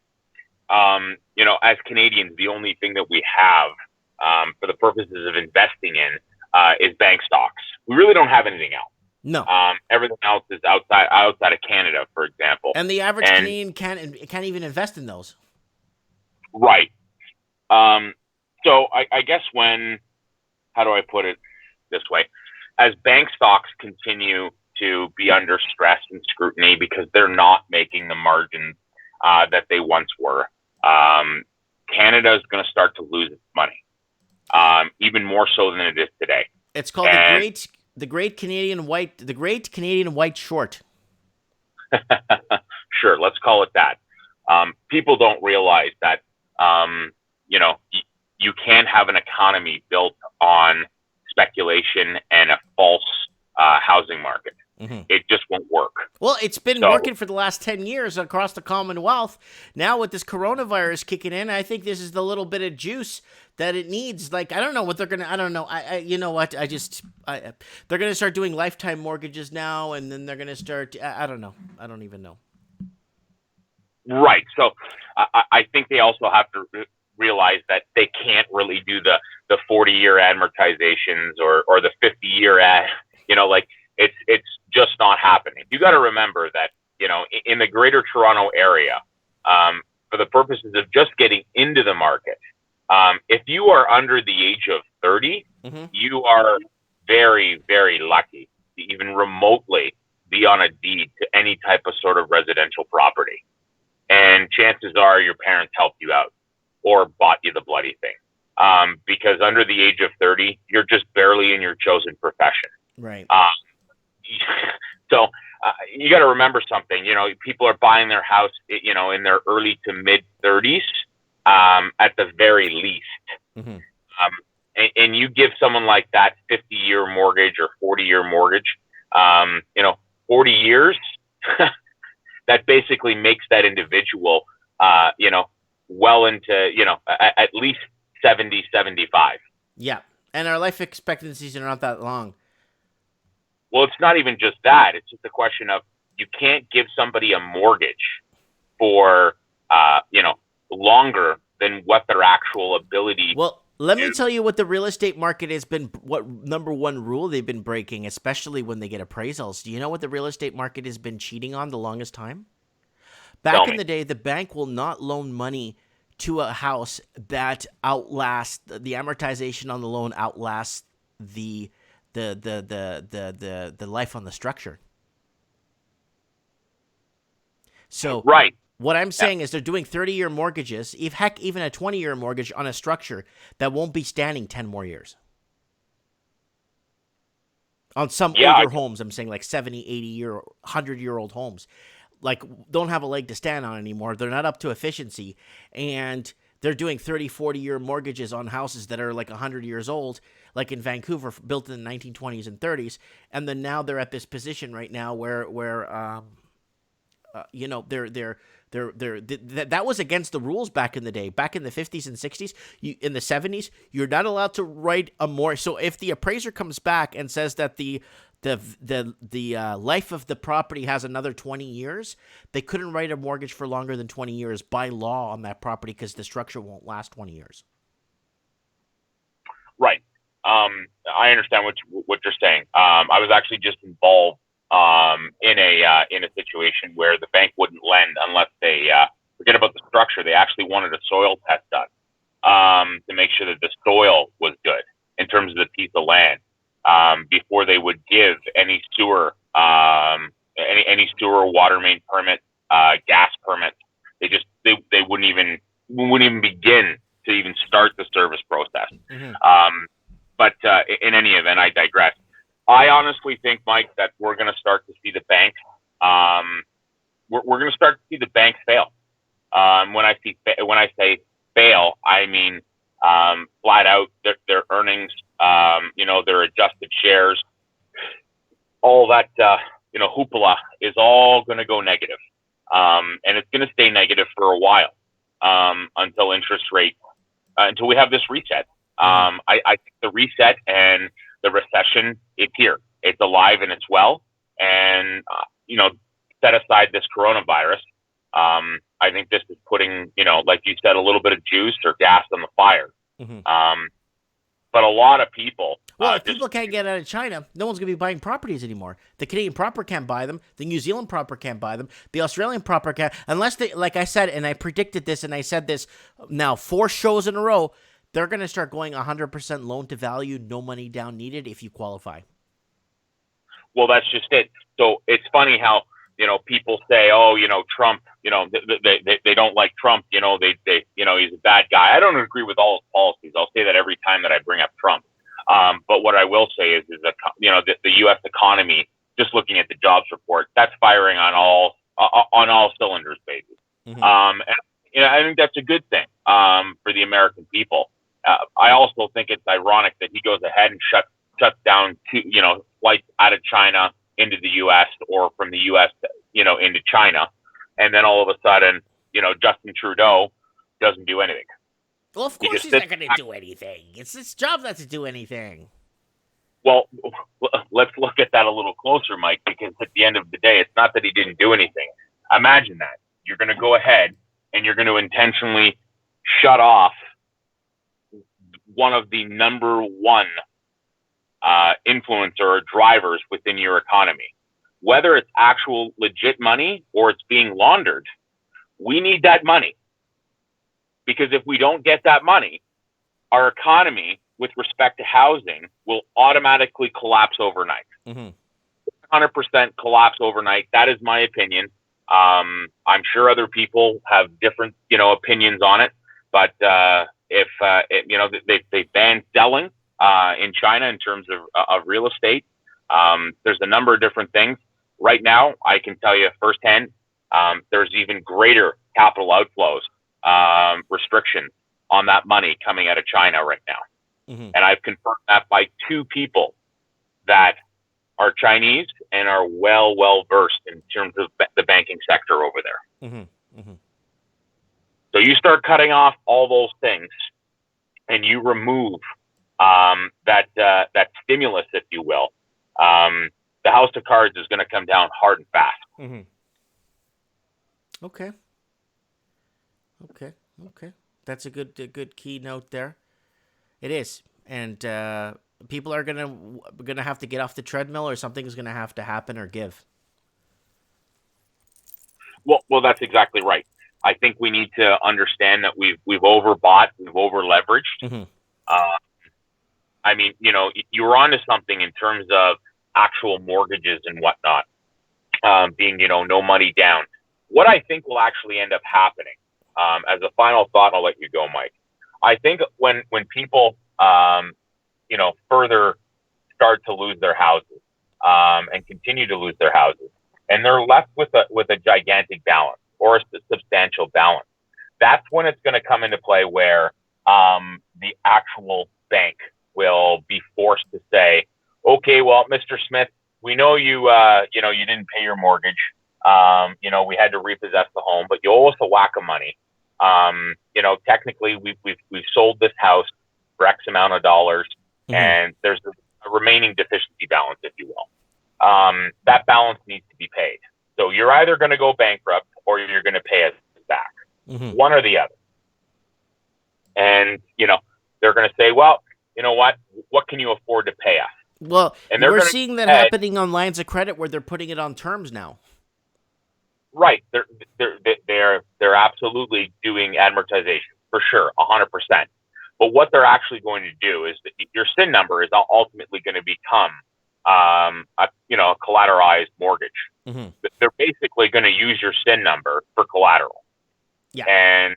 As Canadians, the only thing that we have for the purposes of investing in is bank stocks. We really don't have anything else. No. Everything else is outside of Canada, for example. And the average Canadian can't even invest in those. Right. So I guess how do I put it this way? As bank stocks continue to be under stress and scrutiny because they're not making the margins that they once were, Canada is going to start to lose its money, even more so than it is today. It's called the Great Canadian White Short. Sure, let's call it that. People don't realize that you can't have an economy built on speculation and a false housing market. Mm-hmm. It just won't work. Well, it's been working for the last 10 years across the Commonwealth. Now with this coronavirus kicking in, I think this is the little bit of juice that it needs. Like, I don't know what they're gonna. I don't know. You know what? They're gonna start doing lifetime mortgages now, and then they're gonna start. I don't know. I don't even know. Right. So I think they also have to realize that they can't really do the 40-year amortizations or the 50-year it's just not happening. You got to remember that, in the greater Toronto area, for the purposes of just getting into the market, if you are under the age of 30, mm-hmm. you are very, very lucky to even remotely be on a deed to any type of sort of residential property. And chances are your parents helped you out or bought you the bloody thing. Because under the age of 30, you're just barely in your chosen profession. Right. So you got to remember something. People are buying their house, in their early to mid 30s, at the very least. Mm-hmm. And you give someone like that 50-year mortgage or 40-year mortgage, 40 years, that basically makes that individual, well into, at least 70, 75. Yeah. And our life expectancies are not that long. Well, it's not even just that. It's just a question of you can't give somebody a mortgage for, longer than what their actual ability. Well, let me tell you what the real estate market has been, what number one rule they've been breaking, especially when they get appraisals. Do you know what the real estate market has been cheating on the longest time? Back in the day, the bank will not loan money to a house that outlasts, the amortization on the loan outlasts the life on the structure. So right. What I'm saying is they're doing 30-year mortgages, even a 20-year mortgage on a structure that won't be standing 10 more years. On some older homes, I'm saying like 70, 80-year, 100-year-old homes, like don't have a leg to stand on anymore. They're not up to efficiency, and they're doing 30, 40-year mortgages on houses that are like 100 years old, like in Vancouver, built in the 1920s and 30s, and then now they're at this position right now where that was against the rules back in the day. Back in the 50s and 60s, in the 70s, you're not allowed to write a mortgage. So if the appraiser comes back and says that the life of the property has another 20 years, they couldn't write a mortgage for longer than 20 years by law on that property because the structure won't last 20 years. Right. I understand what you're saying. I was actually just involved in a situation where the bank wouldn't lend unless they forget about the structure. They actually wanted a soil test done to make sure that the soil was good in terms of the piece of land before they would give any sewer water main permit, gas permit. They wouldn't even begin to even start the service process. Mm-hmm. But in any event, I digress. I honestly think, Mike, that we're going to start to see the banks. We're going to start to see the banks fail. When I say fail, I mean flat out their earnings. Their adjusted shares. All that hoopla is all going to go negative, and it's going to stay negative for a while until until we have this reset. I think the reset and the recession, it's here. It's alive and it's well. And, set aside this coronavirus, I think this is putting, like you said, a little bit of juice or gas on the fire. Mm-hmm. But a lot of people Well, if people can't get out of China, no one's going to be buying properties anymore. The Canadian proper can't buy them. The New Zealand proper can't buy them. The Australian proper can't. Unless they, like I said, and I predicted this, and I said this now 4 shows in a row, they're going to start going 100% loan to value, no money down needed if you qualify. Well, that's just it. So it's funny how, people say, oh, Trump, they don't like Trump, they he's a bad guy. I don't agree with all his policies. I'll say that every time that I bring up Trump. But what I will say is that, the U.S. economy, just looking at the jobs report, that's firing on all cylinders, baby. Mm-hmm. And I think that's a good thing for the American people. I also think it's ironic that he goes ahead and shuts down flights out of China into the U.S. or from the U.S. Into China, and then all of a sudden Justin Trudeau doesn't do anything. Well, of course he's not going to do anything. It's his job not to do anything. Well, let's look at that a little closer, Mike, because at the end of the day, it's not that he didn't do anything. Imagine that. You're going to go ahead and you're going to intentionally shut off one of the number one influencer or drivers within your economy. Whether it's actual legit money or it's being laundered, we need that money. Because if we don't get that money, our economy with respect to housing will automatically collapse overnight. Mm-hmm. 100% collapse overnight. That is my opinion. I'm sure other people have different, opinions on it. But if they banned selling in China in terms of real estate, there's a number of different things. Right now, I can tell you firsthand, there's even greater capital outflows restrictions on that money coming out of China right now. Mm-hmm. And I've confirmed that by 2 people that are Chinese and are well versed in terms of the banking sector over there. Mm-hmm. Mm-hmm. So you start cutting off all those things and you remove that stimulus, if you will, the house of cards is going to come down hard and fast. Mm-hmm. Okay. That's a good keynote there. It is, and people are gonna have to get off the treadmill, or something is gonna have to happen or give. Well, that's exactly right. I think we need to understand that we've overbought, we've over leveraged. Mm-hmm. I mean, you were onto something in terms of actual mortgages and whatnot, being no money down. What I think will actually end up happening, as a final thought, I'll let you go, Mike. I think when people further start to lose their houses and continue to lose their houses, and they're left with a gigantic balance or a substantial balance, that's when it's going to come into play where the actual bank will be forced to say, okay, well, Mr. Smith, we know you didn't pay your mortgage. We had to repossess the home, but you owe us a whack of money. Technically we've sold this house for X amount of dollars, mm-hmm. and there's a remaining deficiency balance, if you will. That balance needs to be paid. So you're either going to go bankrupt or you're going to pay us back, mm-hmm. one or the other. And, they're going to say, well, you know what can you afford to pay us? Well, and we're seeing that happening on lines of credit where they're putting it on terms now. Right. They're absolutely doing amortization for sure, 100%. But what they're actually going to do is that your SIN number is ultimately going to become, a collateralized mortgage. Mm-hmm. They're basically going to use your SIN number for collateral. Yeah. And,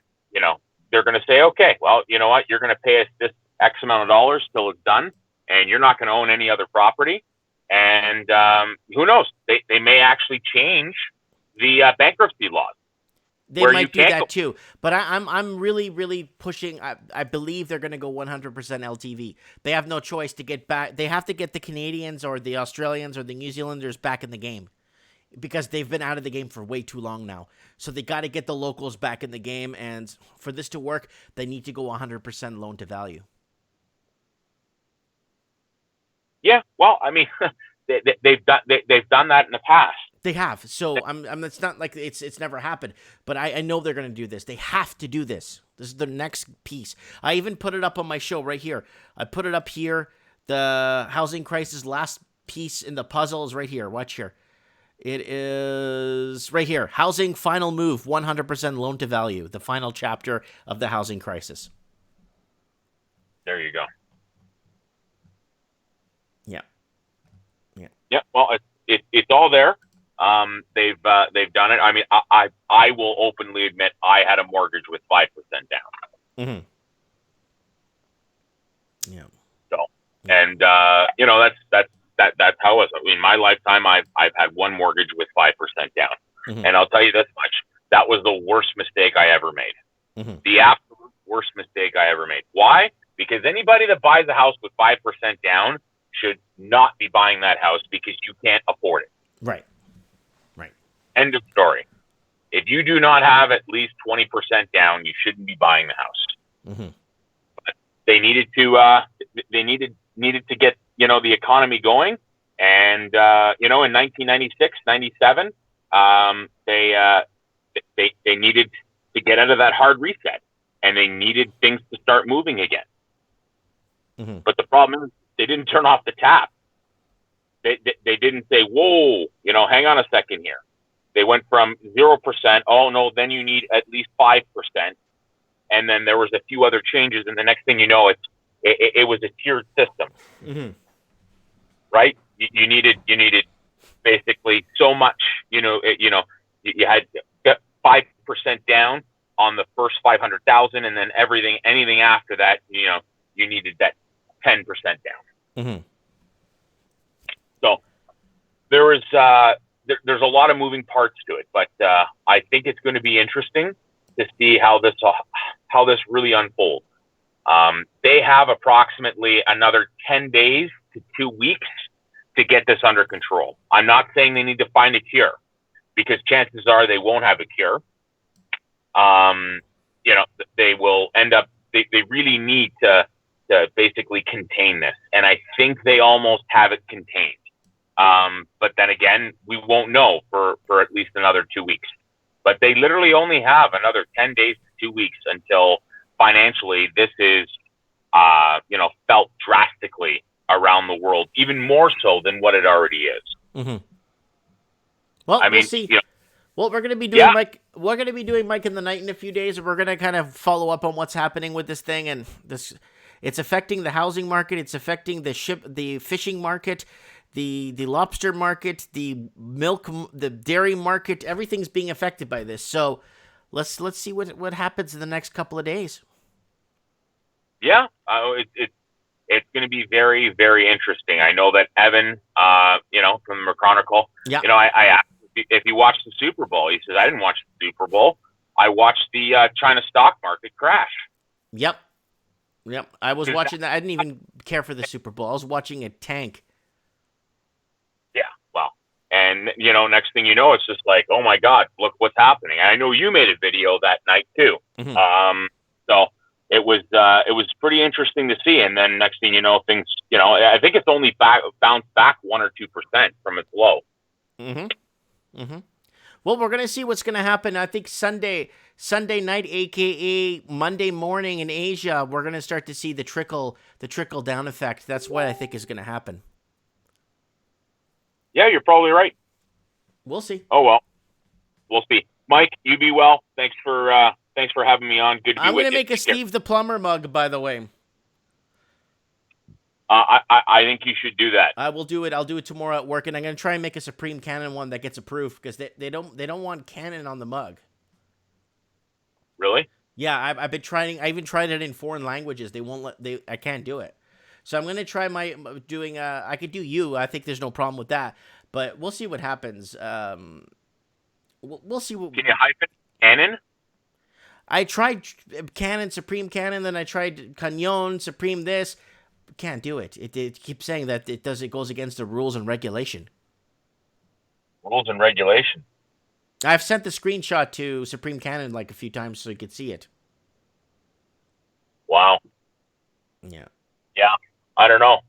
they're going to say, okay, well, you know what? You're going to pay us this X amount of dollars till it's done, and you're not going to own any other property. And who knows? They may actually change the bankruptcy laws. They might do that too, but I'm really pushing. I believe they're going to go 100% LTV. They have no choice to get back. They have to get the Canadians or the Australians or the New Zealanders back in the game, because they've been out of the game for way too long now. So they got to get the locals back in the game, and for this to work, they need to go 100% loan to value. Yeah, well, I mean, they've done that in the past. They have. So I'm it's not like it's never happened, but I know they're going to do this. They have to do this. This is the next piece. I even put it up on my show right here. I put it up here. The housing crisis last piece in the puzzle is right here. Watch here. It is right here. Housing final move, 100% loan to value. The final chapter of the housing crisis. There you go. Yeah. Yeah. Well, it's all there. They've done it. I mean, I will openly admit I had a mortgage with 5% down. Mm-hmm. Yeah. So, and that's how it was. In my lifetime, I've had one mortgage with 5% down, and I'll tell you this much: that was the worst mistake I ever made. The absolute worst mistake I ever made. Why? Because anybody that buys a house with 5% down should not be buying that house because you can't afford it. Right. End of story. If you do not have at least 20% down, you shouldn't be buying the house. But they needed to. They needed to get the economy going, and in 1996, 97, they needed to get out of that hard reset, and they needed things to start moving again. But the problem is they didn't turn off the tap. They didn't say, "Whoa, hang on a second here." They went from 0%. Oh no, then you need at least 5%, and then there was a few other changes, and the next thing you know, it was a tiered system. Right? You needed basically so much. You had 5% down on the first 500,000, and then anything after that, you needed that 10% down. So there's a lot of moving parts to it, but I think it's going to be interesting to see how this really unfolds. They have approximately another 10 days to 2 weeks to get this under control. I'm not saying they need to find a cure, because chances are they won't have a cure. They will end up. They really need to basically contain this, and I think they almost have it contained. But then again, we won't know for at least another 2 weeks. But they literally only have another 10 days to 2 weeks until financially this is, felt drastically around the world, even more so than what it already is. Well, we'll see. Well, we're going to be doing Mike. We're going to be doing Mike in the Night in a few days, and we're going to kind of follow up on what's happening with this thing, and this. It's affecting the housing market. It's affecting the fishing market, the lobster market, the milk, the dairy market. Everything's being affected by this. So let's see what happens in the next couple of days. Yeah, it's going to be very, very interesting. I know that Evan, from the Chronicle, I asked if he watched the Super Bowl. He says, I didn't watch the Super Bowl. I watched the China stock market crash. Yep. I was watching that. I didn't even care for the Super Bowl. I was watching it tank. Yeah, well, and next thing you know, it's just like, oh my God, look what's happening. And I know you made a video that night too. So it was pretty interesting to see. And then next thing you know, things, I think it's only bounced back 1 or 2% from its low. Well, we're gonna see what's gonna happen. I think Sunday night, aka Monday morning in Asia, we're gonna start to see the trickle down effect. That's what I think is gonna happen. Yeah, you're probably right. We'll see. Oh well, we'll see. Mike, you be well. Thanks for having me on. Good to be with you. I'm gonna make a Steve the Plumber mug, by the way. I think you should do that. I will do it. I'll do it tomorrow at work, and I'm gonna try and make a Supreme Cannon one that gets approved, because they don't want Cannon on the mug. Really? Yeah, I've been trying. I even tried it in foreign languages. They won't let. I can't do it. So I'm gonna try doing. I could do you. I think there's no problem with that. But we'll see what happens. We'll see what. Can you hyphen Cannon? I tried Canon, Supreme Canon, then I tried Canyon, Supreme this. Can't do it. It keeps saying that it goes against the rules and regulation. Rules and regulation. I've sent the screenshot to Supreme Canon like a few times so you could see it. Wow. Yeah. Yeah. I don't know.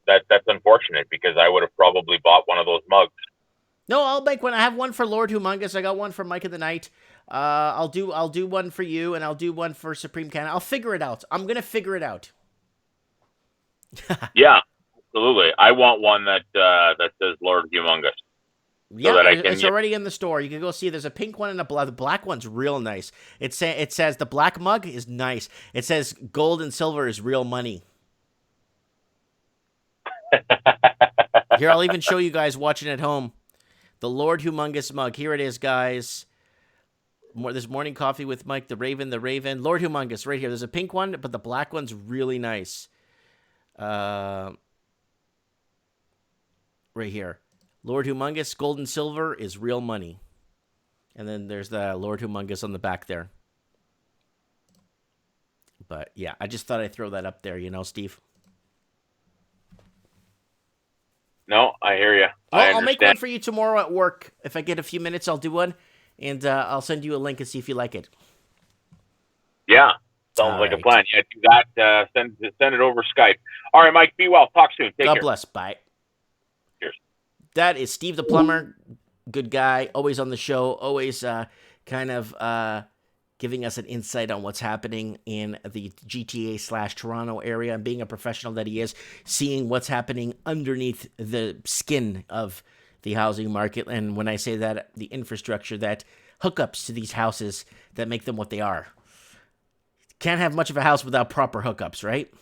That's unfortunate, because I would have probably bought one of those mugs. No, I'll make one. I have one for Lord Humungus. I got one for Mike of the Night. I'll do one for you, and I'll do one for Supreme Canon. I'll figure it out. I'm gonna figure it out. Yeah, absolutely. I want one that that says Lord Humungus, so Yeah, that I can. it's already in the store. You can go see. There's a pink one and a black. The black one's real nice. It says the black mug is nice. It says gold and silver is real money. Here, I'll even show you guys watching at home. The Lord Humungus mug. Here it is, guys. This morning coffee with Mike, the Raven. Lord Humungus, right here. There's a pink one, but the black one's really nice. Right here. Lord Humungus, gold and silver is real money. And then there's the Lord Humungus on the back there. But yeah, I just thought I'd throw that up there, Steve. No, I hear you. I'll make one for you tomorrow at work. If I get a few minutes, I'll do one. And I'll send you a link and see if you like it. Yeah, sounds like a plan. Yeah, do that. Send it over Skype. All right, Mike, be well. Talk soon. Take care. God bless. Bye. Cheers. That is Steve the Plumber. Good guy. Always on the show. Always kind of giving us an insight on what's happening in the GTA/Toronto area, and being a professional that he is, seeing what's happening underneath the skin of the housing market. And when I say that, the infrastructure, that hookups to these houses that make them what they are. Can't have much of a house without proper hookups, right?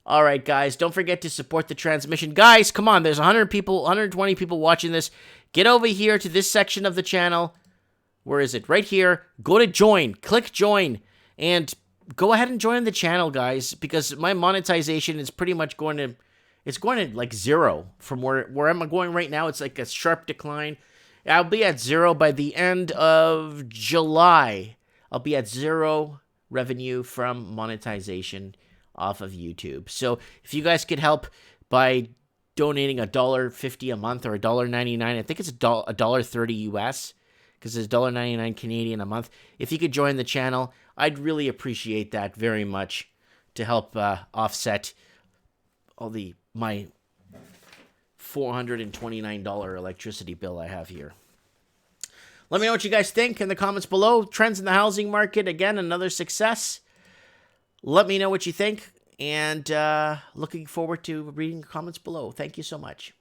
All right, guys, don't forget to support the transmission. Guys, come on, there's 120 people watching this. Get over here to this section of the channel. Where is it? Right here. Go to join. Click join. And go ahead and join the channel, guys, because my monetization is pretty much going to like zero from where I'm going right now. It's like a sharp decline. I'll be at zero by the end of July. I'll be at zero revenue from monetization off of YouTube. So if you guys could help by donating $1.50 a month or $1.99, I think it's $1.30 US, because it's $1.99 Canadian a month. If you could join the channel, I'd really appreciate that very much to help offset all my $429 electricity bill I have here. Let me know what you guys think in the comments below. Trends in the housing market, again, another success. Let me know what you think, and looking forward to reading your comments below. Thank you so much.